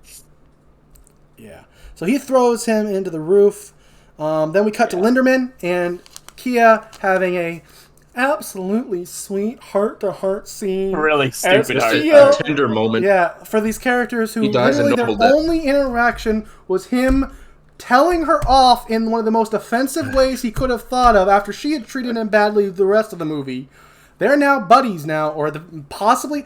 A: Yeah. So he throws him into the roof. Then we cut to Linderman and Kia having a absolutely sweet heart-to-heart scene.
B: Really
A: as
B: stupid heart.
A: Kia-
C: A tender moment.
A: Yeah, for these characters who
C: He dies a
A: literally their
C: noble death.
A: only interaction was him telling her off in one of the most offensive ways he could have thought of after she had treated him badly the rest of the movie. They're now buddies now, or possibly.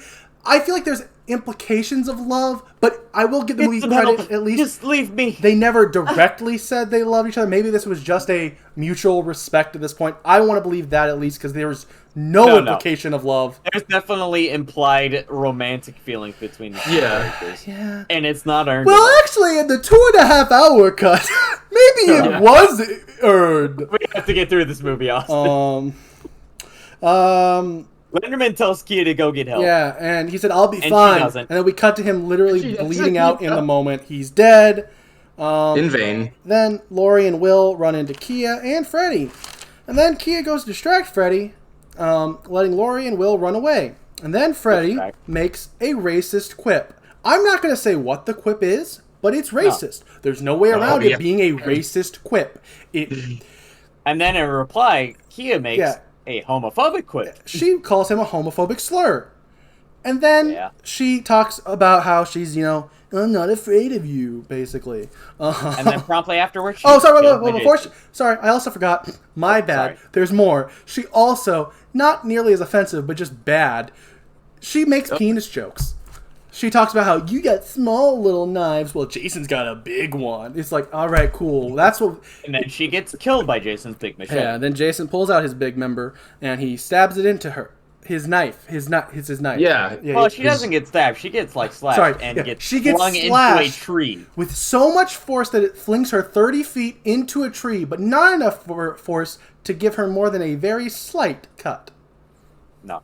A: I feel like there's implications of love, but I will give the movie credit at least.
B: Just leave me.
A: They never directly said they love each other. Maybe this was just a mutual respect at this point. I want to believe that at least because there was no implication of love.
B: There's definitely implied romantic feelings between the two characters.
A: Yeah.
B: And it's not earned.
A: Well, actually, in the 2.5 hour cut, maybe it was earned.
B: We have to get through this movie, Austin. Lenderman tells Kia to go get help.
A: Yeah, and he said, "I'll be
B: And
A: fine."
B: she doesn't.
A: And then we cut to him literally
C: She doesn't.
A: bleeding out in the moment. He's dead.
C: In vain.
A: Then Lori and Will run into Kia and Freddy. And then Kia goes to distract Freddy, letting Lori and Will run away. And then Freddy makes a racist quip. I'm not going to say what the quip is, but it's racist. There's no way around it being a racist quip.
B: And then in reply, Kia makes a homophobic quip.
A: She calls him a homophobic slur. And then she talks about how she's, I'm not afraid of you, basically.
B: And then promptly afterwards,
A: sorry, I also forgot. My bad.
B: Sorry.
A: There's more. She also, not nearly as offensive, but just bad, she makes penis jokes. She talks about how you got small little knives. Well, Jason's got a big one. It's like, all right, cool. That's what.
B: And then she gets killed by Jason's big machete.
A: Yeah. Then Jason pulls out his big member and he stabs it into her. His knife. His knife.
C: Yeah.
B: Well, she doesn't get stabbed. She gets slashed
A: she gets
B: flung
A: slashed
B: into a tree
A: with so much force that it flings her 30 feet into a tree, but not enough force to give her more than a very slight cut.
B: No.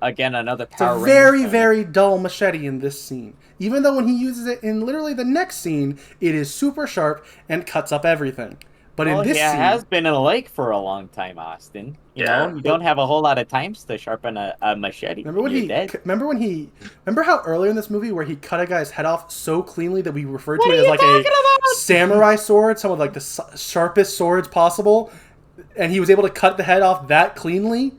B: Again, another
A: It's
B: Power
A: a very,
B: Rangers
A: very dull machete in this scene. Even though when he uses it in literally the next scene, it is super sharp and cuts up everything. But in this scene,
B: it has been in a lake for a long time, Austin. You don't have a whole lot of times to sharpen a machete.
A: Remember how earlier in this movie where he cut a guy's head off so cleanly that we referred to it as like a samurai sword, some of like the sharpest swords possible, and he was able to cut the head off that cleanly?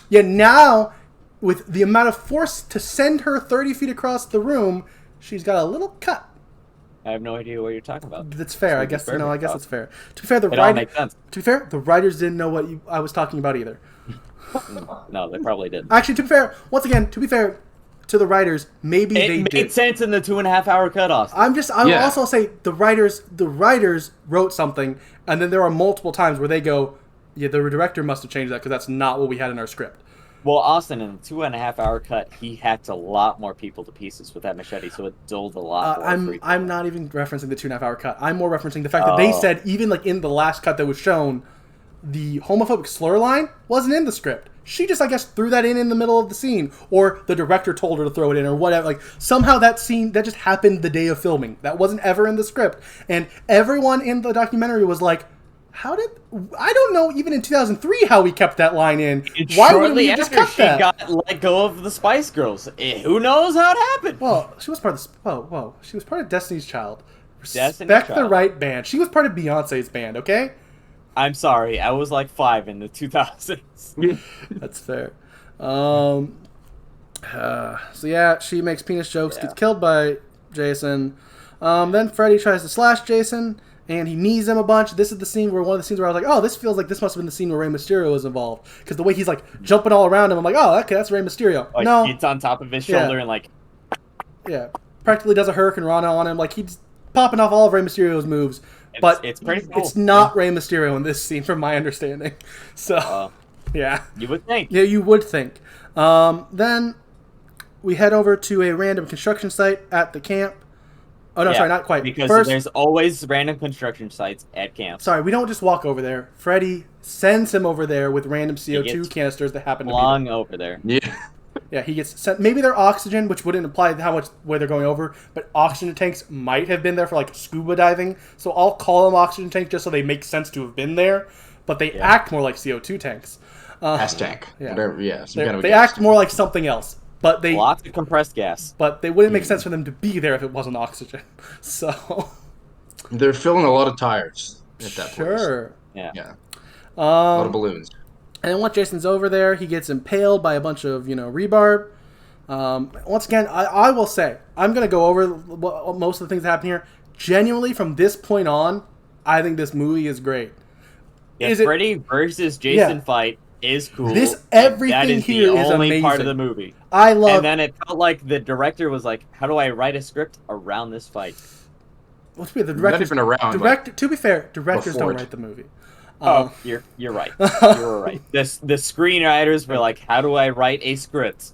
A: Yeah, now with the amount of force to send her 30 feet across the room, she's got a little cut.
B: I have no idea what you're talking about.
A: That's fair. I guess that's fair. To be fair,
B: all makes sense.
A: To be fair, the writers didn't know what I was talking about either.
B: No, they probably didn't.
A: Actually, to be fair to the writers, maybe they did.
B: It made sense in the 2.5 hour cut, Austin.
A: I will also say the writers wrote something, and then there are multiple times where they go, yeah, the director must have changed that because that's not what we had in our script.
B: Well, Austin, in the 2.5 hour cut, he hacked a lot more people to pieces with that machete, so it dulled a lot more.
A: I'm not even referencing the 2.5 hour cut. I'm more referencing the fact that they said, even like in the last cut that was shown, the homophobic slur line wasn't in the script. She just, I guess, threw that in the middle of the scene, or the director told her to throw it in, or whatever. Like, somehow that scene, that just happened the day of filming. That wasn't ever in the script. And everyone in the documentary was like, I don't know, even in 2003, how we kept that line in. Why wouldn't we just cut that?
B: She got let go of the Spice Girls. Who knows how it happened?
A: Well, she was part of she was part of Destiny's Child.
B: Destiny's
A: Respect the
B: Child.
A: right band. She was part of Beyonce's band, okay?
B: I'm sorry, I was like 5 in the 2000s.
A: That's fair. So yeah, she makes penis jokes, gets killed by Jason. Then Freddy tries to slash Jason, and he knees him a bunch. This is one of the scenes where I was like, oh, this feels like this must have been the scene where Rey Mysterio was involved. Because the way he's like jumping all around him, I'm like, oh, okay, that's Rey Mysterio.
B: Like,
A: no.
B: It's on top of his shoulder and like...
A: Yeah. Practically does a Hurricane Rana on him. Like, he's popping off all of Rey Mysterio's moves. But
B: it's pretty cool.
A: It's not Rey Mysterio in this scene, from my understanding. So, yeah.
B: You would think.
A: Yeah, you would think. Then we head over to a random construction site at the camp. Oh, no, sorry, not quite.
B: Because there's always random construction sites at camps.
A: Sorry, we don't just walk over there. Freddy sends him over there with random CO2 canisters that happen to be there.
B: Over there.
C: Yeah.
A: Yeah, he gets sent. Maybe they're oxygen, which wouldn't imply how much where they're going over, but oxygen tanks might have been there for like scuba diving. So I'll call them oxygen tanks just so they make sense to have been there, but they act more like CO2 tanks.
C: Gas tank.
A: Yeah.
C: Whatever, yeah. Some kind of
A: they act more like something else. But they
B: lots of compressed gas.
A: But they wouldn't make sense for them to be there if it wasn't oxygen. So
C: they're filling a lot of tires at that place.
A: Sure.
B: Yeah.
C: A lot of balloons.
A: And then once Jason's over there, he gets impaled by a bunch of, rebarb. Once again, I will say, I'm going to go over most of the things that happen here. Genuinely, from this point on, I think this movie is great.
B: Yeah, Freddy versus Jason fight is cool.
A: Everything here is amazing. That is the only
B: part of the movie.
A: I love.
B: And then it felt like the director was like, "How do I write a script around this fight?"
A: Let's be the director's
C: been around.
A: To be fair, directors don't write the movie.
B: You're right. You're right. The screenwriters were like, "How do I write a script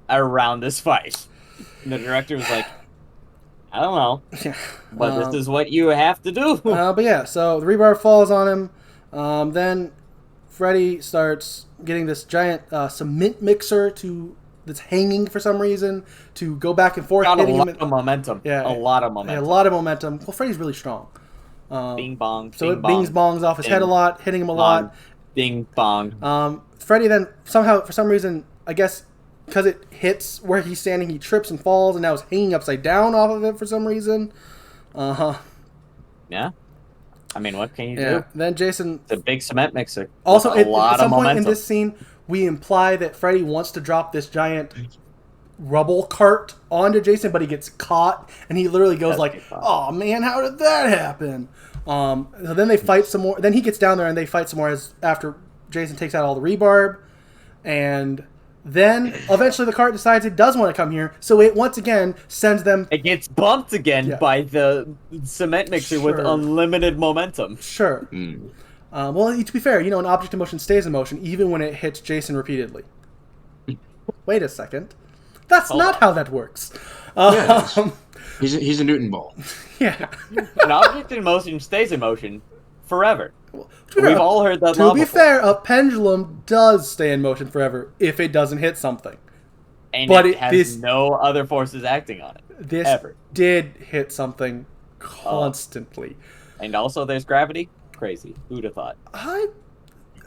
B: around this fight?" And the director was like, "I don't know, but this is what you have to do."
A: But yeah, so the rebar falls on him. Then Freddy starts getting this giant cement mixer that's hanging for some reason to go back and forth.
B: Got a lot of momentum.
A: Yeah,
B: a lot of momentum.
A: Yeah, a lot of momentum. Well, Freddy's really strong.
B: Bing bong.
A: So it bings bongs off his head a lot, hitting him a lot.
B: Bing bong.
A: Freddy then somehow, for some reason, I guess because it hits where he's standing, he trips and falls, and now is hanging upside down off of it for some reason.
B: Yeah. I mean, what can you do?
A: Then Jason...
B: It's a big cement mixer.
A: Also,
B: a lot
A: at some
B: of
A: point
B: momentum.
A: in this scene, we imply that Freddy wants to drop this giant rubble cart onto Jason, but he gets caught, and he literally goes "Oh man, how did that happen?" So then they fight some more. Then he gets down there, and they fight some more after Jason takes out all the rebarb, and then eventually the cart decides it does want to come here, so it once again sends them...
B: It gets bumped again by the cement mixer with unlimited momentum.
A: Sure. Well, to be fair, an object in motion stays in motion even when it hits Jason repeatedly. Wait a second. That's not how that works.
C: He's a Newton ball.
A: Yeah.
B: An object in motion stays in motion forever. We've all heard that law
A: To be fair, a pendulum does stay in motion forever if it doesn't hit something.
B: But it has no other forces acting on it.
A: This did hit something constantly.
B: And also there's gravity. Crazy. Who'd have thought?
A: I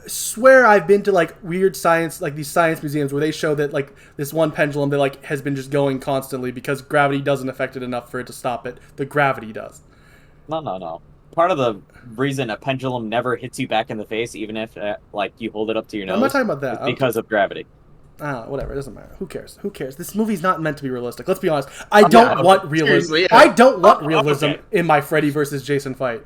A: swear I've been to weird science, these science museums where they show that this one pendulum that has been just going constantly because gravity doesn't affect it enough for it to stop it. The gravity does.
B: No. Part of the reason a pendulum never hits you back in the face, even if you hold it up to your nose,
A: I'm not talking about that.
B: Because of gravity.
A: Whatever. It doesn't matter. Who cares? This movie's not meant to be realistic. Let's be honest. I don't want realism. I don't want realism in my Freddy versus Jason fight.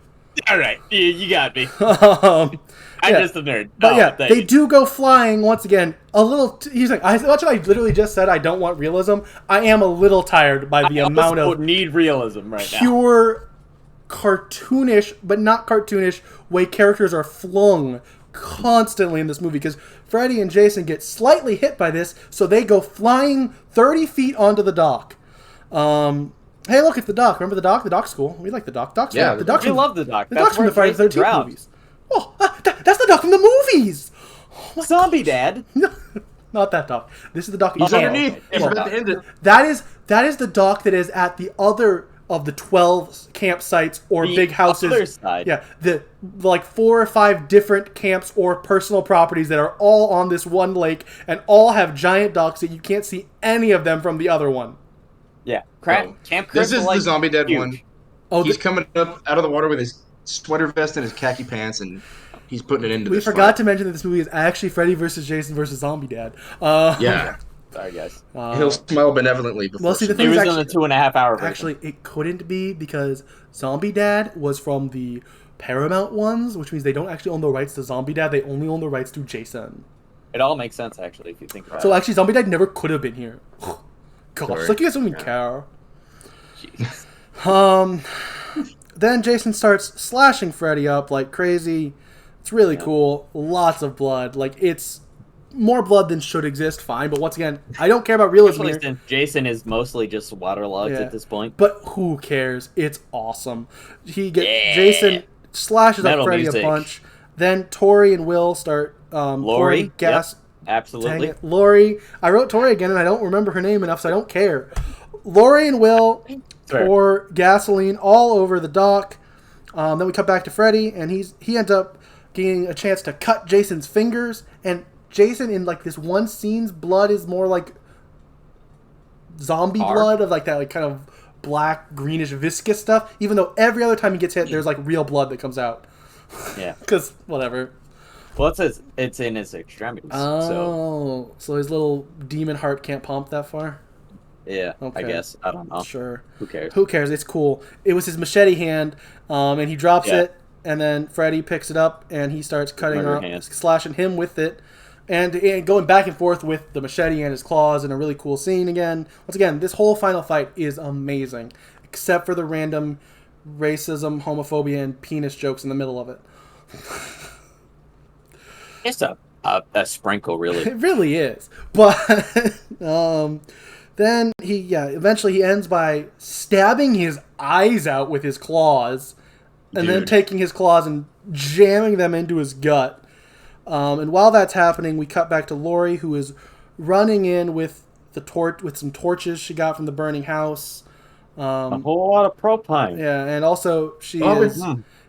B: All right, you got me. I'm just a nerd.
A: But they do go flying once again. A little. He's like, I literally just said I don't want realism. I am a little tired by the amount of
B: need realism right now.
A: Pure cartoonish, but not cartoonish way characters are flung constantly in this movie because Freddy and Jason get slightly hit by this, so they go flying 30 feet onto the dock. Hey, look, it's the dock. Remember the dock? The dock's cool. We like the dock. The dock's
B: we love the dock.
A: The dock's from the Friday the 13th movies. Oh, that's the dock from the movies. Oh
B: Zombie Dad.
A: Not that dock. This is the dock.
C: He's underneath. He's about to end it.
A: That is the dock that is at the other of the 12 campsites or big houses.
B: Other side.
A: Yeah, the 4 or 5 different camps or personal properties that are all on this one lake and all have giant docks that you can't see any of them from the other one.
B: Yeah, Camp
C: This is the Zombie Dead one.
A: Oh,
C: he's coming up out of the water with his sweater vest and his khaki pants, and he's putting it into
A: We
C: this
A: forgot
C: fight.
A: to mention that this movie is actually Freddy versus Jason versus Zombie Dad.
C: Yeah.
B: Sorry, guys.
C: He'll smile benevolently before.
A: Well, see, the
B: It
A: thing
B: was
A: is
B: on the 2.5-hour version.
A: actually, it couldn't be because Zombie Dad was from the Paramount ones, which means they don't actually own the rights to Zombie Dad. They only own the rights to Jason.
B: It all makes sense, actually, if you think about it.
A: So actually, Zombie Dad never could have been here. Gosh,
C: Sorry.
A: like you guys don't even care.
B: Jeez.
A: Then Jason starts slashing Freddy up like crazy. It's really cool. Lots of blood. It's more blood than should exist, fine. But once again, I don't care about realism here.
B: Since Jason is mostly just waterlogged at this point.
A: But who cares? It's awesome. Jason slashes
B: Metal
A: up Freddy
B: music.
A: a bunch. Then Tori and Will start
B: Lori?
A: gas.
B: Yep, absolutely.
A: Dang it. Lori. I wrote Tori again and I don't remember her name enough, so I don't care. Lori and Will pour gasoline all over the dock. Then we cut back to Freddy, and he ends up getting a chance to cut Jason's fingers. And Jason, in this one scene's blood, is more like zombie blood of that kind of black, greenish, viscous stuff. Even though every other time he gets hit, there's real blood that comes out.
B: Yeah.
A: Because whatever.
B: Well, it's in his extremities.
A: Oh, so his little demon heart can't pump that far?
B: Yeah,
A: Okay.
B: I guess. I don't know.
A: Sure.
B: Who cares?
A: Who cares? It's cool. It was his machete hand, and he drops it, and then Freddy picks it up, and he starts cutting up, slashing him with it, and going back and forth with the machete and his claws in a really cool scene again. Once again, this whole final fight is amazing, except for the random racism, homophobia, and penis jokes in the middle of it.
B: It's a sprinkle, really.
A: It really is. But then eventually he ends by stabbing his eyes out with his claws, and then taking his claws and jamming them into his gut. And while that's happening, we cut back to Laurie, who is running in with with some torches she got from the burning house.
B: A whole lot of propane.
A: Yeah, and also she is.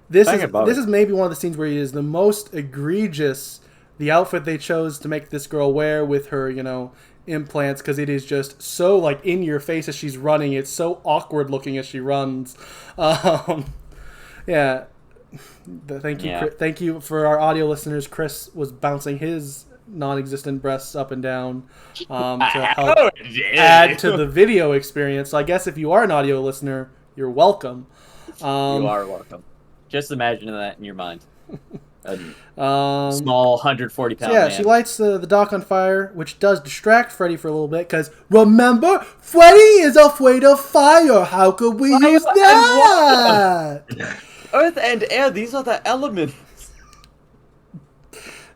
A: This is maybe one of the scenes where he is the most egregious. The outfit they chose to make this girl wear with her, implants, because it is just so like in your face as she's running. It's so awkward looking as she runs. Yeah. Thank you.
B: Yeah.
A: Thank you for our audio listeners. Chris was bouncing his non-existent breasts up and down to help add to the video experience. So I guess if you are an audio listener, you're welcome.
B: You are welcome. Just imagine that in your mind. Small 140-pound man.
A: She lights the dock on fire, which does distract Freddy for a little bit, because remember, Freddy is afraid of fire. How could we use that?
B: Earth and air, these are the elements.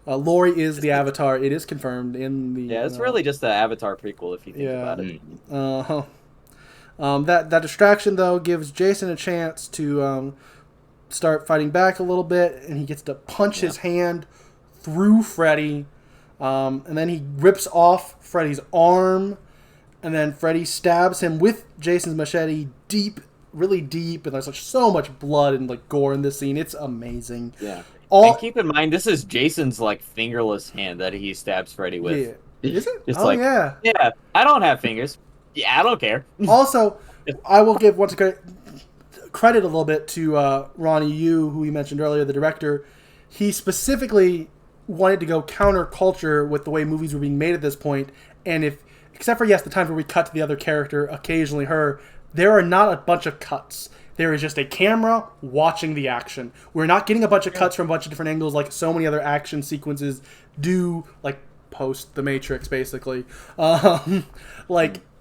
A: Laurie is the Avatar. It is confirmed in the...
B: Yeah, it's really just the Avatar prequel, if you think about it.
A: That distraction, though, gives Jason a chance to... start fighting back a little bit, and he gets to punch his hand through Freddy, and then he rips off Freddy's arm, and then Freddy stabs him with Jason's machete really deep, and there's like so much blood and like gore in this scene. It's amazing.
B: Yeah. And keep in mind, this is Jason's like fingerless hand that he stabs Freddy with.
A: Yeah. Is it?
B: It's
A: yeah.
B: Yeah, I don't have fingers. Yeah, I don't care.
A: Also, I will give credit a little bit to Ronnie Yu, who we mentioned earlier, the director. He specifically wanted to go counterculture with the way movies were being made at this point, and except for the times where we cut to the other character, occasionally her, there are not a bunch of cuts. There is just a camera watching the action. We're not getting a bunch of cuts from a bunch of different angles like so many other action sequences do, like post The Matrix, basically.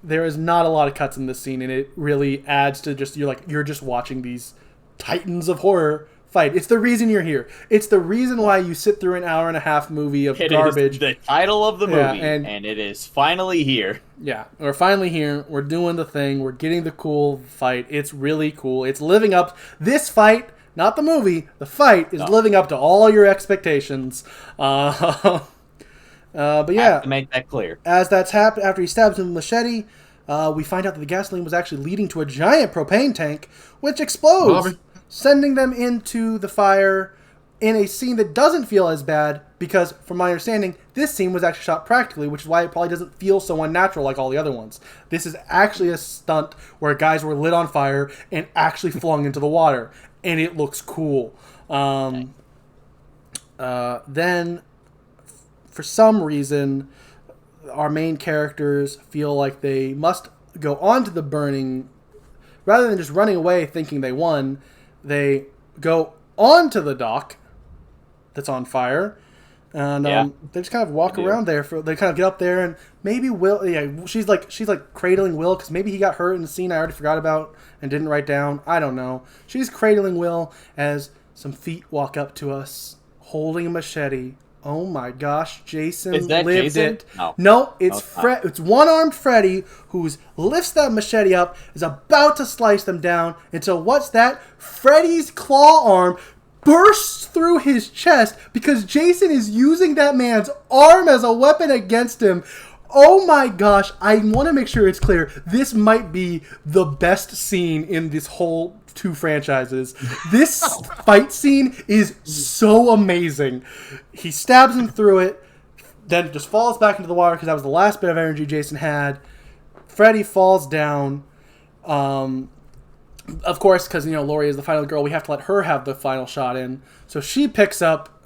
A: There is not a lot of cuts in this scene, and it really adds to just you're just watching these titans of horror fight. It's the reason you're here. It's the reason why you sit through an hour-and-a-half movie of garbage.
B: It is the title of the movie, and it is finally here.
A: Yeah, we're finally here. We're doing the thing. We're getting the cool fight. It's really cool. It's living up. This fight, not the movie, the fight is living up to all your expectations. But yeah,
B: I have to make that clear.
A: As that's happened, after he stabs him with a machete, we find out that the gasoline was actually leading to a giant propane tank, which explodes, sending them into the fire in a scene that doesn't feel as bad because, from my understanding, this scene was actually shot practically, which is why it probably doesn't feel so unnatural like all the other ones. This is actually a stunt where guys were lit on fire and actually flung into the water, and it looks cool. Then, for some reason, our main characters feel like they must go on to the burning. Rather than just running away thinking they won, they go onto the dock that's on fire, and they just kind of walk around there. They kind of get up there, and maybe Will. Yeah, she's like cradling Will because maybe he got hurt in the scene I already forgot about and didn't write down. I don't know. She's cradling Will as some feet walk up to us, holding a machete. Oh my gosh, Jason lived
B: Jason?
A: it. No, it's it's one-armed Freddy who lifts that machete up, is about to slice them down until what's that? Freddy's claw arm bursts through his chest because Jason is using that man's arm as a weapon against him. Oh my gosh, I want to make sure it's clear. This might be the best scene in this whole two franchises. This fight scene is so amazing. He stabs him through it, then just falls back into the water because that was the last bit of energy Jason had. Freddy falls down. Of course, because Laurie is the final girl, we have to let her have the final shot in. So she picks up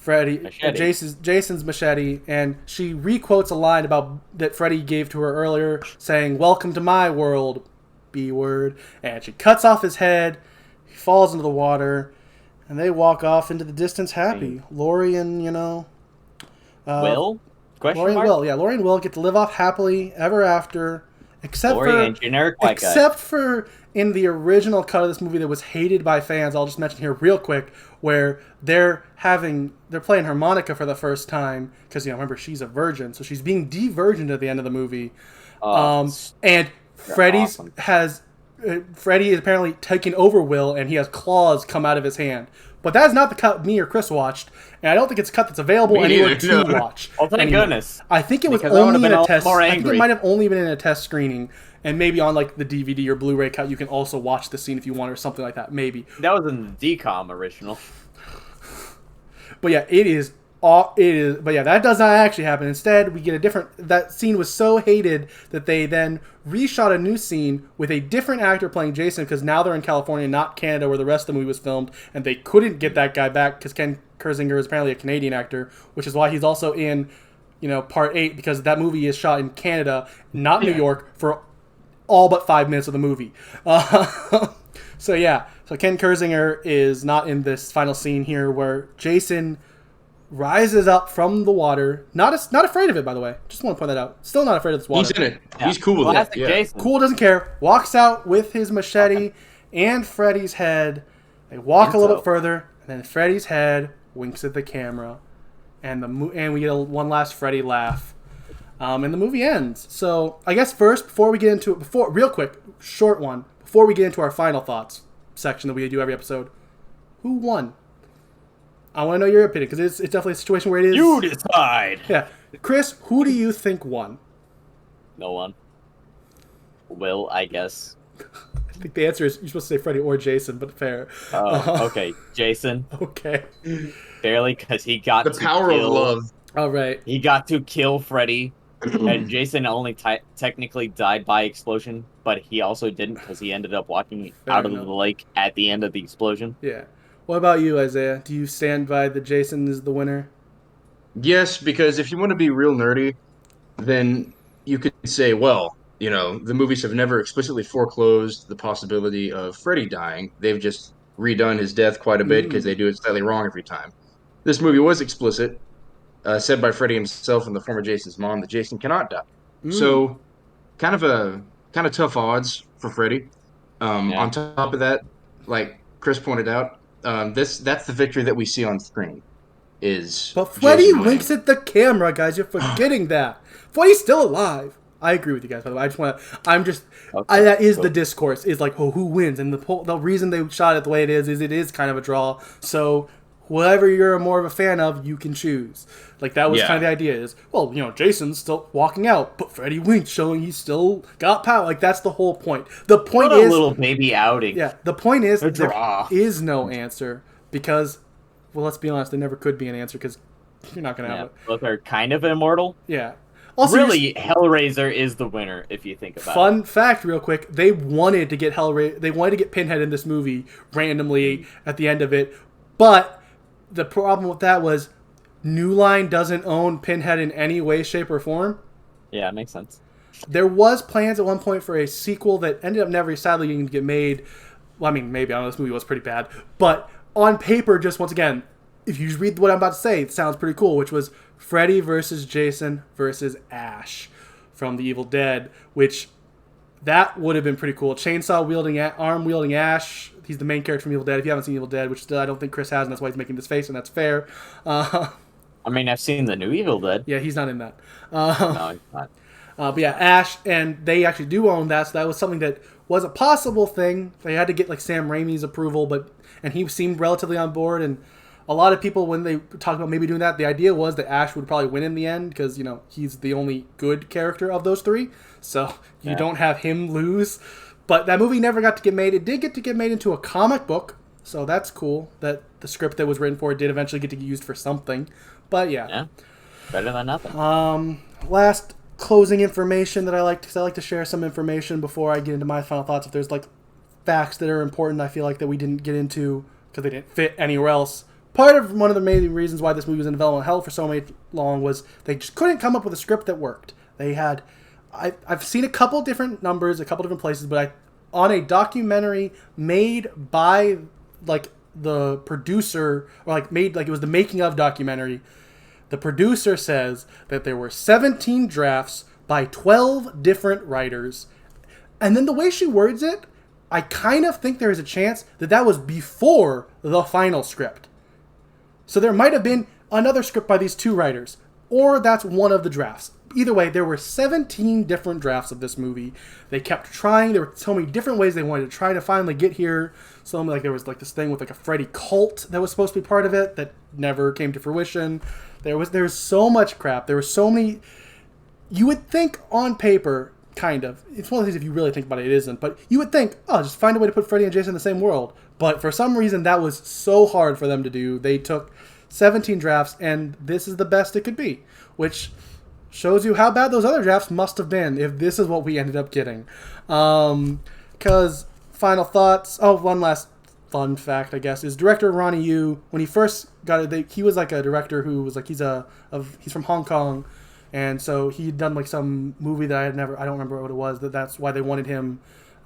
A: Jason's machete, and she requotes a line about that Freddy gave to her earlier, saying, "Welcome to my world, B word," and she cuts off his head. He falls into the water, and they walk off into the distance happy. Laurie and
B: Will?
A: Laurie and Will, Laurie and Will get to live off happily ever after, except for in the original cut of this movie that was hated by fans. I'll just mention here real quick, where they're playing harmonica for the first time because remember, she's a virgin, so she's being de-virgined at the end of the movie. And Freddy is apparently taking over Will, and he has claws come out of his hand. But that is not the cut me or Chris watched, and I don't think it's a cut that's available anywhere to watch.
B: Oh, thank goodness!
A: I think it was only in a test. I think it might have only been in a test screening, and maybe on like the DVD or Blu-ray cut, you can also watch the scene if you want, or something like that. Maybe
B: that was in the DCOM original.
A: But yeah, it is. But yeah, that does not actually happen. Instead, we get a different. That scene was so hated that they then reshot a new scene with a different actor playing Jason, because now they're in California, not Canada, where the rest of the movie was filmed, and they couldn't get that guy back because Ken Kirzinger is apparently a Canadian actor, which is why he's also in, Part 8, because that movie is shot in Canada, not New York, for all but 5 minutes of the movie. So Ken Kirzinger is not in this final scene here, where Jason rises up from the water, not afraid of it, by the way. Just want to point that out. Still not afraid of this water.
C: He's in it. Yeah. He's cool with it. Yeah.
B: Jason.
A: Cool, doesn't care. Walks out with his machete and Freddy's head. They walk a little bit further, and then Freddy's head winks at the camera, and we get one last Freddy laugh, and the movie ends. So I guess first, before we get into it, real quick, short one, before we get into our final thoughts section that we do every episode, who won? I want to know your opinion, because it's definitely a situation where it is...
B: You decide!
A: Yeah. Chris, who do you think won?
B: No one. Will, I guess.
A: I think the answer is you're supposed to say Freddy or Jason, but fair.
B: Okay. Jason.
A: Okay.
B: Barely, because he got
C: the power of love.
A: All right.
B: He got to kill Freddy, and Jason only technically died by explosion, but he also didn't, because he ended up walking out of the lake at the end of the explosion.
A: Yeah. What about you, Isaiah? Do you stand by the Jason is the winner?
C: Yes, because if you want to be real nerdy, then you could say, well, the movies have never explicitly foreclosed the possibility of Freddy dying. They've just redone his death quite a bit because they do it slightly wrong every time. This movie was explicit, said by Freddy himself and the former Jason's mom, that Jason cannot die. So, kind of tough odds for Freddy. On top of that, like Chris pointed out, that's the victory that we see on screen.
A: But Freddy winks at the camera, guys. You're forgetting that. Freddy's still alive. I agree with you guys, by the way. That is the discourse. Is like, who wins? And the reason they shot it the way it is kind of a draw. So whoever you're more of a fan of, you can choose. Like, that was kind of the idea is, well, Jason's still walking out, but Freddy winks, showing he's still got power. Like, that's the whole point. The point is...
B: a little baby outing.
A: Yeah, the point is, there is no answer, because, well, let's be honest, there never could be an answer, because you're not going to have it.
B: Both are kind of immortal.
A: Yeah.
B: Also, really, Hellraiser is the winner, if you think about it.
A: Fun fact, real quick, they wanted to get Pinhead in this movie randomly at the end of it, but the problem with that was New Line doesn't own Pinhead in any way, shape, or form.
B: Yeah, it makes sense.
A: There was plans at one point for a sequel that ended up never sadly getting to get made. Well, I mean, maybe. I don't know, this movie was pretty bad. But on paper, just once again, if you read what I'm about to say, it sounds pretty cool, which was Freddy versus Jason versus Ash from The Evil Dead, which that would have been pretty cool. Chainsaw-wielding, arm-wielding Ash. He's the main character from Evil Dead. If you haven't seen Evil Dead, which I don't think Chris has, and that's why he's making this face, and that's fair.
B: I mean, I've seen the new Evil Dead.
A: Yeah, he's not in that.
B: No, he's not.
A: But yeah, Ash, and they actually do own that, so that was something that was a possible thing. They had to get like Sam Raimi's approval, and he seemed relatively on board, and a lot of people, when they talk about maybe doing that, the idea was that Ash would probably win in the end, because, he's the only good character of those three, so you don't have him lose. But that movie never got to get made. It did get to get made into a comic book, so that's cool that the script that was written for it did eventually get to get used for something. But yeah.
B: Better than nothing.
A: Last closing information that I like, because I like to share some information before I get into my final thoughts. If there's like facts that are important, I feel like that we didn't get into because they didn't fit anywhere else, part of one of the main reasons why this movie was in development hell for so long was they just couldn't come up with a script that worked. They had, I've seen a couple different numbers, a couple different places, but on a documentary made by like the producer, or like made like it was the making of documentary, the producer says that there were 17 drafts by 12 different writers. And then the way she words it, I kind of think there is a chance that that was before the final script. So there might have been another script by these two writers, or that's one of the drafts. Either way, there were 17 different drafts of this movie. They kept trying. There were so many different ways they wanted to try to finally get here. So like there was like this thing with like a Freddy cult that was supposed to be part of it that never came to fruition. There was so much crap. There were so many. You would think on paper, kind of. It's one of the things if you really think about it, it isn't. But you would think, oh, just find a way to put Freddy and Jason in the same world. But for some reason, that was so hard for them to do. They took 17 drafts, and this is the best it could be, which shows you how bad those other drafts must have been if this is what we ended up getting. Because final thoughts. Oh, one last fun fact, I guess, is director Ronnie Yu. When he first got it, he was like a director who was like he's from Hong Kong, and so he'd done like some movie that I don't remember what it was. That's why they wanted him,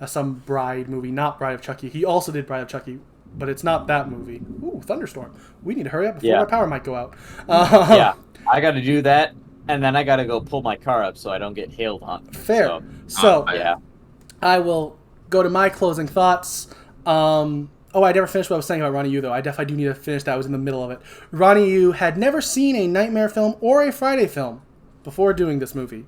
A: some Bride movie, not Bride of Chucky. He also did Bride of Chucky, but it's not that movie. Ooh, thunderstorm. We need to hurry up before our power might go out.
B: Yeah, I got to do that. And then I gotta go pull my car up so I don't get hailed on.
A: Fair. So
B: yeah,
A: I will go to my closing thoughts. I never finished what I was saying about Ronnie Yu, though. I definitely do need to finish that. I was in the middle of it. Ronnie Yu had never seen a Nightmare film or a Friday film before doing this movie.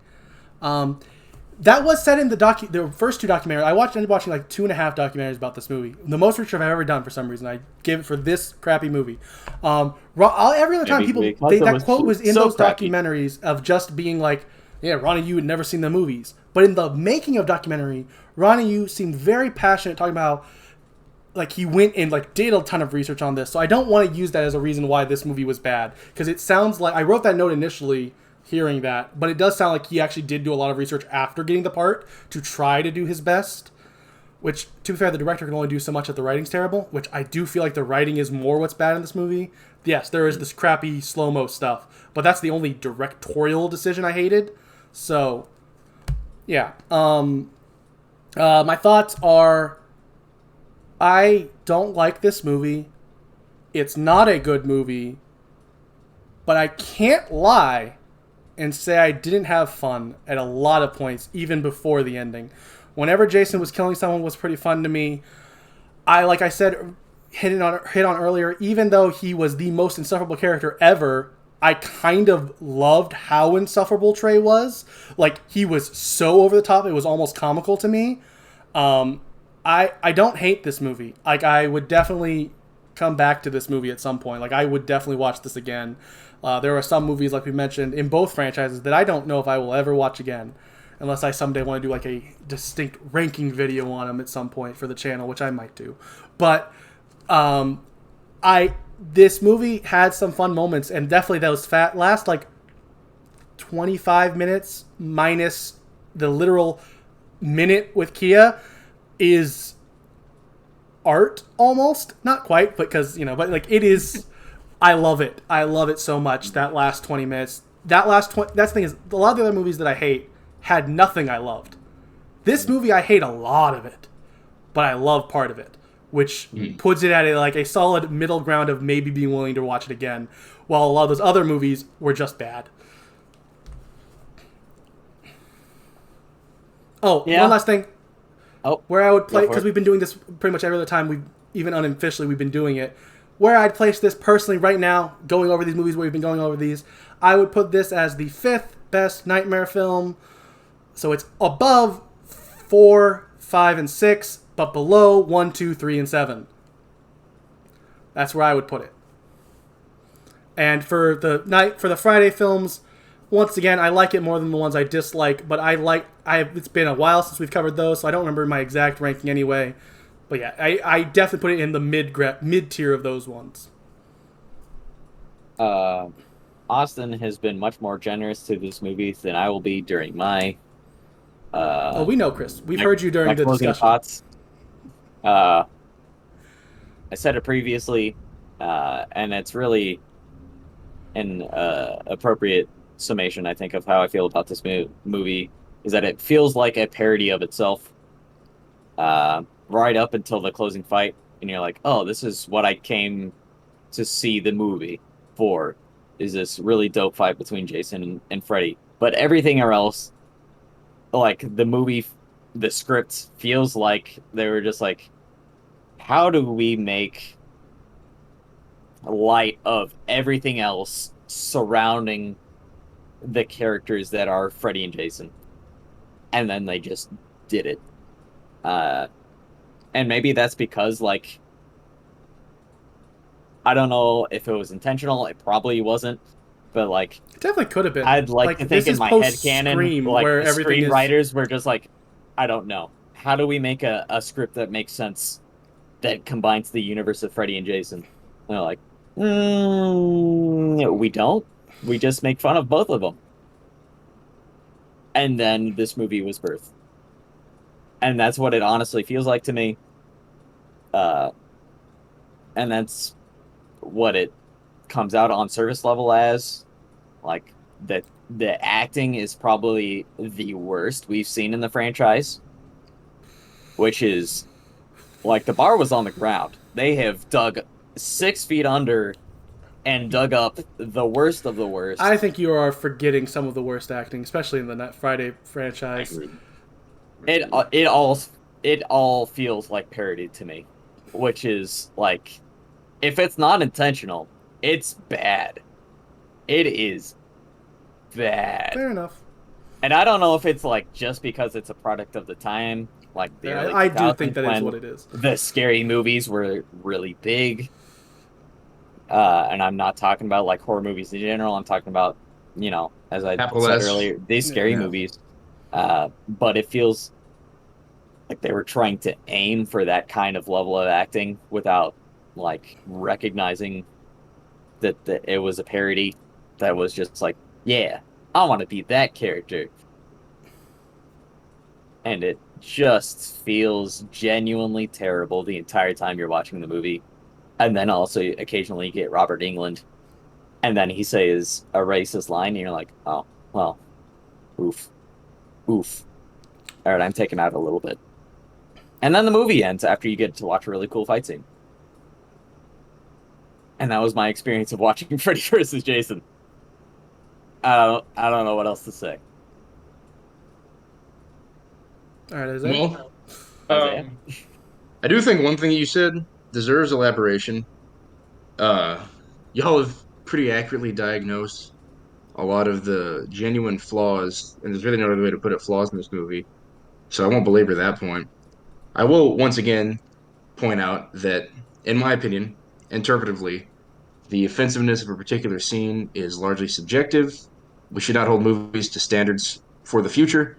A: That was set in the first two documentaries. I ended up watching like 2.5 documentaries about this movie. The most research I've ever done for some reason. I gave it for this crappy movie. Every other time that quote was in those documentaries of just being like, yeah, Ronnie Yu had never seen the movies. But in the making of documentary, Ronnie Yu seemed very passionate talking about like he went and like did a ton of research on this. So I don't want to use that as a reason why this movie was bad, because it sounds like I wrote that note initially hearing that, but it does sound like he actually did do a lot of research after getting the part to try to do his best, which, to be fair, the director can only do so much if the writing's terrible, which I do feel like the writing is more what's bad in this movie. Yes, there is this crappy slow-mo stuff, but that's the only directorial decision I hated. So, yeah. My thoughts are, I don't like this movie. It's not a good movie, but I can't lie and say I didn't have fun at a lot of points, even before the ending. Whenever Jason was killing someone was pretty fun to me. Like I said, hit on earlier, even though he was the most insufferable character ever, I kind of loved how insufferable Trey was. Like, he was so over the top, it was almost comical to me. I don't hate this movie. Like, I would definitely come back to this movie at some point. Like, I would definitely watch this again. There are some movies, like we mentioned, in both franchises that I don't know if I will ever watch again, unless I someday want to do like a distinct ranking video on them at some point for the channel, which I might do. But this movie had some fun moments, and definitely those last like 25 minutes minus the literal minute with Kia is art almost. Not quite, because, but like it is. I love it. I love it so much. That last 20 minutes. That's the thing is, a lot of the other movies that I hate had nothing I loved. This movie, I hate a lot of it, but I love part of it, which puts it at a solid middle ground of maybe being willing to watch it again, while a lot of those other movies were just bad. Oh, yeah. One last thing. Oh, where I would play, because we've been doing this pretty much every other time, even unofficially, we've been doing it. Where I'd place this personally right now, going over these movies where we've been going over these, I would put this as the 5th best Nightmare film. So it's above 4, 5, and 6, but below 1, 2, 3, and 7. That's where I would put it. And for the Friday films, once again, I like it more than the ones I dislike, but it's been a while since we've covered those, so I don't remember my exact ranking anyway. But yeah, I definitely put it in the mid tier of those ones.
B: Austin has been much more generous to this movie than I will be during my.
A: We know, Chris. We've heard you during the discussion.
B: Thoughts. I said it previously. And it's really an appropriate summation, I think, of how I feel about this movie is that it feels like a parody of itself, right up until the closing fight, and you're like, oh, this is what I came to see the movie for, is this really dope fight between Jason and Freddy. But everything else, like the movie, the script feels like they were just like, how do we make light of everything else surrounding the characters that are Freddy and Jason? And then they just did it. And maybe that's because, like, I don't know if it was intentional. It probably wasn't. But, like,
A: It definitely could have been.
B: I'd like to think
A: this
B: in
A: is
B: my head
A: post-Scream,
B: canon, like,
A: where
B: the
A: everything is.
B: screenwriters were just like, I don't know. How do we make a script that makes sense that combines the universe of Freddy and Jason? And they're like, we don't. We just make fun of both of them. And then this movie was birthed. And that's what it honestly feels like to me. And that's what it comes out on surface level as. Like, the acting is probably the worst we've seen in the franchise, which is, like, the bar was on the ground. They have dug 6 feet under and dug up the worst of the worst.
A: I think you are forgetting some of the worst acting, especially in the Net Friday franchise.
B: It all feels like parody to me, which is like, if it's not intentional, it's bad. It is bad.
A: Fair enough.
B: And I don't know if it's like just because it's a product of the time, like the early
A: I do
B: 2000s,
A: think that is
B: when
A: what it is.
B: the scary movies were really big. And I'm not talking about like horror movies in general. I'm talking about, as I
C: Capital
B: said
C: S.
B: earlier, these scary
A: Yeah.
B: movies. But it feels like they were trying to aim for that kind of level of acting without like recognizing that it was a parody that was just like, yeah, I want to be that character. And it just feels genuinely terrible the entire time you're watching the movie. And then also occasionally you get Robert Englund, and then he says a racist line, and you're like, oh, well, oof. All right, I'm taken out a little bit. And then the movie ends after you get to watch a really cool fight scene. And that was my experience of watching Freddy vs. Jason. I don't know what else to say.
A: All right, is it?
C: Well,
B: Isaiah?
C: I do think one thing you said deserves elaboration. Y'all have pretty accurately diagnosed a lot of the genuine flaws, and there's really no other way to put it, flaws in this movie. So I won't belabor that point. I will once again point out that, in my opinion, interpretively, the offensiveness of a particular scene is largely subjective. We should not hold movies to standards for the future.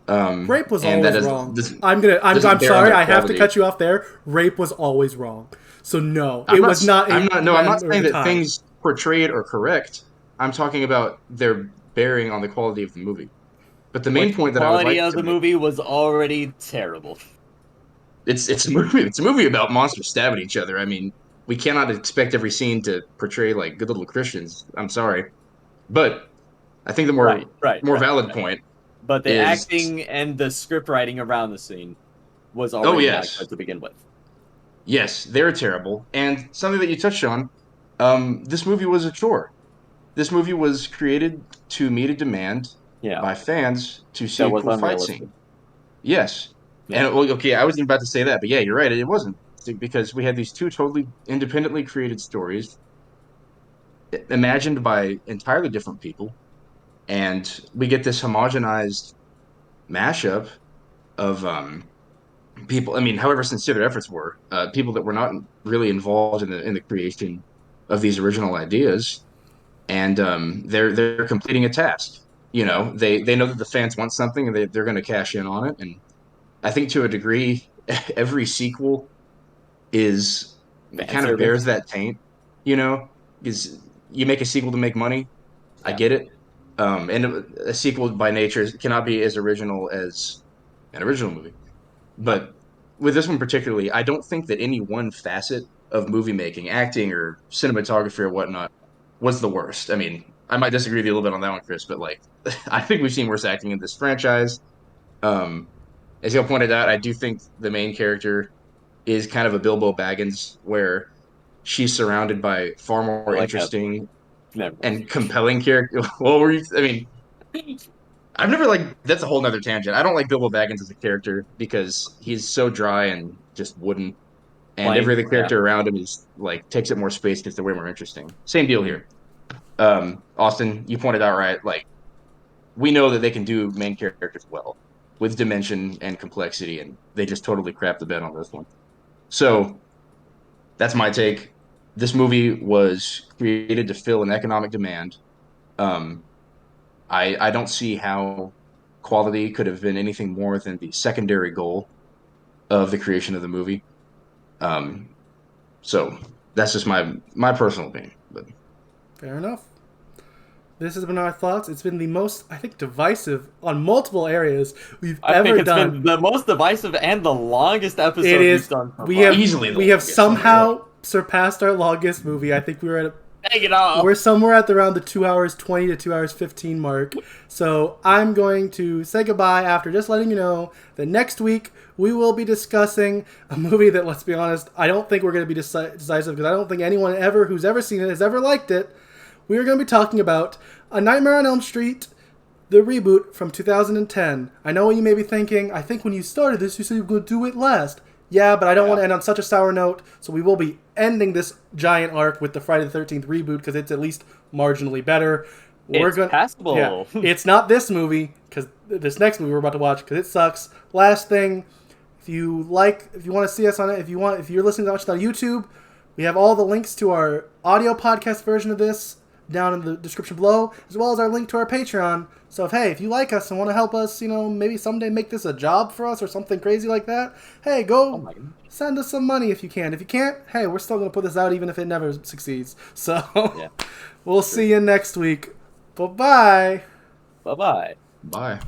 A: Rape was
C: And that
A: always
C: is
A: wrong.
C: this,
A: I'm
C: doesn't bear on
A: sorry.
C: their
A: I have to
C: quality.
A: cut you off there. Rape was always wrong. So no,
C: I'm
A: it
C: not,
A: was not.
C: I'm not. No, I'm not saying that
A: time.
C: things portrayed are correct. I'm talking about their bearing on the quality of the movie. But the main point that I would
B: Quality
C: like
B: of
C: to
B: the
C: make,
B: movie was already terrible.
C: it's a movie. It's a movie about monsters stabbing each other. I mean, we cannot expect every scene to portray like good little Christians. I'm sorry, but I think the
B: Right.
C: more valid point
B: But the
C: is,
B: acting and the script writing around the scene was
C: oh
B: already not
C: yes,
B: good to begin with.
C: yes, they're terrible. And something that you touched on, this movie was a chore. This movie was created to meet a demand
B: Yeah,
C: by fans to see
B: that
C: a
B: was
C: cool fight
B: unrealistic.
C: scene. Yes.
B: Yeah.
C: And well, okay, I wasn't about to say that, but yeah, you're right. It wasn't because we had these two totally independently created stories imagined by entirely different people, and we get this homogenized mashup of people. I mean, however sincere their efforts were, people that were not really involved in the creation of these original ideas, and they're completing a task.
B: Yeah.
C: They know that the fans want something, and they're going to cash in on it. And I think to a degree, every sequel is it
B: Fan
C: kind of bears
B: service.
C: that taint. You know, is you make a sequel to make money. I
B: Yeah.
C: get it. And a sequel by nature cannot be as original as an original movie. But with this one particularly, I don't think that any one facet of movie making, acting or cinematography or whatnot, was the worst. I mean, I might disagree with you a little bit on that one, Chris, but like, I think we've seen worse acting in this franchise. Um, as you pointed out, I do think the main character is kind of a Bilbo Baggins, where she's surrounded by far more
B: Like a
C: interesting
B: never
C: and compelling character. Well, I mean,
B: mind.
C: I've never like that's a whole nother tangent. I don't like Bilbo Baggins as a character because he's so dry and just wooden, and every
B: Plain,
C: other
B: yeah.
C: character around him is like takes up more space because they're way more interesting. Same deal
B: Mhm.
C: here. Austin, you pointed out right, like we know that they can do main characters well with dimension and complexity, and they just totally crap the bed on this one. So that's my take. This movie was created to fill an economic demand. Um, I don't see how quality could have been anything more than the secondary goal of the creation of the movie. Um, so that's just my personal opinion. But
A: Fair enough. This has been our thoughts. It's been the most, I think, divisive on multiple areas we've
B: I
A: ever
B: think it's
A: done.
B: been the most divisive and the longest episode
A: It is.
B: we've done so
A: We
B: far.
A: have
C: Easily the
A: we have
C: longest,
A: somehow surpassed our longest movie. I think we were at
B: Take it off.
A: we're somewhere at around the 2 hours 20 to 2 hours 15 mark. So I'm going to say goodbye after just letting you know that next week we will be discussing a movie that, let's be honest, I don't think we're going to be decisive because I don't think anyone who's ever seen it has ever liked it. We are going to be talking about A Nightmare on Elm Street, the reboot from 2010. I know what you may be thinking. I think when you started this, you said you were going to do it last. Yeah, but I don't want to end on such a sour note, so we will be ending this giant arc with the Friday the 13th reboot because it's at least marginally better.
B: It's passable.
A: Yeah, it's not this movie, because this next movie we're about to watch, because it sucks. Last thing, if you want to see us on it, if you're listening to us on YouTube, we have all the links to our audio podcast version of this down in the description below, as well as our link to our Patreon. So if you like us and want to help us, maybe someday make this a job for us or something crazy like that, hey, go send us some money if you can. If you can't, hey, we're still going to put this out even if it never succeeds. So we'll see you next week. Bye-bye.
B: Bye-bye.
C: bye.